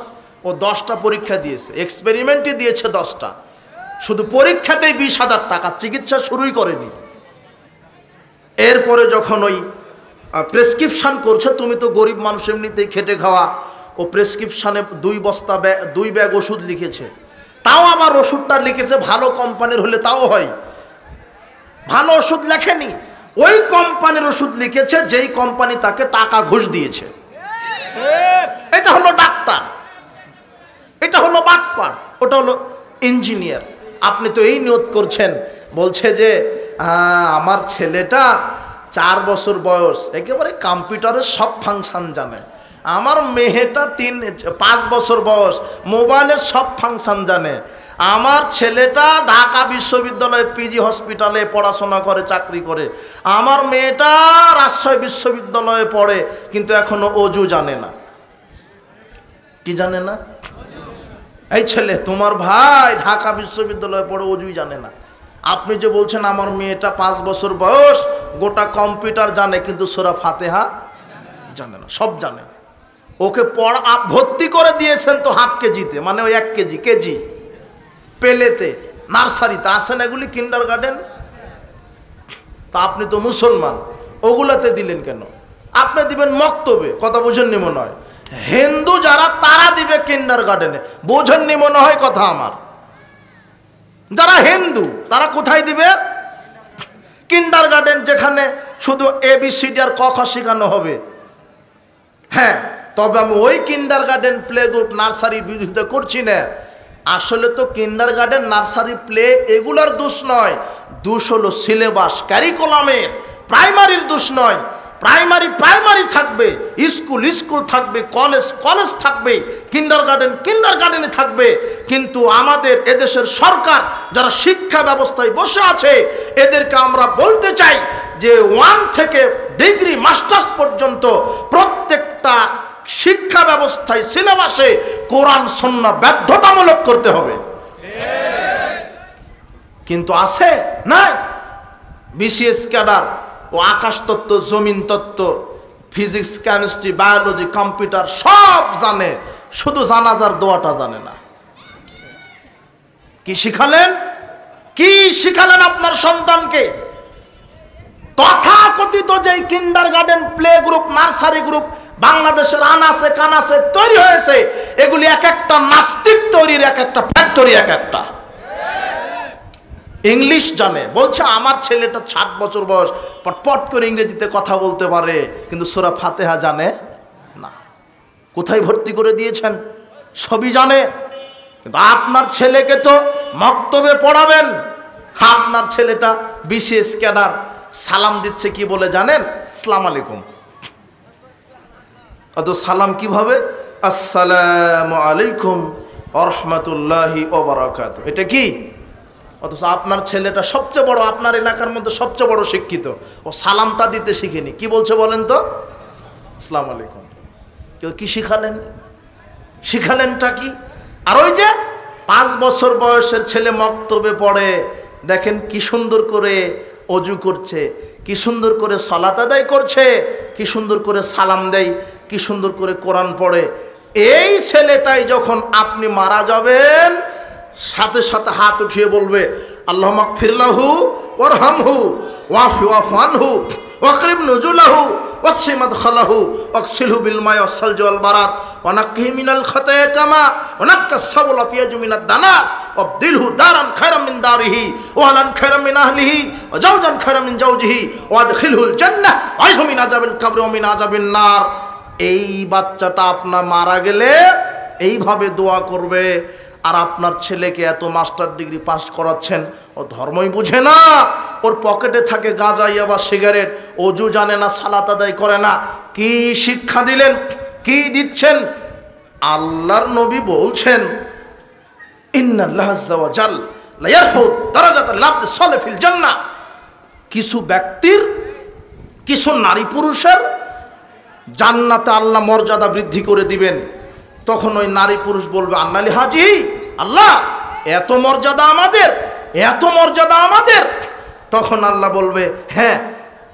ও 10টা পরীক্ষা দিয়েছে, এক্সপেরিমেন্টই দিয়েছে 10টা, শুধু পরীক্ষাতেই 20,000 টাকা, চিকিৎসা শুরুই করেনি। এরপরে যখন ওই প্রেসক্রিপশান করছে, তুমি তো গরিব মানুষ এমনিতেই খেটে খাওয়া, ও প্রেসক্রিপশানে 2 ব্যাগ ওষুধ লিখেছে, তাও আবার ওষুধটা লিখেছে ভালো কোম্পানির হলে তাও হয়, ভালো ওষুধ লেখেনি, ওই কোম্পানির ওষুধ লিখেছে যেই কোম্পানি তাকে টাকা ঘুষ দিয়েছে। এটা হলো ডাক্তার, এটা হলো বাটপার, ওটা হলো ইঞ্জিনিয়ার। আপনি তো এই নিয়ত করছেন, বলছে যে আমার ছেলেটা 4 বছর বয়স, একেবারে কম্পিউটারের সব ফাংশন জানে। আমার মেয়েটা 5 বছর বয়স, মোবাইলের সব ফাংশন জানে। আমার ছেলেটা ঢাকা বিশ্ববিদ্যালয়ে পিজি হসপিটালে পড়াশোনা করে, চাকরি করে। আমার মেয়েটা রাজশাহী বিশ্ববিদ্যালয়ে পড়ে, কিন্তু এখনো অজু জানে না। কি জানে না? এই ছেলে তোমার ভাই ঢাকা বিশ্ববিদ্যালয়ে পড়ে, অজুই জানে না। আপনি যে বলছেন আমার মেয়েটা 5 বছর বয়স, গোটা কম্পিউটার জানে, কিন্তু সূরা ফাতিহা জানে না, সব জানে। ওকে ভর্তি করে দিয়েছেন তো হাফ কেজিতে, মানে ওই 1 কেজি পেলেতে, নার্সারিতে আসেন এগুলি, কিন্ডার গার্ডেন। তা আপনি তো মুসলমান, ওগুলাতে দিলেন কেন? আপনি দিবেন মক্তবে, কথা বোঝেননি মনে হয়। হিন্দু যারা তারা দিবে কিন্ডার গার্ডেনে, বোঝেননি মনে হয় কথা আমার। যারা হিন্দু তারা কোথায় দিবে? কিন্ডার গার্ডেন, যেখানে শুধু ABCD আর ক খ শেখানো হবে। হ্যাঁ, তবে আমি ওই কিন্ডার গার্ডেন, প্লে গ্রুপ, নার্সারির বিরোধিতা করছি না। আসলে তো কিন্ডার গার্ডেন, নার্সারি, প্লে এগুলার দোষ নয়, দোষ হলো সিলেবাস, ক্যারিকুলামের। প্রাইমারির দোষ নয়। প্রাইমারি থাকবে, স্কুল থাকবে, কলেজ থাকবে, কিন্ডার গার্ডেনে থাকবে। কিন্তু আমাদের এদেশের সরকার যারা শিক্ষা ব্যবস্থায় বসে আছে, এদেরকে আমরা বলতে চাই যে 1 থেকে ডিগ্রি মাস্টার্স পর্যন্ত প্রত্যেকটা শিক্ষা ব্যবস্থায়, সিলেবাসে কোরআন সুন্নাহ বাধ্যতামূলক করতে হবে। কিন্তু আছে না, BCS ক্যাডার ও আকাশতত্ত্ব, জমিন তত্ত্ব, ফিজিক্স, কেমিস্ট্রি, বায়োলজি, কম্পিউটার সব জানে, শুধু জানাজার দোয়াটা জানে না। কি শিখালেন আপনার সন্তানকে? তথাকথিত যে kindergarten, play group, nursery group বাংলাদেশের আনাসে কানাসে তৈরি হয়েছে, এগুলি এক একটা নাস্তিক তৈরির এক একটা ফ্যাক্টরি। এক একটা ইংলিশ জানে, বলছে আমার ছেলেটা 7 বছর বয়স, পট করে ইংরেজিতে কথা বলতে পারে, কিন্তু সূরা ফাতিহা জানে না। কোথায় ভর্তি করে দিয়েছেন? সবই জানে। কিন্তু আপনার ছেলেকে তো মক্তবে পড়াবেন, আপনার ছেলেটা BCS ক্যাডার, সালাম দিচ্ছে কি বলে জানেন? আসসালামু আলাইকুম। অত সালাম কিভাবে? আসসালামু আলাইকুম ওয়া রাহমাতুল্লাহি ওয়া বারাকাতুহু। এটা কি? অথচ আপনার ছেলেটা সবচেয়ে বড়, আপনার এলাকার মধ্যে সবচেয়ে বড় শিক্ষিত, ও সালামটা দিতে শিখেনি। কি বলছে বলেন তো? আসসালামু আলাইকুম। কেউ কি শিখালেনটা কি? আর ওই যে 5 বছর বয়সের ছেলে মক্তবে পড়ে, দেখেন কি সুন্দর করে অজু করছে, কি সুন্দর করে সালাত আদায় করছে, কি সুন্দর করে সালাম দেয়, কি সুন্দর করে কোরআন পড়ে। এই ছেলেটাই যখন আপনি মারা যাবেন, সাথে সাথে হাত উঠিয়ে বলবে আল্লাহুম্মা মাগফির লাহু ওয়ারহামহু ওয়াফি ওয়াফানহু ওয়াকরিম নুজুলাহু ওয়াসি মাদখালাহু ওয়াগসিলহু বিল মাই ওয়াসসালজি ওয়াল বারাদ ওয়া নাক্কিহি মিনাল খাতায়া কামা ওয়া নাক্কাস সাবুলা পিয়াজু মিনাদ দানাস ওয়াবদিলহু দারান খায়রাম মিন দারিহি ওয়া আহলান খায়রাম মিন আহলিহি ওয়া জাওজান খায়রাম মিন জাওজিহি ওয়া আদখিলহুল জান্নাহ ওয়া মিন আযাবিল কবর ওয়া মিন আযাবিন নার। এই বাচ্চাটা আপনার মারা গেলে এইভাবে দোয়া করবে। আর আপনার ছেলেকে এত মাস্টার ডিগ্রি পাস করাচ্ছেন, ও ধর্মই বুঝে না, ওর পকেটে থাকে গাঁজা ইয়াবা সিগারেট, অজু জানে না, সালাত আদায় করে না। কি শিক্ষা দিলেন, কি দিচ্ছেন? আল্লাহর নবী বলছেন ইন্নাল্লাহ আযজা ওয়া জাল লা ইয়ারফাউ দারাজাতাল আবদি সালিহ ফিল জান্নাহ। কিছু ব্যক্তির, কিছু নারী পুরুষের জান্নাতে আল্লাহ মর্যাদা বৃদ্ধি করে দিবেন। তখন ওই নারী পুরুষ বলবে আন্নালি হাজি, আল্লাহ এত মর্যাদা আমাদের, এত মর্যাদা আমাদের। তখন আল্লাহ বলবে হ্যাঁ,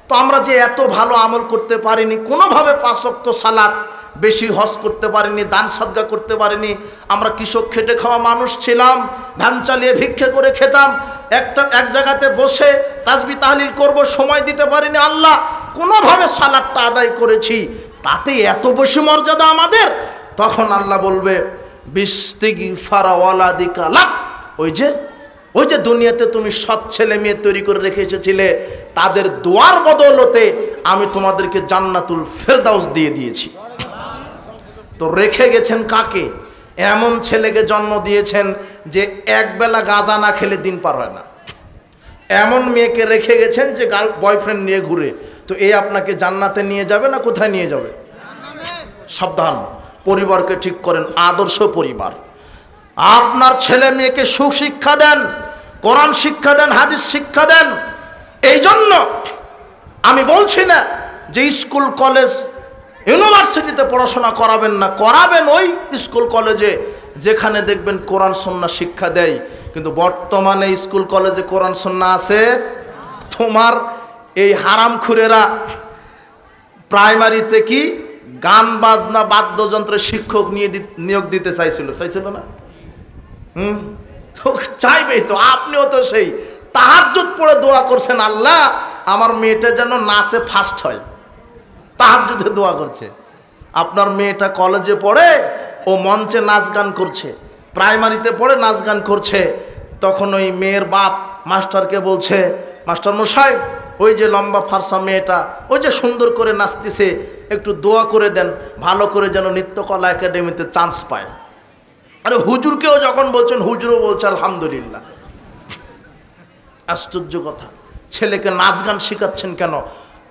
তো আমরা যে এত ভালো আমল করতে পারিনি, কোনোভাবে 5 ওয়াক্ত সালাত, বেশি হজ করতে পারিনি, দান সাদকা করতে পারিনি, আমরা কৃষক খেটে খাওয়া মানুষ ছিলাম, ভ্যান চালিয়ে ভিক্ষা করে খেতাম, এক জায়গাতে বসে তাসবিহ তাহলিল করব, সময় দিতে পারিনি, আল্লাহ কোনোভাবে সালাতটা আদায় করেছি, তাতে এত বেশি মর্যাদা আমাদের। তখন আল্লাহ বলবে বিস্তিগফার ওয়ালাদিকা লাক, ওই যে দুনিয়াতে তুমি সৎ ছেলে মেয়ে তৈরি করে রেখে এসেছিলে, তাদের দোয়ার বদৌলতে আমি তোমাদেরকে জান্নাতুল ফেরদাউস দিয়ে দিয়েছি। তো রেখে গেছেন কাকে? এমন ছেলেকে জন্ম দিয়েছেন যে একবেলা গাঁজা না খেলে দিন পার হয় না। এমন মেয়েকে রেখে গেছেন যে বয়ফ্রেন্ড নিয়ে ঘুরে। তো এই আপনাকে জান্নাতে নিয়ে যাবে না কোথায় নিয়ে যাবে? সাবধান, পরিবারকে ঠিক করেন, আদর্শ পরিবার। আপনার ছেলে মেয়েকে সুশিক্ষা দেন, কোরআন শিক্ষা দেন, হাদিস শিক্ষা দেন। এই জন্য আমি বলছি না যে স্কুল কলেজ ইউনিভার্সিটিতে পড়াশোনা করাবেন না, করাবেন ওই স্কুল কলেজে যেখানে দেখবেন কোরআন সুন্নাহ শিক্ষা দেয়। কিন্তু বর্তমানে স্কুল কলেজে কোরআন সুন্নাহ আছে? তোমার এই হারামখুরেরা প্রাইমারিতে কি গান বাজনা বাদ্যযন্ত্রের শিক্ষক নিয়োগ দিতে চাইছিল না? তো চাইবেই তো। আপনিও তো সেই তাহাজ্জুদ পড়ে দোয়া করছেন, আল্লাহ আমার মেয়েটা যেন নাচে ফার্স্ট হয়, তাহাজ্জুদে দোয়া করছে। আপনার মেয়েটা কলেজে পড়ে, ও মঞ্চে নাচ গান করছে, প্রাইমারিতে পড়ে নাচ গান করছে। তখন ওই মেয়ের বাপ মাস্টারকে বলছে, মাস্টার মশাই ওই যে লম্বা ফারসা মেয়েটা, ওই যে সুন্দর করে নাচতেছে, একটু দোয়া করে দেন ভালো করে যেন নৃত্যকলা একাডেমিতে চান্স পায়। আরে হুজুরকেও যখন বলছেন, হুজুরও বলছে আলহামদুলিল্লাহ। আশ্চর্য কথা, ছেলেকে নাচ গান শেখাচ্ছেন কেন?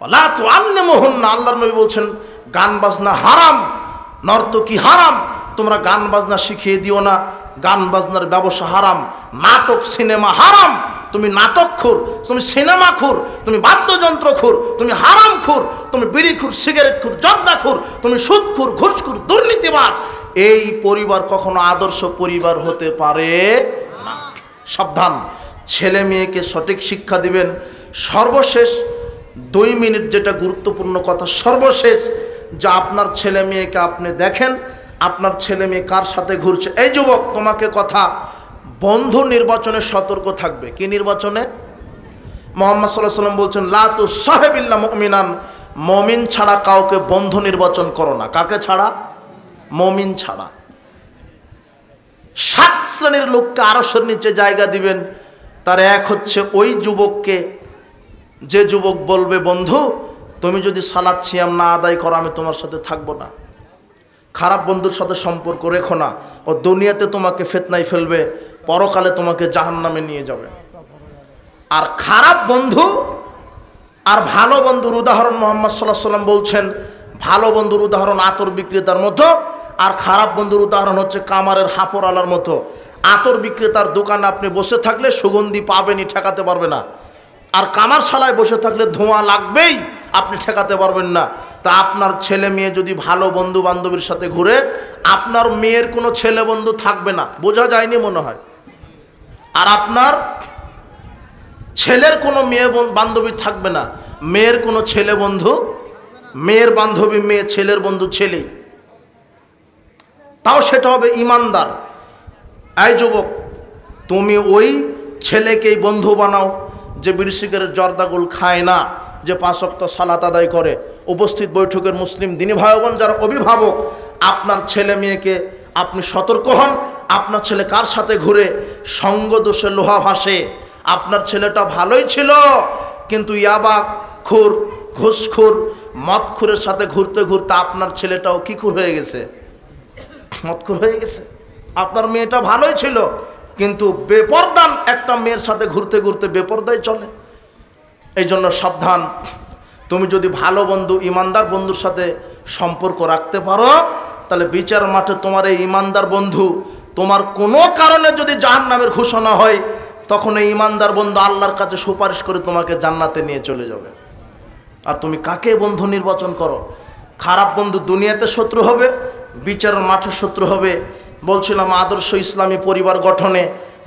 লা তুআল্লিমুহুন্না, আল্লাহর নবী বলছেন গান বাজনা হারাম, নর্তকী হারাম, তোমরা গান বাজনা শিখিয়ে দিও না, গান বাজনার ব্যবসা হারাম, নাটক সিনেমা হারাম। তুমি নাটকখোর, তুমি সিনেমাখোর, তুমি বাদ্যযন্ত্রখোর, তুমি হারামখোর, তুমি বিড়িখোর, সিগারেটখোর, জর্দাখোর, তুমি সুদখোর, ঘুষখোর, দুর্নীতিবাজ। এই পরিবার কখনো আদর্শ পরিবার হতে পারে না। সাবধান, ছেলে মেয়েকে সঠিক শিক্ষা দিবেন। সর্বশেষ 2 মিনিট যেটা গুরুত্বপূর্ণ কথা, সর্বশেষ যা আপনার ছেলে মেয়েকে আপনি দেখেন, আপনার ছেলে মেয়ে কার সাথে ঘুরছে। এই যুবক, তোমাকে কথা, বন্ধু নির্বাচনে সতর্ক থাকবে। কি নির্বাচনে? মুহাম্মদ সাল্লাল্লাহু আলাইহি ওয়াসাল্লাম বলছেন লা তুসাহিবিল্লা মুমিনান, মুমিন ছাড়া কাউকে বন্ধু নির্বাচন করো না। কাকে ছাড়া? মুমিন ছাড়া। 7 শ্রেণীর লোককে আরশের নিচে জায়গা দিবেন। তার এক হচ্ছে ওই যুবককে, যে যুবক বলবে বন্ধু তুমি যদি সালাত সিয়াম না আদায় করো আমি তোমার সাথে থাকবো না। খারাপ বন্ধুর সাথে সম্পর্ক রেখো না, ও দুনিয়াতে তোমাকে ফিতনায় ফেলবে, পরকালে তোমাকে জাহান্নামে নিয়ে যাবে। আর খারাপ বন্ধু আর ভালো বন্ধুর উদাহরণ মুহাম্মদ সাল্লাল্লাহু আলাইহি ওয়াসাল্লাম বলছেন, ভালো বন্ধুর উদাহরণ আতর বিক্রেতার মতো, আর খারাপ বন্ধুর উদাহরণ হচ্ছে কামারের হাঁপড়ালার মতো। আতর বিক্রেতার দোকানে আপনি বসে থাকলে সুগন্ধি পাবেনই, ঠেকাতে পারবে না। আর কামারশালায় বসে থাকলে ধোঁয়া লাগবেই, আপনি ঠেকাতে পারবেন না। তা আপনার ছেলে মেয়ে যদি ভালো বন্ধু বান্ধবীর সাথে ঘুরে, আপনার মেয়ের কোনো ছেলে বন্ধু থাকবে না, বোঝা যায়নি মনে হয়। আর আপনার ছেলের কোনো মেয়ে বান্ধবী থাকবে না, মেয়ের কোনো ছেলে বন্ধু, মেয়ের বান্ধবী মেয়ে, ছেলের বন্ধু ছেলে, তাও সেটা হবে ইমানদার। এই যুবক, তুমি ওই ছেলেকেই বন্ধু বানাও যে বিড়ি সিগারেট জর্দাগুল খায় না, যে 5 ওয়াক্ত সালাত আদায় করে। উপস্থিত বৈঠকের মুসলিম দিনী ভাই বোন যারা অভিভাবক, আপনার ছেলে মেয়েকে আপনি সতর্ক হন। আপনার ছেলে কার সাথে ঘুরে? সঙ্গ দোষে লোহা ভাসে। আপনার ছেলেটা ভালোই ছিল, কিন্তু ইয়াবা খুর, ঘুষখোর, মদখোরের সাথে ঘুরতে ঘুরতে আপনার ছেলেটাও কি খুর হয়ে গেছে? মদখোর হয়ে গেছে। আপনার মেয়েটা ভালোই ছিল, কিন্তু বেপরদান একটা মেয়ের সাথে ঘুরতে ঘুরতে বেপরদায় চলে। এই জন্য সাবধান। তুমি যদি ভালো বন্ধু, ইমানদার বন্ধুর সাথে সম্পর্ক রাখতে পারো, তাহলে বিচার মাঠে তোমার এই ইমানদার বন্ধু, তোমার কোনো কারণে যদি জাহান্নামের ঘোষণা হয়, তখন এই ইমানদার বন্ধু আল্লাহর কাছে সুপারিশ করে তোমাকে জান্নাতে নিয়ে চলে যাবে। আর তুমি কাকে বন্ধু নির্বাচন করো? খারাপ বন্ধু দুনিয়াতে শত্রু হবে, বিচারের মাঠে শত্রু হবে। বলছিলাম আদর্শ ইসলামী পরিবার গঠনে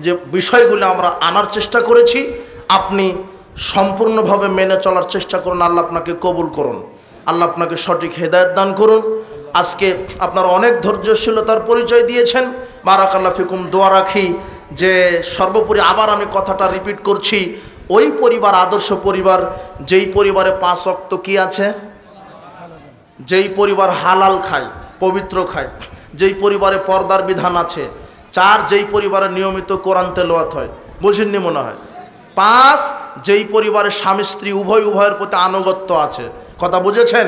যে বিষয়গুলো আমরা আনার চেষ্টা করেছি, আপনি সম্পূর্ণভাবে মেনে চলার চেষ্টা করুন। আল্লাহ আপনাকে কবুল করুন, আল্লাহ আপনাকে সঠিক হেদায়েত দান করুন। আজকে আপনারা অনেক ধৈর্যশীলতার পরিচয় দিয়েছেন, বারাকাল্লাহ ফিকুম। দোয়া রাখি যে সর্বোপরি আবার আমি কথাটা রিপিট করছি, ওই পরিবার আদর্শ পরিবার যেই পরিবারে 5 ওয়াক্ত কি আছে, যেই পরিবার হালাল খায়, পবিত্র খায়, যেই পরিবারে পর্দার বিধান আছে। 4, যেই পরিবারে নিয়মিত কোরআন তেলাওয়াত হয়। বুঝেননি মনে হয়। 5, যেই পরিবারে স্বামী স্ত্রী উভয়ের প্রতি আনুগত্য আছে। কথা বুঝেছেন?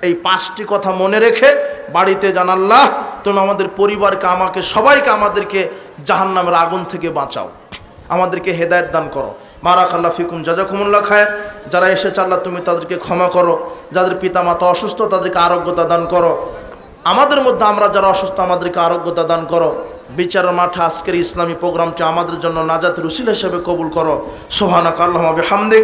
এই 5টি কথা মনে রেখে বাড়িতে যান, আল্লাহ তুমি আমাদের পরিবারকে, আমাকে, সবাইকে, আমাদেরকে জাহান্নামের আগুন থেকে বাঁচাও, আমাদেরকে হেদায়েত দান করো। বারাকাল্লাহ ফিকুম, জাযাকুমুল্লাহ খায়ের। যারা এসেছে আল্লাহ তুমি তাদেরকে ক্ষমা করো, যাদের পিতামাতা অসুস্থ তাদেরকে আরোগ্যতা দান করো, আমাদের মধ্যে আমরা যারা অসুস্থ আমাদেরকে আরোগ্যতা দান করো। বিচারের মাঠে আজকের ইসলামী প্রোগ্রামটি আমাদের জন্য নাজাতের উসিলা হিসেবে কবুল করো। সুবহানাকা আল্লাহুম্মা বিহামদিক।